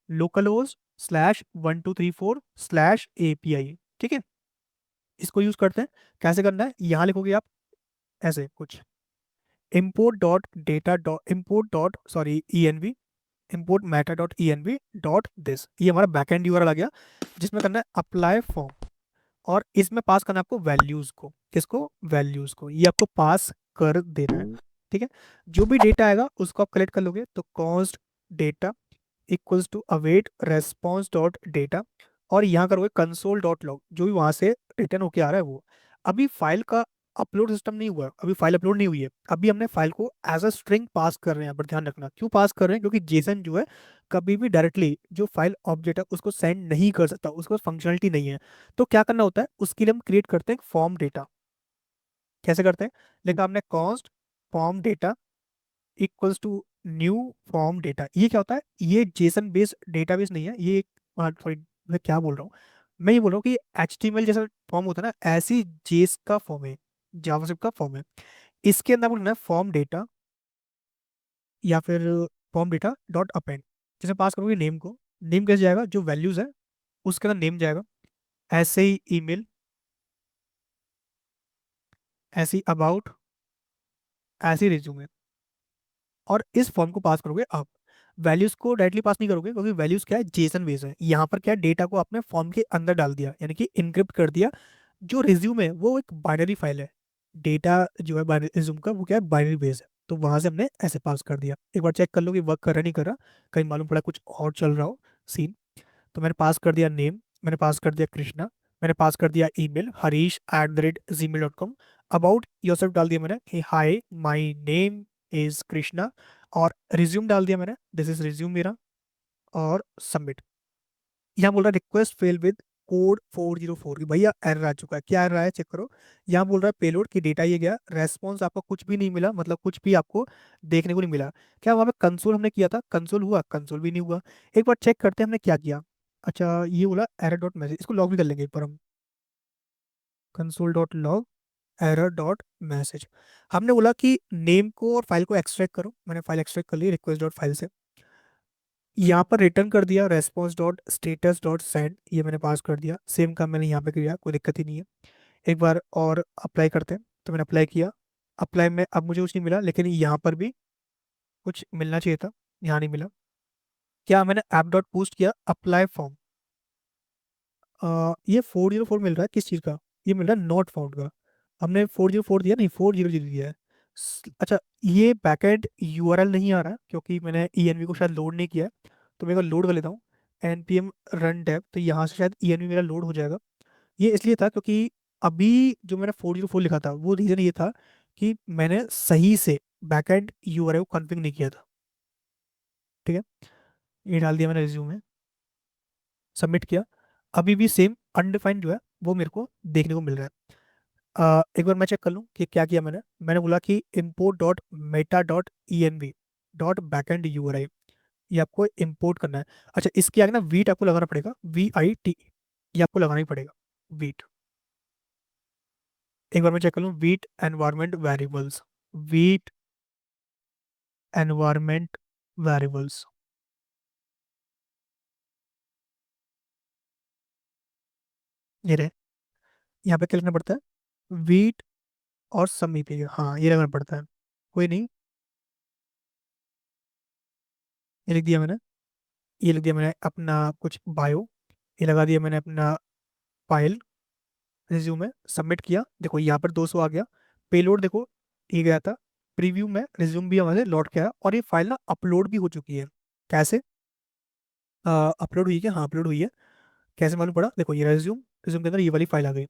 लोकल होस्ट /1234/API, ठीक है। इसको यूज करते हैं, कैसे करना है, यहाँ लिखोगे आप ऐसे कुछ import dot data dot import dot sorry ENV import meta dot env dot this, ये हमारा बैकएंड यूआरएल आ गया जिसमें करना है अप्लाई फॉर्म, और इसमें पास करना है आपको वैल्यूज को, किसको, वैल्यूज को, ये आपको पास कर देना है। ठीक है, जो भी डेटा आएगा उसको आप कलेक्ट कर लोगे, तो const data equals to await response dot data, और यहाँ करोगे कंसोल डॉट लॉग, जो भी वहां से रिटर्न होके आ रहा है वो। अभी फाइल का अपलोड सिस्टम नहीं हुआ है, अभी फाइल अपलोड नहीं हुई है, अभी हमने फाइल को एज अ स्ट्रिंग पास कर रहे हैं। यहाँ पर ध्यान रखना क्यों पास कर रहे हैं, क्योंकि जेसन जो है कभी भी डायरेक्टली जो फाइल ऑब्जेक्ट है उसको सेंड नहीं कर सकता, उसको फंक्शनलिटी नहीं है। तो क्या करना होता है, उसके लिए हम क्रिएट करते हैं फॉर्म डेटा। कैसे करते हैं, लिखा हमने const form data equals to new form data. ये क्या होता है, ये जेसन बेस्ड डेटाबेस नहीं है, ये सॉरी मैं क्या बोल रहा हूँ, मैं ये बोल रहा हूँ कि HTML जैसा फॉर्म होता है ना, ऐसी जेस का फॉर्म है, जावास्क्रिप्ट का फॉर्म है। इसके अंदर बोलना है फॉर्म डेटा या फिर फॉर्म डेटा डॉट अपेंड, जैसे पास करोगे नेम को, नेम कैसे जाएगा, जो वैल्यूज है उसके अंदर नेम जाएगा, ऐसे ही ईमेल, ऐसे ही अबाउट, ऐसे ही रिज्यूमे, और इस फॉर्म को पास करोगे आप। वैल्यूज को डायरेक्टली पास नहीं करोगे, क्योंकि वैल्यूज क्या है, जेसन बेस है। यहाँ पर क्या है, डेटा को आपने फॉर्म के अंदर डाल दिया, यानी कि इनक्रिप्ट कर दिया। जो रिज्यूम है वो एक बाइनरी फाइल है, डेटा जो है रिज्यूम का वो क्या है, बाइनरी बेस है, तो वहां से हमने ऐसे पास कर दिया। एक बार चेक कर लो कि वर्क कर रहा नहीं कर रहा, कहीं मालूम पड़ा कुछ और चल रहा हो सीन। तो मैंने पास कर दिया नेम, मैंने पास कर दिया कृष्णा, मैंने पास कर दिया ईमेल harish@gmail.com, अबाउट योरसेल्फ डाल दिया मैंने कि हाय माय नेम इज कृष्णा, और रिज्यूम डाल दिया मैंने, दिस इज रिज्यूम मेरा, और सबमिट। यहाँ बोल रहा है रिक्वेस्ट फेल विद कोड 404, कि भैया एरर आ चुका है। क्या एरर आया चेक करो, यहाँ बोल रहा है पेलोड की डेटा ये गया, रेस्पॉन्स आपको कुछ भी नहीं मिला, मतलब कुछ भी आपको देखने को नहीं मिला। क्या वहाँ पे कंसोल हमने किया था, कंसोल हुआ, कंसोल भी नहीं हुआ। एक बार चेक करते हैं हमने क्या किया। अच्छा ये बोला एरर डॉट मैसेज, इसको लॉग भी कर लेंगे एक बार हम, console dot log error dot message. हमने बोला कि नेम को और फाइल को एक्सट्रैक्ट करो, मैंने फाइल एक्सट्रैक्ट कर ली रिक्वेस्ट डॉट फाइल से। यहाँ पर रिटर्न कर दिया response dot status dot send, ये मैंने पास कर दिया, सेम काम मैंने यहाँ पे किया, कोई दिक्कत ही नहीं है। एक बार और अप्लाई करते हैं, तो मैंने अप्लाई किया, अप्लाई में अब मुझे कुछ नहीं मिला, लेकिन यहाँ पर भी कुछ मिलना चाहिए था, यहाँ नहीं मिला। क्या मैंने ऐप डॉट पोस्ट किया अप्लाई फॉर्म, ये 404 मिल रहा है, किस चीज़ का, ये मिल रहा है नॉट फाउंड का। हमने 404 दिया नहीं, 400 दिया है। अच्छा ये बैकएंड यूआरएल नहीं आ रहा है, क्योंकि मैंने ENV को शायद लोड नहीं किया है, तो मेरे को लोड कर लेता हूँ npm रन डेव, तो यहाँ से शायद ENV मेरा लोड हो जाएगा। ये इसलिए था क्योंकि अभी जो मैंने 404 लिखा था वो रीज़न ये था कि मैंने सही से बैकएंड यूआरएल को कॉन्फ़िगर नहीं किया था। ठीक है, ये डाल दिया मैंने रिज्यूम में, सबमिट किया, अभी भी सेम अनडिफाइंड जो है वो मेरे को देखने को मिल रहा है। एक बार मैं चेक कर लूँ कि क्या किया मैंने। मैंने बोला कि import dot Meta dot env dot backend URL, ये आपको इंपोर्ट करना है। अच्छा इसके आगे ना वीट आपको लगाना पड़ेगा, VIT, ये आपको लगाना ही पड़ेगा, वीट। एक बार मैं चेक कर लूँ, wheat environment variables, wheat environment variables, ये रहे। यहाँ पे क्या लिखना पड़ता है, वीट और समी पे, हाँ ये लगाना पड़ता है। कोई नहीं, ये लिख दिया मैंने, ये लिख दिया मैंने अपना कुछ बायो, ये लगा दिया मैंने अपना फाइल, रिज्यूमे, सबमिट किया। देखो यहाँ पर 200 आ गया, पेलोड देखो ये गया था, प्रीव्यू में रिज्यूम भी हमारे लौट के आया, और ये फाइल ना अपलोड भी हो चुकी है। कैसे अपलोड हुई, क्या हाँ अपलोड हुई है। कैसे मालूम पड़ा, देखो ये रिज्यूम, रिज्यूम के अंदर ये वाली फाइल आ गई।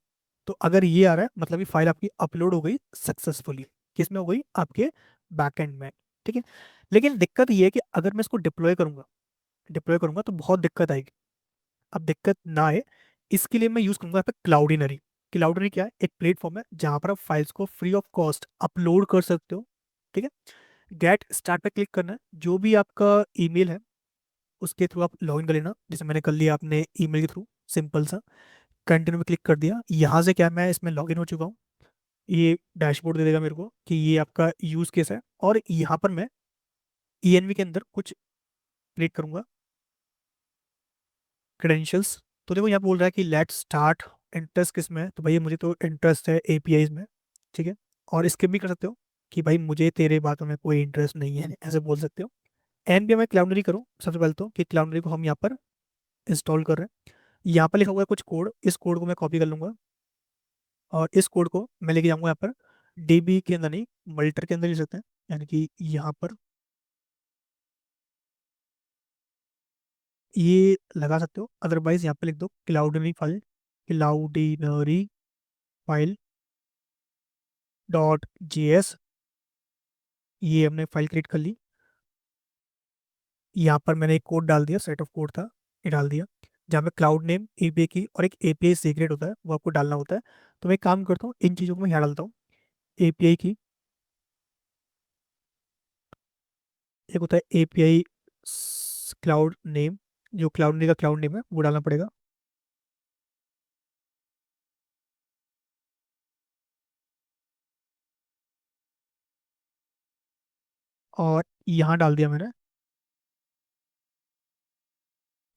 तो अगर ये आ रहा है मतलब ये फाइल आपकी अपलोड हो गई सक्सेसफुली, किस में हो गई, आपके बैकएंड में। ठीक है, लेकिन दिक्कत ये है कि अगर मैं इसको डिप्लॉय करूंगा तो बहुत दिक्कत आएगी। अब दिक्कत ना आए इसके लिए मैं यूज करूंगा यहाँ पे क्लाउडिनरी। क्लाउडिनरी क्या है, एक प्लेटफॉर्म है जहां पर आप फाइल्स को फ्री ऑफ कॉस्ट अपलोड कर सकते हो। ठीक है, गेट स्टार्ट पे क्लिक करना है, जो भी आपका ईमेल है उसके थ्रू आप लॉगिन कर लेना, जैसे मैंने कर लिया अपने ईमेल के थ्रू, सिंपल सा। कंटिन्यू पे क्लिक कर दिया, यहाँ से क्या मैं इसमें लॉगिन हो चुका हूँ। ये डैशबोर्ड दे देगा मेरे को कि ये आपका यूज केस है, और यहाँ पर मैं ENV के अंदर कुछ क्लिक करूंगा, क्रेडेंशियल्स। तो देखो यहाँ बोल रहा है कि लेट्स स्टार्ट, इंटरेस्ट किस में है, तो भैया मुझे तो इंटरेस्ट है APIs में। ठीक है, और स्किप भी कर सकते हो कि भाई मुझे तेरे बातों में कोई इंटरेस्ट नहीं है, ऐसे बोल सकते हो। एनपीएम में क्लाउडनरी करो सबसे पहले तो, कि क्लाउडनरी को हम यहाँ पर इंस्टॉल कर रहे हैं। यहाँ पर लिखा हुआ है कुछ कोड, इस कोड को मैं कॉपी कर लूंगा और इस कोड को मैं लेके जाऊंगा यहाँ पर डीबी के अंदर, नहीं मल्टर के अंदर लिख सकते हैं, यानी कि यहाँ पर ये लगा सकते हो, अदरवाइज यहाँ पे लिख दो क्लाउडनरी फाइल, क्लाउडनरी फाइल डॉट जेएस। ये हमने फाइल क्रिएट कर ली। यहाँ पर मैंने एक कोड डाल दिया, सेट ऑफ कोड था, ये डाल दिया, जहाँ पे क्लाउड नेम, एपीआई की और एक एपीआई सीक्रेट होता है, वो आपको डालना होता है। तो मैं एक काम करता हूँ, इन चीज़ों को मैं यहाँ डालता हूँ। एपीआई की, एक होता है एपीआई क्लाउड नेम, जो क्लाउड नेम का क्लाउड नेम है वो डालना पड़ेगा। और यहाँ डाल दिया मैंने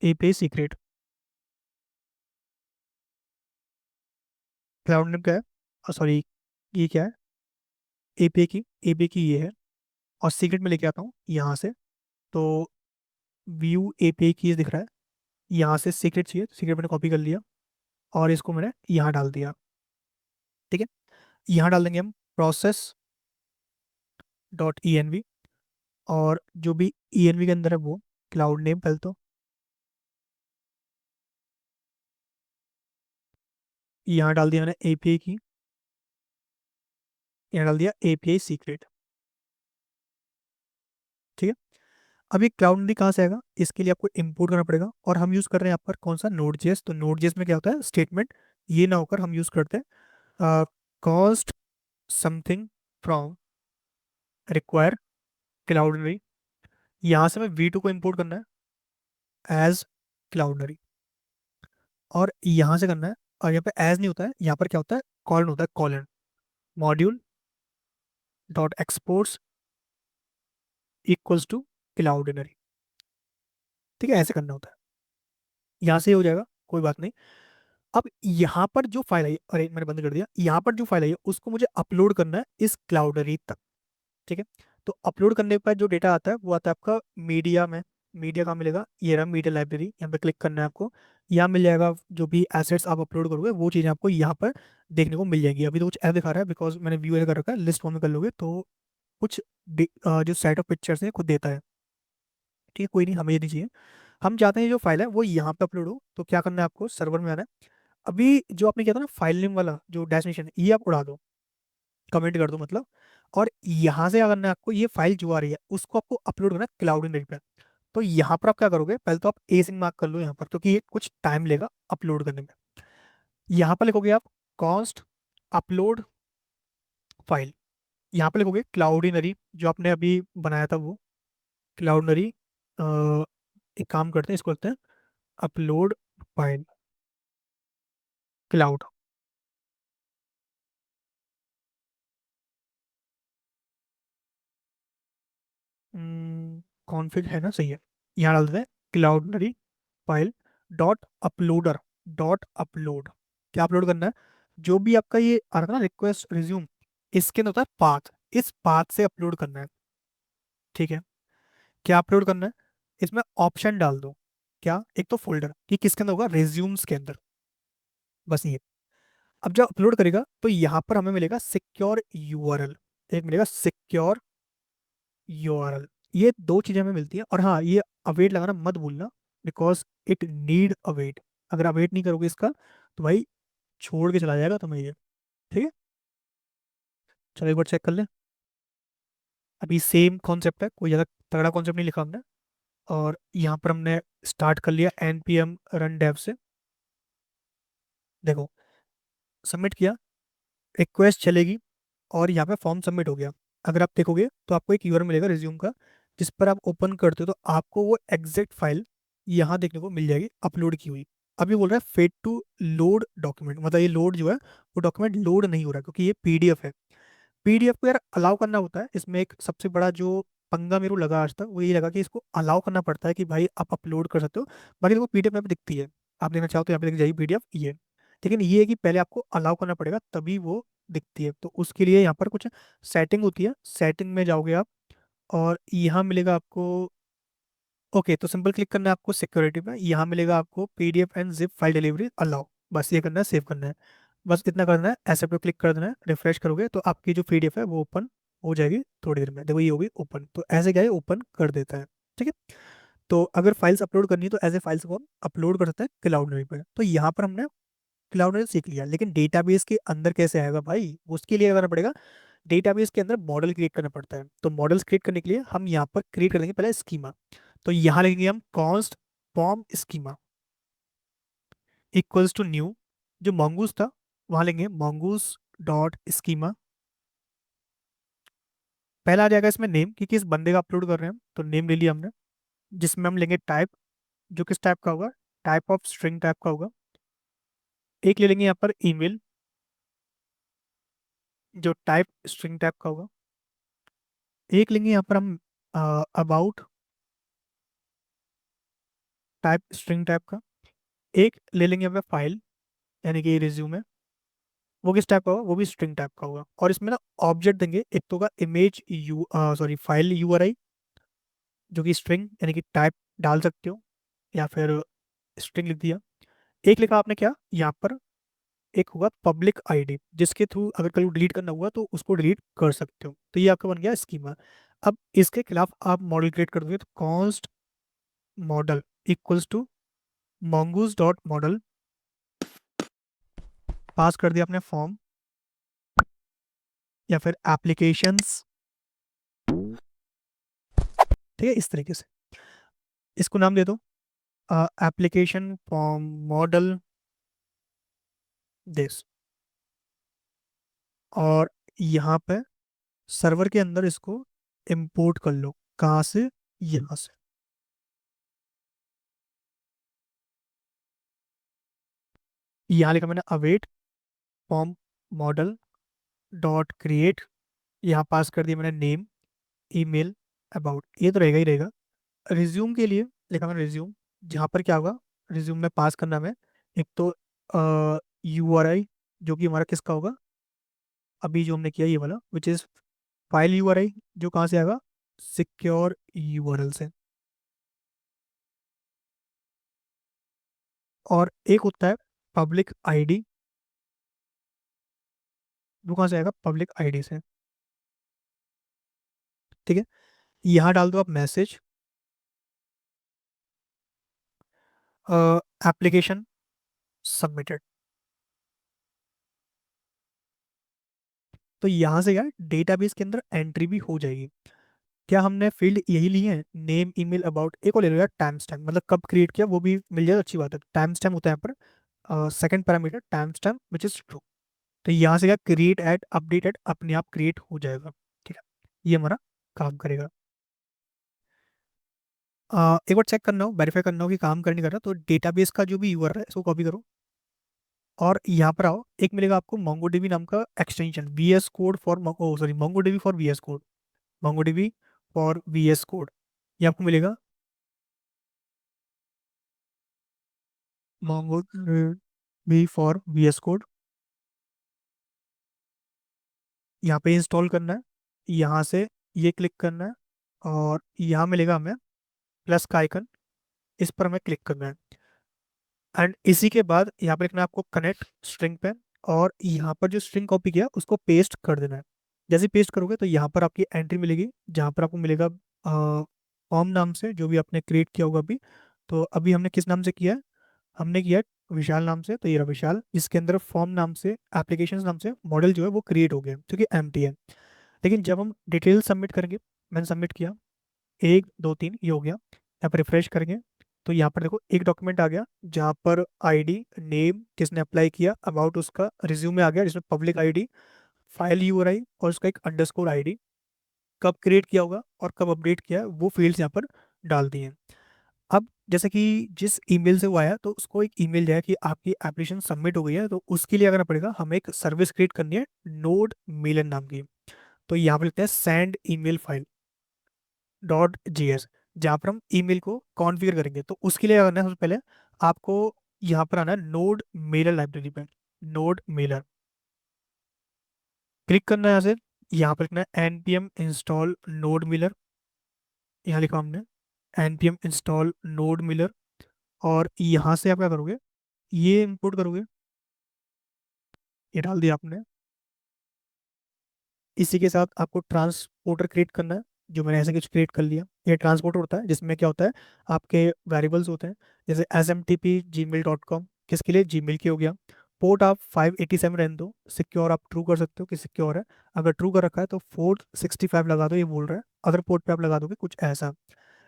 एपीआई सीक्रेट। क्लाउड नेम क्या है, सॉरी, ये क्या है, एपीआई की ये है। और सीक्रेट में लेके आता हूँ यहाँ से, तो व्यू एपीआई की दिख रहा है, यहाँ से सीक्रेट चाहिए, सीक्रेट मैंने कॉपी कर लिया और इसको मैंने यहाँ डाल दिया। ठीक है, यहाँ डाल देंगे हम process dot E N V, और जो भी ई एन वी के अंदर है वो क्लाउड नेम पहले तो, यहाँ डाल दिया मैंने एपीआई की, यहाँ डाल दिया एपीआई सीक्रेट। ठीक है, अब ये क्लाउड नेम कहाँ से आएगा, इसके लिए आपको इंपोर्ट करना पड़ेगा, और हम यूज़ कर रहे हैं यहाँ पर कौन सा, नोड जेएस। तो नोड जेएस में क्या होता है, स्टेटमेंट, ये ना होकर हम यूज़ करते हैं कॉस्ट समथिंग फ्रॉम रिक्वायर क्लाउडनरी। यहाँ से हमें V2 को इंपोर्ट करना है एज क्लाउडनरी, और यहाँ से करना है, और यहाँ पे एज नहीं होता है, यहाँ पर क्या होता है, कॉलन होता है, colon module dot exports equals to Cloudinary. ठीक है, ऐसे करना होता है, यहाँ से हो जाएगा, कोई बात नहीं। अब यहाँ पर जो फाइल आई, अरे मैंने बंद कर दिया, यहाँ पर जो फाइल आई है उसको मुझे अपलोड करना है इस क्लाउडनरी तक। ठीक है, तो अपलोड करने के बाद जो डेटा आता है वो आता है आपका मीडिया में। मीडिया कहाँ मिलेगा, ये रहा मीडिया लाइब्रेरी, यहाँ पे क्लिक करना है आपको, यहाँ मिल जाएगा जो भी एसेट्स आप अपलोड करोगे वो चीज़ें आपको यहाँ पर देखने को मिल जाएगी। अभी तो कुछ ऐसा दिखा रहा है बिकॉज मैंने व्यू कर रखा है, लिस्ट फॉर्म में कर लोगे तो कुछ जो सेट ऑफ पिक्चर्स हैं खुद देता है। ठीक है, कोई नहीं, हमें ये नहीं चाहिए, हम चाहते हैं जो फाइल है वो यहाँ पे अपलोड हो। तो क्या करना है आपको, सर्वर में आना है। अभी जो आपने किया था ना फाइल नेम वाला जो डेस्टिनेशन, ये आप उड़ा दो, कमेंट कर दो मतलब। और यहाँ से क्या करना है आपको, ये फाइल जो आ रही है उसको आपको अपलोड करना है क्लाउडनरी पे। तो यहाँ पर आप क्या करोगे, पहले तो आप एसिंक मार्क कर लो यहाँ पर, क्योंकि ये कुछ टाइम लेगा अपलोड करने में। यहाँ पर लिखोगे आप कॉस्ट अपलोड फाइल, यहाँ पर लिखोगे क्लाउडनरी जो आपने अभी बनाया था वो क्लाउडनरी। एक काम करते हैं, इसको करते हैं अपलोड फाइल क्लाउड। कॉन्फ़िग है ना, सही है। यहाँ डाल देते हैं Cloudinary file dot uploader dot upload. क्या अपलोड करना है, जो भी आपका ये आ रहा था ना रिक्वेस्ट रिज्यूम, इसके अंदर होता है पाथ, इस पाथ से अपलोड करना है। ठीक है, क्या अपलोड करना है, इसमें ऑप्शन डाल दो, क्या, एक तो फोल्डर कि किसके अंदर होगा, रिज्यूम्स के अंदर, बस ये। अब जब अपलोड करेगा तो यहाँ पर हमें मिलेगा सिक्योर यूआरएल, एक मिलेगा सिक्योर यूआरएल। ये दो चीजें हमें मिलती हैं, और हाँ ये अवेट लगाना मत भूलना, बिकॉज इट नीड अवेट। अगर अवेट नहीं करोगे इसका तो भाई छोड़ के चला जाएगा तुम्हें ये। ठीक है, चलो एक बार चेक कर लें। अभी सेम कॉन्सेप्ट है, कोई ज़्यादा तगड़ा कॉन्सेप्ट नहीं लिखा हमने। और यहाँ पर हमने स्टार्ट कर लिया npm रन डेव से। देखो, सबमिट किया, रिक्वेस्ट चलेगी, और यहाँ पे फॉर्म सबमिट हो गया। अगर आप देखोगे तो आपको एक यूआरएल मिलेगा रिज्यूम का, जिस पर आप ओपन करते हो तो आपको वो एग्जैक्ट फाइल यहाँ देखने को मिल जाएगी अपलोड की हुई। अभी बोल रहा है फेट टू लोड डॉक्यूमेंट, मतलब ये लोड जो है वो डॉक्यूमेंट लोड नहीं हो रहा क्योंकि ये पीडीएफ है। पीडीएफ को यार अलाउ करना होता है, इसमें एक सबसे बड़ा जो पंगा मेरे को लगा आज तक वो ये लगा कि इसको अलाउ करना पड़ता है कि भाई आप अपलोड कर सकते हो, बाकी देखो पीडीएफ में दिखती है, आप देखना चाहो तो यहाँ पे दिख जाएगी पीडीएफ ये। लेकिन ये है कि पहले आपको अलाउ करना पड़ेगा तभी वो दिखती है, तो उसके लिए यहाँ पर कुछ सेटिंग होती है, सेटिंग में जाओगे आप और यहाँ मिलेगा आपको ओके, तो सिंपल क्लिक करना है आपको सिक्योरिटी में, यहाँ मिलेगा आपको PDF and zip file delivery allow, बस ये करना है, सेव करना है, बस इतना करना है। ऐसे पे क्लिक कर देना है, रिफ्रेश करोगे तो आपकी जो पीडीएफ है वो ओपन हो जाएगी थोड़ी देर में। देखो ये होगी ओपन, तो ऐसे क्या है, ओपन कर देता है। ठीक है, तो अगर फाइल्स अपलोड करनी है तो ऐसे फाइल्स को हम अपलोड कर सकते हैं क्लाउड पे। तो यहाँ पर हमने क्लाउड सीख लिया, लेकिन डेटाबेस के अंदर कैसे आएगा भाई, उसके लिए करना पड़ेगा, डेटाबेस के अंदर मॉडल क्रिएट करना पड़ता है। तो मॉडल्स क्रिएट करने के लिए हम यहाँ पर क्रिएट कर देंगे पहले स्कीमा। तो यहाँ लिखेंगे हम const form schema equals to new, जो mongoose था वहां लेंगे mongoose डॉट स्कीमा। पहला आ जाएगा इसमें नेम, कि किस बंदे का अपलोड कर रहे हैं हम, तो नेम ले लिया हमने। जिसमें हम लेंगे टाइप, जो किस टाइप का होगा, टाइप ऑफ स्ट्रिंग टाइप का होगा। एक ले लेंगे यहाँ पर ईमेल, जो टाइप स्ट्रिंग टाइप का होगा। एक लेंगे यहाँ पर हम अबाउट, टाइप स्ट्रिंग टाइप का। एक ले लेंगे यहाँ पे फाइल, यानी कि रिज्यूमे, वो किस टाइप का होगा, वो भी स्ट्रिंग टाइप का होगा। और इसमें ना ऑब्जेक्ट देंगे, एक तो होगा image you sorry file URI, जो कि स्ट्रिंग यानी कि टाइप डाल सकते हो, या फिर स्ट्रिंग लिख दिया। एक लिखा आपने क्या यहाँ पर, एक होगा पब्लिक आईडी, जिसके थ्रू अगर कहीं डिलीट करना हुआ तो उसको डिलीट कर सकते हो। तो ये आपका बन गया स्कीमा। अब इसके खिलाफ आप मॉडल क्रिएट कर दोगे, तो const model equals to mongoose dot model, pass कर दिया आपने फॉर्म या फिर एप्लीकेशंस। ठीक है, इस तरीके से इसको नाम दे दो एप्लीकेशन फॉर्म मॉडल दिस। और यहाँ पे सर्वर के अंदर इसको इंपोर्ट कर लो, कहाँ से, यहाँ से। यहाँ लिखा मैंने await form model dot create, यहाँ पास कर दिया मैंने नेम, ईमेल, अबाउट, ये तो रहेगा ही रहेगा। रिज्यूम के लिए लिखा मैंने रिज्यूम, जहाँ पर क्या होगा, रिज्यूम में पास करना है एक तो यूआरआई, जो कि हमारा किसका होगा, अभी जो हमने किया ये वाला, विच इज़ फाइल यूआरआई, जो कहाँ से आएगा, सिक्योर यूआरएल से। और एक होता है पब्लिक आईडी, वो कहाँ से आएगा, पब्लिक आईडी से। ठीक है, यहाँ डाल दो आप मैसेज एप्लीकेशन सबमिटेड। तो यहाँ से यार डेटाबेस के अंदर एंट्री भी हो जाएगी। क्या हमने फील्ड यही ली है, नेम ईमेल अबाउट, एक और ले लो यार टाइम स्टैम्प, मतलब कब क्रिएट किया वो भी मिल जाए तो अच्छी बात है। टाइम स्टैम्प होता है यहाँ पर second parameter time stamp which is true. तो यहाँ से क्या क्रिएट एट अपडेट एट अपने आप क्रिएट हो जाएगा। ठीक है, ये हमारा काम करेगा। एक बार चेक करना हो, वेरीफाई करना हो कि काम कर नहीं कर रहा, तो डेटाबेस का जो भी यूआरएल है इसको कॉपी करो और यहाँ पर आओ। एक मिलेगा आपको मोंगोडीबी नाम का extension, V S code for sorry MongoDB for V S code, MongoDB for V S code, ये आपको मिलेगा MongoDB for V S code. यहाँ पे इंस्टॉल करना है, यहाँ से ये क्लिक करना है और यहाँ मिलेगा हमें प्लस का आइकन, इस पर हमें क्लिक करना है। एंड इसी के बाद यहाँ पे लिखना है आपको कनेक्ट स्ट्रिंग पे, और यहाँ पर जो स्ट्रिंग कॉपी किया उसको पेस्ट कर देना है। जैसे पेस्ट करोगे तो यहाँ पर आपकी एंट्री मिलेगी, जहाँ पर आपको मिलेगा फॉर्म नाम से, जो भी आपने क्रिएट किया होगा अभी। तो अभी हमने किस नाम से किया है, हमने किया है विशाल नाम से, तो ये रहा विशाल। इसके अंदर फॉर्म नाम से, एप्लीकेशन नाम से मॉडल जो है वो क्रिएट हो गया क्योंकि एम्प्टी है। लेकिन जब हम डिटेल सबमिट करेंगे, मैंने सबमिट किया, एक दो तीन ये हो गया, यहाँ पर रिफ्रेश करेंगे तो यहाँ पर देखो एक डॉक्यूमेंट आ गया, जहाँ पर आईडी, नेम किसने अप्लाई किया, अबाउट उसका, रिज्यूमे आ गया जिसमें पब्लिक आईडी, फाइल यूआरआई और उसका एक अंडरस्कोर आईडी, कब क्रिएट किया होगा और कब अपडेट किया है वो फील्ड्स यहाँ पर डाल दिए हैं। अब जैसे कि जिस ईमेल से वो आया तो उसको एक ईमेल जाए कि आपकी एप्लीकेशन सबमिट हो गई है, तो उसके लिए करना पड़ेगा हमें एक सर्विस क्रिएट करनी है नोड मेलन नाम की। तो यहाँ पर लिखते हैं send email file dot G S, जहाँ पर हम ईमेल को कॉन्फ़िगर करेंगे। तो उसके लिए क्या करना है, सबसे पहले आपको यहाँ पर आना है नोड मेलर लाइब्रेरी पे, नोड मेलर क्लिक करना है। यहाँ से यहाँ पर लिखना है npm इंस्टॉल नोड मेलर, यहाँ लिखा हमने npm इंस्टॉल नोड मिलर, और यहाँ से आप क्या करोगे, ये इंपोर्ट करोगे, ये डाल दिया आपने। इसी के साथ आपको ट्रांसपोर्टर क्रिएट करना है, जो मैंने ऐसे कुछ क्रिएट कर लिया। ये ट्रांसपोर्टर होता है जिसमें क्या होता है, आपके वेरिएबल्स होते हैं, जैसे smtp@gmail.com, किसके लिए, जीमेल के हो गया। पोर्ट आप 587 रहने दो, सिक्योर आप ट्रू कर सकते हो कि सिक्योर है। अगर ट्रू कर रखा है तो 465 लगा दो, ये बोल रहा है। अदर पोर्ट पे आप लगा दोगे कुछ ऐसा।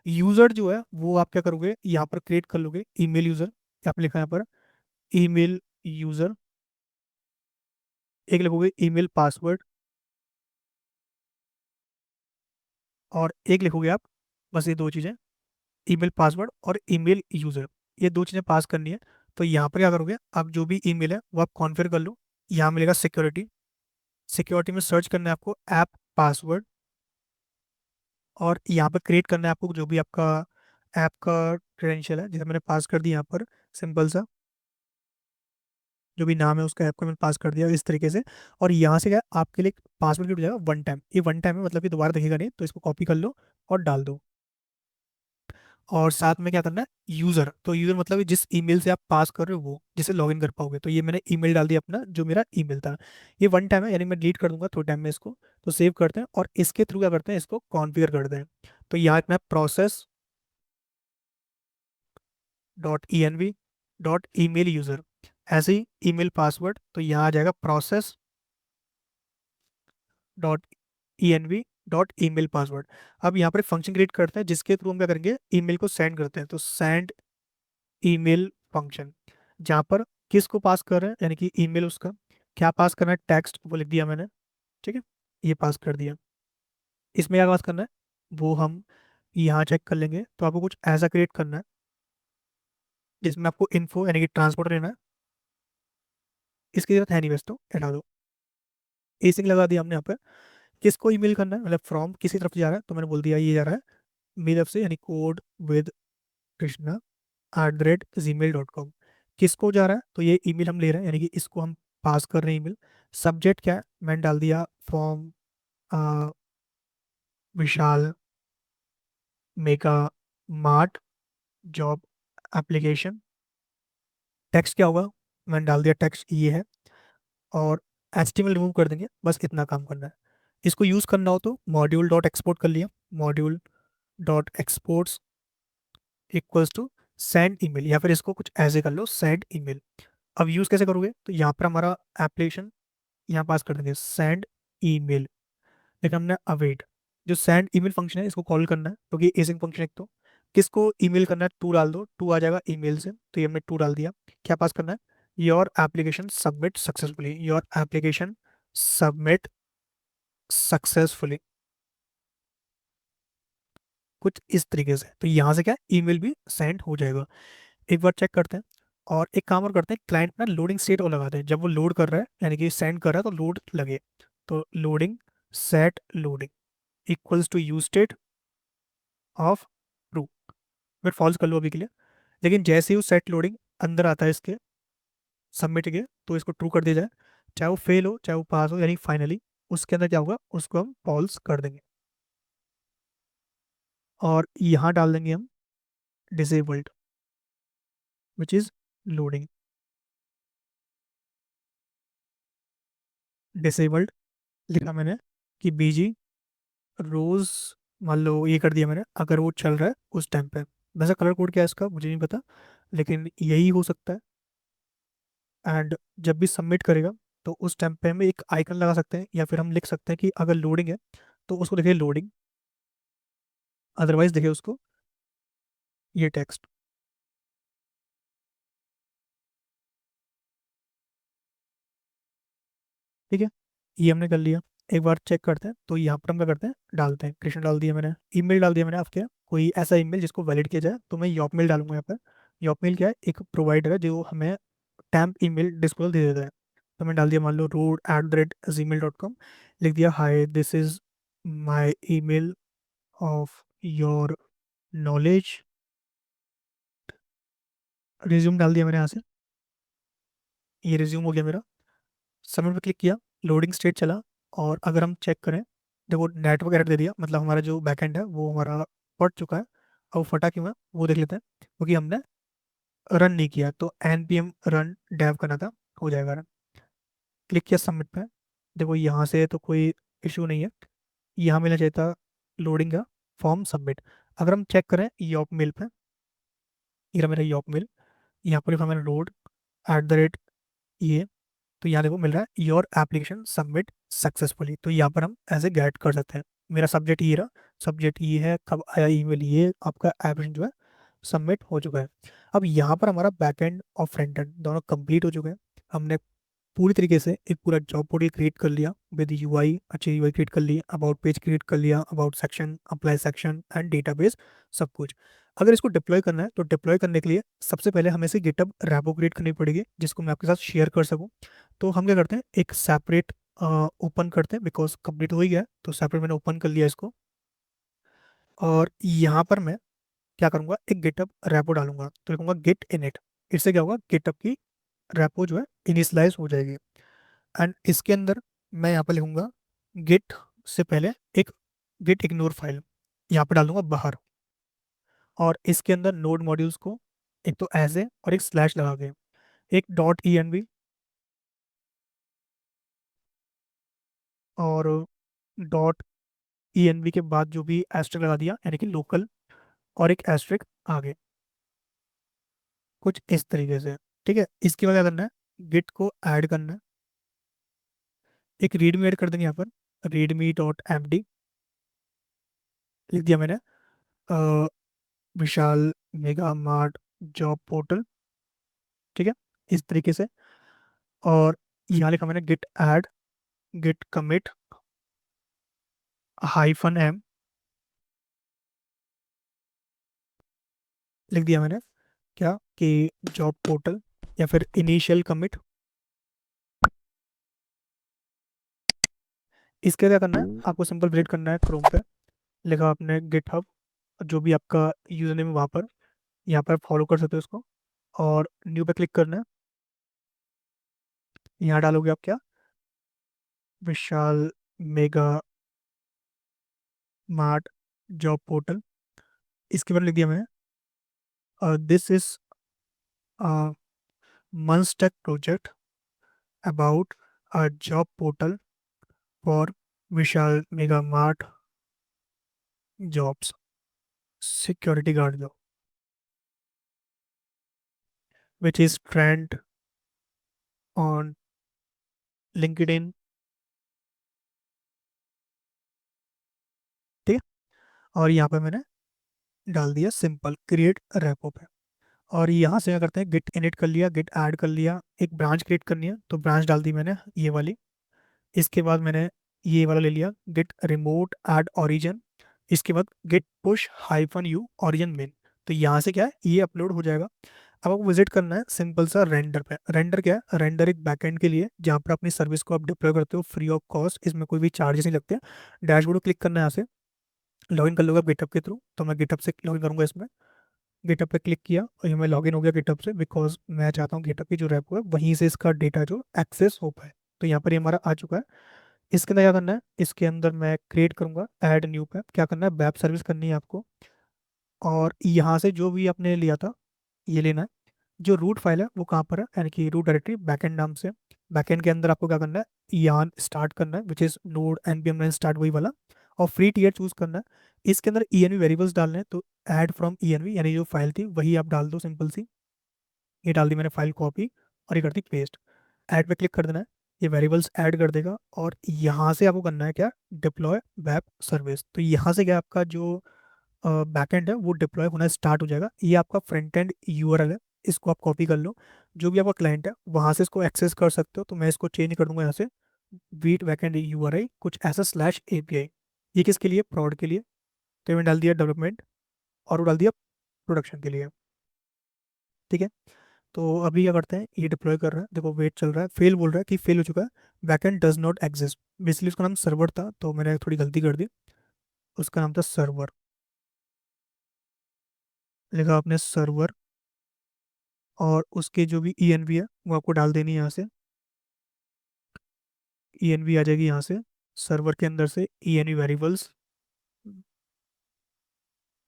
यूजर जो है वो आप क्या करोगे, यहाँ पर क्रिएट कर लोगे ईमेल यूजर, आप लिखा है यहाँ पर ईमेल यूजर। एक लिखोगे ईमेल पासवर्ड, और एक लिखोगे आप, बस ये दो चीज़ें, ईमेल पासवर्ड और ईमेल यूज़र, ये दो चीज़ें पास करनी है। तो यहाँ पर क्या करोगे, आप जो भी ईमेल है वो आप कॉन्फ़िगर कर लो। यहाँ मिलेगा सिक्योरिटी, सिक्योरिटी में सर्च करना है आपको ऐप पासवर्ड, और यहाँ पर क्रिएट करना है आपको जो भी आपका ऐप का क्रेडेंशियल है, जैसे मैंने पास कर दिया यहाँ पर सिंपल सा, जो भी नाम है उसका ऐप का मैंने पास कर दिया इस तरीके से। और यहाँ से क्या है, आपके लिए पासवर्ड क्रिएट हो जाएगा वन टाइम, ये वन टाइम है मतलब कि दोबारा दिखेगा नहीं, तो इसको कॉपी कर लो और डाल दो। और साथ में क्या करना है, यूजर, तो यूजर मतलब जिस ईमेल से आप पास कर रहे हो वो जिसे लॉगिन कर पाओगे। तो ये मैंने ईमेल डाल दिया अपना, जो मेरा ईमेल था। ये वन टाइम है, यानी मैं डिलीट कर दूंगा थोड़े टाइम में इसको। तो सेव करते हैं और इसके थ्रू क्या करते हैं, इसको कॉन्फ़िगर करते हैं। तो यहाँ मैं process dot E N V dot email user, ऐसे ही ईमेल पासवर्ड, तो यहाँ आ जाएगा process dot E N V dot email password. अब यहाँ पर एक फंक्शन क्रिएट करते हैं जिसके थ्रू हम क्या करेंगे, ईमेल को सेंड करते हैं। तो सेंड ईमेल फंक्शन, जहाँ पर किसको पास कर रहे हैं, यानी कि ईमेल उसका क्या पास करना है, टेक्स्ट वो लिख दिया मैंने, ठीक है, ये पास कर दिया। इसमें क्या पास करना है वो हम यहाँ चेक कर लेंगे। तो आपको कुछ ऐसा क्रिएट करना है जिसमें आपको इन्फो यानी कि ट्रांसपोर्टर लेना है, इसकी जरूरत है नहीं वैसे, तो हटा दो। एसिंग लगा दिया हमने यहाँ पे। किसको ईमेल करना है, मतलब फ्रॉम किसी तरफ जा रहा है, तो मैंने बोल दिया ये जा रहा है मेरी तरफ से, यानी कोड विद कृष्णा @gmail.com। किसको जा रहा है, तो ये ईमेल हम ले रहे हैं, यानी कि इसको हम पास कर रहे हैं ईमेल। सब्जेक्ट क्या है, मैंने डाल दिया form Vishal mega mart job application. Text क्या होगा, मैंने डाल दिया टेक्स्ट ये है। और HTML रिमूव कर देंगे, बस इतना काम करना है। इसको यूज़ करना हो तो मॉड्यूल डॉट एक्सपोर्ट कर लिया, module dot exports equals to send email, या फिर इसको कुछ ऐसे कर लो सेंड ईमेल। अब यूज़ कैसे करोगे, तो यहाँ पर हमारा एप्लीकेशन यहाँ पास कर देंगे सेंड ईमेल, लेकिन हमने अवेट, जो सेंड ईमेल फंक्शन है इसको कॉल करना है क्योंकि एसिंग फंक्शन एक तो। किसको ईमेल करना है, टू डाल दो, टू आ जाएगा ईमेल से, तो ये हमने टू डाल दिया। क्या पास करना है, your application submit successfully, your application submit successfully, कुछ इस तरीके से। तो यहाँ से क्या ईमेल भी सेंड हो जाएगा। एक बार चेक करते हैं, और एक काम और करते हैं, क्लाइंट ना लोडिंग स्टेट और लगाते हैं, जब वो लोड कर रहा है यानी कि सेंड कर रहा है तो लोड लगे। तो loading set loading equals to use state of true, फिर फॉल्स कर लो अभी के लिए। लेकिन जैसे ही वो सेट लोडिंग अंदर आता है इसके सबमिट के, तो इसको ट्रू कर दिया जाए, चाहे वो फेल हो चाहे वो पास हो, यानी फाइनली उसके अंदर क्या होगा उसको हम फॉल्स कर देंगे। और यहाँ डाल देंगे हम disabled, which is loading disabled, लिखा मैंने कि बीजी रोज, मान लो ये कर दिया मैंने, अगर वो चल रहा है उस टाइम पे। वैसे कलर कोड क्या है इसका मुझे नहीं पता, लेकिन यही हो सकता है। एंड जब भी सबमिट करेगा तो उस टाइम पे हम एक आइकन लगा सकते हैं, या फिर हम लिख सकते हैं कि अगर लोडिंग है तो उसको देखिए लोडिंग, अदरवाइज देखिए उसको ये टेक्स्ट। ठीक है, ये हमने कर लिया। एक बार चेक करते हैं, तो यहाँ पर हम क्या करते हैं, डालते हैं, कृष्ण डाल दिया मैंने, ईमेल डाल दिया मैंने आपके, कोई ऐसा ईमेल जिसको वैलिड किया जाए, तो मैं यॉपमेल डालूंगा यहाँ पर। यॉपमेल क्या है, एक प्रोवाइडर है जो हमें टैम्प ईमेल डिस्पोजल दे देता है। तो मैं डाल दिया मान लो root@gmail.com, लिख दिया hi this is my email of your knowledge, resume डाल दिया मैंने यहाँ से, ये रिज्यूम हो गया मेरा। सबमिट पे क्लिक किया, लोडिंग स्टेट चला। और अगर हम चेक करें, देखो नेटवर्क एरर दे दिया, मतलब हमारा जो बैकएंड है वो हमारा पड़ चुका है। अब फटा क्यों है वो देख लेते हैं, क्योंकि हमने रन नहीं किया, तो npm रन डेव करना था, हो जाएगा रन। क्लिक किया सबमिट पे, देखो यहाँ से तो कोई इशू नहीं है, यहाँ मिलना चाहिए था लोडिंग का फॉर्म सबमिट। अगर हम चेक करें यॉप मेल पे, ये रहा मेरा यॉप मेल, यहाँ पर लिखा मैंने लोड @ ये, तो यहाँ देखो मिल रहा है योर एप्लीकेशन सबमिट सक्सेसफुली, तो यहाँ पर हम ऐसे गेट कर सकते हैं। मेरा सब्जेक्ट ये रहा, सब्जेक्ट ये है, कब आया ईमेल, ये आपका एप्लीकेशन जो है सबमिट हो चुका है। अब यहाँ पर हमारा बैकएंड और फ्रंट एंड दोनों कंप्लीट हो चुके हैं। हमने पूरी तरीके से एक पूरा जॉब पोर्टल क्रिएट कर लिया विद यूआई, अच्छी यूआई क्रिएट कर ली, अबाउट पेज क्रिएट कर लिया, about section, apply section and database, सब कुछ। अगर इसको डिप्लॉय करना है तो डिप्लॉय करने के लिए सबसे पहले हमें से गिटहब रेपो क्रिएट करनी पड़ेगी, जिसको मैं आपके साथ शेयर कर सकूं। तो हम क्या करते हैं, एक सेपरेट ओपन करते हैं, बिकॉज कंप्लीट हो ही गया है, तो सेपरेट मैंने ओपन कर लिया इसको। और यहाँ पर मैं क्या करूँगा, एक गिटहब रेपो डालूंगा, तो लिखूंगा गिट इनिट। इससे क्या होगा, गिटहब की रेपो जो है इनिशलाइज हो जाएगी। एंड इसके अंदर मैं यहाँ पर लिखूंगा गिट से पहले एक गिट इग्नोर फाइल यहाँ पर डाल दूंगा बाहर, और इसके अंदर नोड मॉड्यूल्स को एक तो एज ए और एक स्लैश लगा के, एक डॉट ई एन वी, और डॉट ई एन वी के बाद जो भी एस्ट्रिक लगा दिया, यानी कि लोकल, और एक एस्ट्रिक आगे, कुछ इस तरीके से। ठीक है, इसके बाद क्या करना है, गिट को ऐड करना है, एक रीडमी ऐड कर देंगे यहाँ पर, रीडमी डॉट एम डी लिख दिया मैंने, अ, Vishal mega mart job portal. ठीक है, इस तरीके से। और यहाँ लिखा मैंने git add, git commit -m लिख दिया मैंने, क्या कि जॉब पोर्टल, या फिर इनिशियल कमिट। इसके क्या करना है, आपको सिंपल विजिट करना है क्रोम पे, लिखा आपने गिटहब, जो भी आपका यूजर नेम है वहाँ पर, यहाँ पर फॉलो कर सकते हो इसको, और न्यू पे क्लिक करना है। यहाँ डालोगे आप क्या, Vishal mega mart job portal. इसके बाद लिख दिया मैंने this is MERN stack project about a job portal for Vishal mega Mart jobs, security guard job, which is trend on LinkedIn। ठीक है, और यहाँ पे मैंने डाल दिया सिंपल क्रिएट रेपो पे। और यहाँ से क्या करते हैं, गिट इनिट कर लिया, गिट ऐड कर लिया, एक ब्रांच क्रिएट करनी है, तो ब्रांच डाल दी मैंने ये वाली। इसके बाद मैंने ये वाला ले लिया, गिट रिमोट ऐड ओरिजिन। इसके बाद git push -u origin main. तो यहाँ से क्या है, ये अपलोड हो जाएगा। अब आपको विजिट करना है सिंपल सा रेंडर पे। रेंडर क्या है, रेंडर एक बैकएंड के लिए जहाँ पर अपनी सर्विस को आप डिप्लॉय करते हो फ्री ऑफ कॉस्ट, इसमें कोई भी चार्जेस नहीं लगते। डैशबोर्ड क्लिक करना है, यहाँ से लॉगिन कर लोगे गिटहब के थ्रू, तो मैं गिटहब से लॉगिन करूंगा इसमें। गिटहब पे क्लिक किया और ये मैं लॉगिन हो गया गिटहब से, बिकॉज मैं चाहता हूँ गिटहब की जो रेपो है वहीं से इसका डेटा जो एक्सेस हो पाए। तो यहाँ पर ये हमारा आ चुका है। इसके अंदर क्या करना है, इसके अंदर मैं क्रिएट करूंगा ऐड न्यू पे, क्या करना है, वेब सर्विस करनी है आपको। और यहाँ से जो भी आपने लिया था ये लेना है। जो रूट फाइल है वो कहाँ पर है, यानी कि रूट डायरेक्टरी बैकएंड नाम से, बैकएंड के अंदर आपको क्या करना है, यान स्टार्ट करना है, which is node npm run start, वही वाला, और फ्री टीयर चूज करना है। इसके अंदर env वेरिएबल्स डालने हैं, तो ऐड फ्रॉम env, यानी जो फाइल थी वही आप डाल दो, सिंपल सी। ये डाल दी मैंने फाइल कॉपी, और ये कर दी पेस्ट। ऐड पे क्लिक कर देना है, ये वेरिएबल्स ऐड कर देगा। और यहाँ से आपको करना है क्या, डिप्लॉय वेब सर्विस। तो यहाँ से क्या आपका जो बैकएंड है वो डिप्लॉय होना स्टार्ट हो जाएगा। ये आपका फ्रंट एंड यूआरएल है, इसको आप कॉपी कर लो, जो भी आपका क्लाइंट है वहां से इसको एक्सेस कर सकते हो। तो मैं इसको चेंज कर दूंगा यहाँ से, वीट बैकएंड यूआरआई कुछ ऐसा /API। ये किसके लिए, प्रॉड के लिए। तो मैंने डाल दिया डेवलपमेंट, और वो डाल दिया प्रोडक्शन के लिए। ठीक है, तो अभी क्या करते हैं, ये डिप्लॉय कर रहा है, देखो वेट चल रहा है, फेल बोल रहा है कि फेल हो चुका है, backend does not exist. Basically उसका नाम सर्वर था, तो मैंने थोड़ी गलती कर दी, उसका नाम था सर्वर, लिखा आपने सर्वर। और उसके जो भी ENV है वो आपको डाल देनी है यहाँ से, ENV आ जाएगी यहाँ से, सर्वर के अंदर से ENV वेरिएबल्स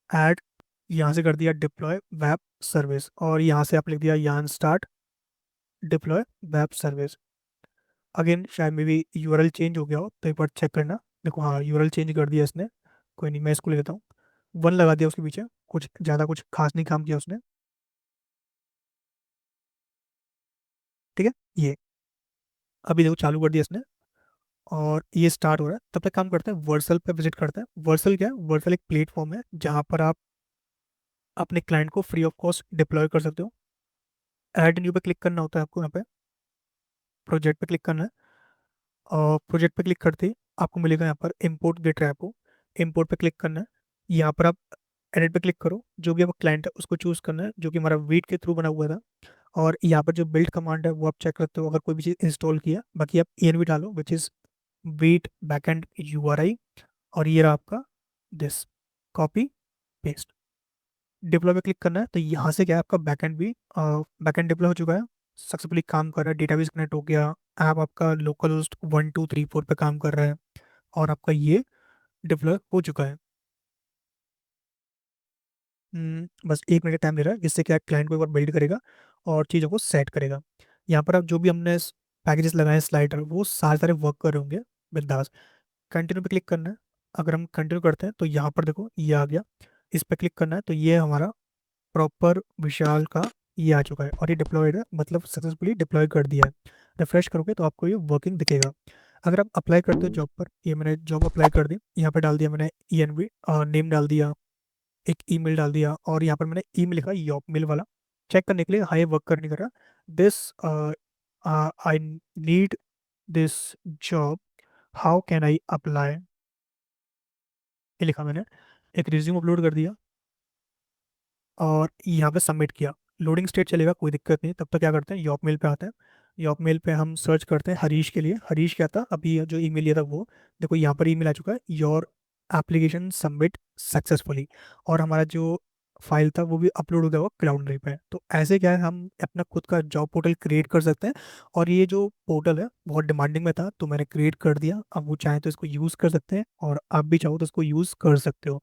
ऐड यहाँ से कर दिया डिप्लॉय वेब सर्विस, और यहाँ से आप लिख दिया यान start deploy web service. Again शायद मे बी यूआरएल चेंज हो गया हो, तो एक बार चेक करना। देखो हाँ, यूआरएल चेंज कर दिया इसने। कोई नहीं, मैं इसको ले लेता हूँ। वन लगा दिया उसके पीछे, कुछ ज़्यादा कुछ खास नहीं काम किया उसने। ठीक है, ये अभी देखो चालू कर दिया इसने, और ये स्टार्ट हो रहा है। तब तक काम करते हैं, वर्सल पे विजिट करते हैं। वर्सल क्या है? वर्सल एक प्लेटफॉर्म है जहाँ पर आप अपने क्लाइंट को फ्री ऑफ कॉस्ट डिप्लॉय कर सकते हो। ऐड न्यू पे क्लिक करना होता है आपको, यहाँ पे प्रोजेक्ट पे क्लिक करना है, और प्रोजेक्ट पे क्लिक करते ही आपको मिलेगा यहाँ पर इम्पोर्ट गेट रैपो। इम्पोर्ट पे क्लिक करना है, यहाँ पर आप एडिट पे क्लिक करो, जो भी आपका क्लाइंट है उसको चूज करना है, जो कि हमारा वीट के थ्रू बना हुआ था। और यहाँ पर जो बिल्ड कमांड है वो आप चेक करते हो अगर कोई भी चीज़ इंस्टॉल किया। बाकी आप env डालो which is wheat backend URI, और ये रहा आपका दिस, कॉपी पेस्ट। डिप्लॉय पे क्लिक करना है, तो यहाँ से क्या है, आपका बैकएंड भी बैकएंड डिप्लॉय हो चुका है, सक्सेसफुली काम कर रहा है, डेटाबेस कनेक्ट हो गया। ऐप आपका लोकल होस्ट 1 2 3 4 पे काम कर रहा है, और आपका ये डिप्लॉय हो चुका है। बस 1 मिनट का टाइम दे रहा है, जिससे क्या क्लाइंट को एक बार बिल्ड करेगा और चीज़ों को सेट करेगा। यहाँ पर आप जो भी हमने पैकेजेस लगाए हैं स्लाइडर, वो सारे सारे वर्क कर रहे होंगे बिंदास। कंटिन्यू पे क्लिक करना है। अगर हम कंटिन्यू करते हैं तो यहाँ पर देखो ये आ गया, इस पर क्लिक करना है, तो ये हमारा प्रॉपर विशाल का ये आ चुका है, और ये डिप्लॉयड है, मतलब सक्सेसफुली डिप्लॉय कर दिया है। रिफ्रेश करोगे तो आपको ये वर्किंग दिखेगा। अगर आप अप्लाई करते हो जॉब पर, ये मैंने जॉब अप्लाई कर दी, यहाँ पे डाल दिया मैंने ENV, नेम डाल दिया, एक ईमेल डाल दिया, और यहाँ पर मैंने ईमेल लिखा यॉप मेल वाला। चेक करने के लिए, हाई वर्क कर नहीं कर रहा, this I need this job, how can I apply, ये लिखा मैंने। एक रिज्यूम अपलोड कर दिया, और यहाँ पे सबमिट किया। लोडिंग स्टेट चलेगा, कोई दिक्कत नहीं। तब तक क्या करते हैं, यॉप मेल पे आते हैं। यॉप मेल पे हम सर्च करते हैं हरीश के लिए। हरीश क्या था, अभी जो ईमेल लिया था वो, देखो यहाँ पर ईमेल आ चुका है, योर एप्लीकेशन सबमिट सक्सेसफुली, और हमारा जो फाइल था वो भी अपलोड हो गया हुआ क्लाउड ड्राइव पे। तो ऐसे क्या है, हम अपना खुद का जॉब पोर्टल क्रिएट कर सकते हैं। और ये जो पोर्टल है बहुत डिमांडिंग में था, तो मैंने क्रिएट कर दिया। अब वो चाहे तो इसको यूज़ कर सकते हैं, और आप भी चाहो तो इसको यूज़ कर सकते हो।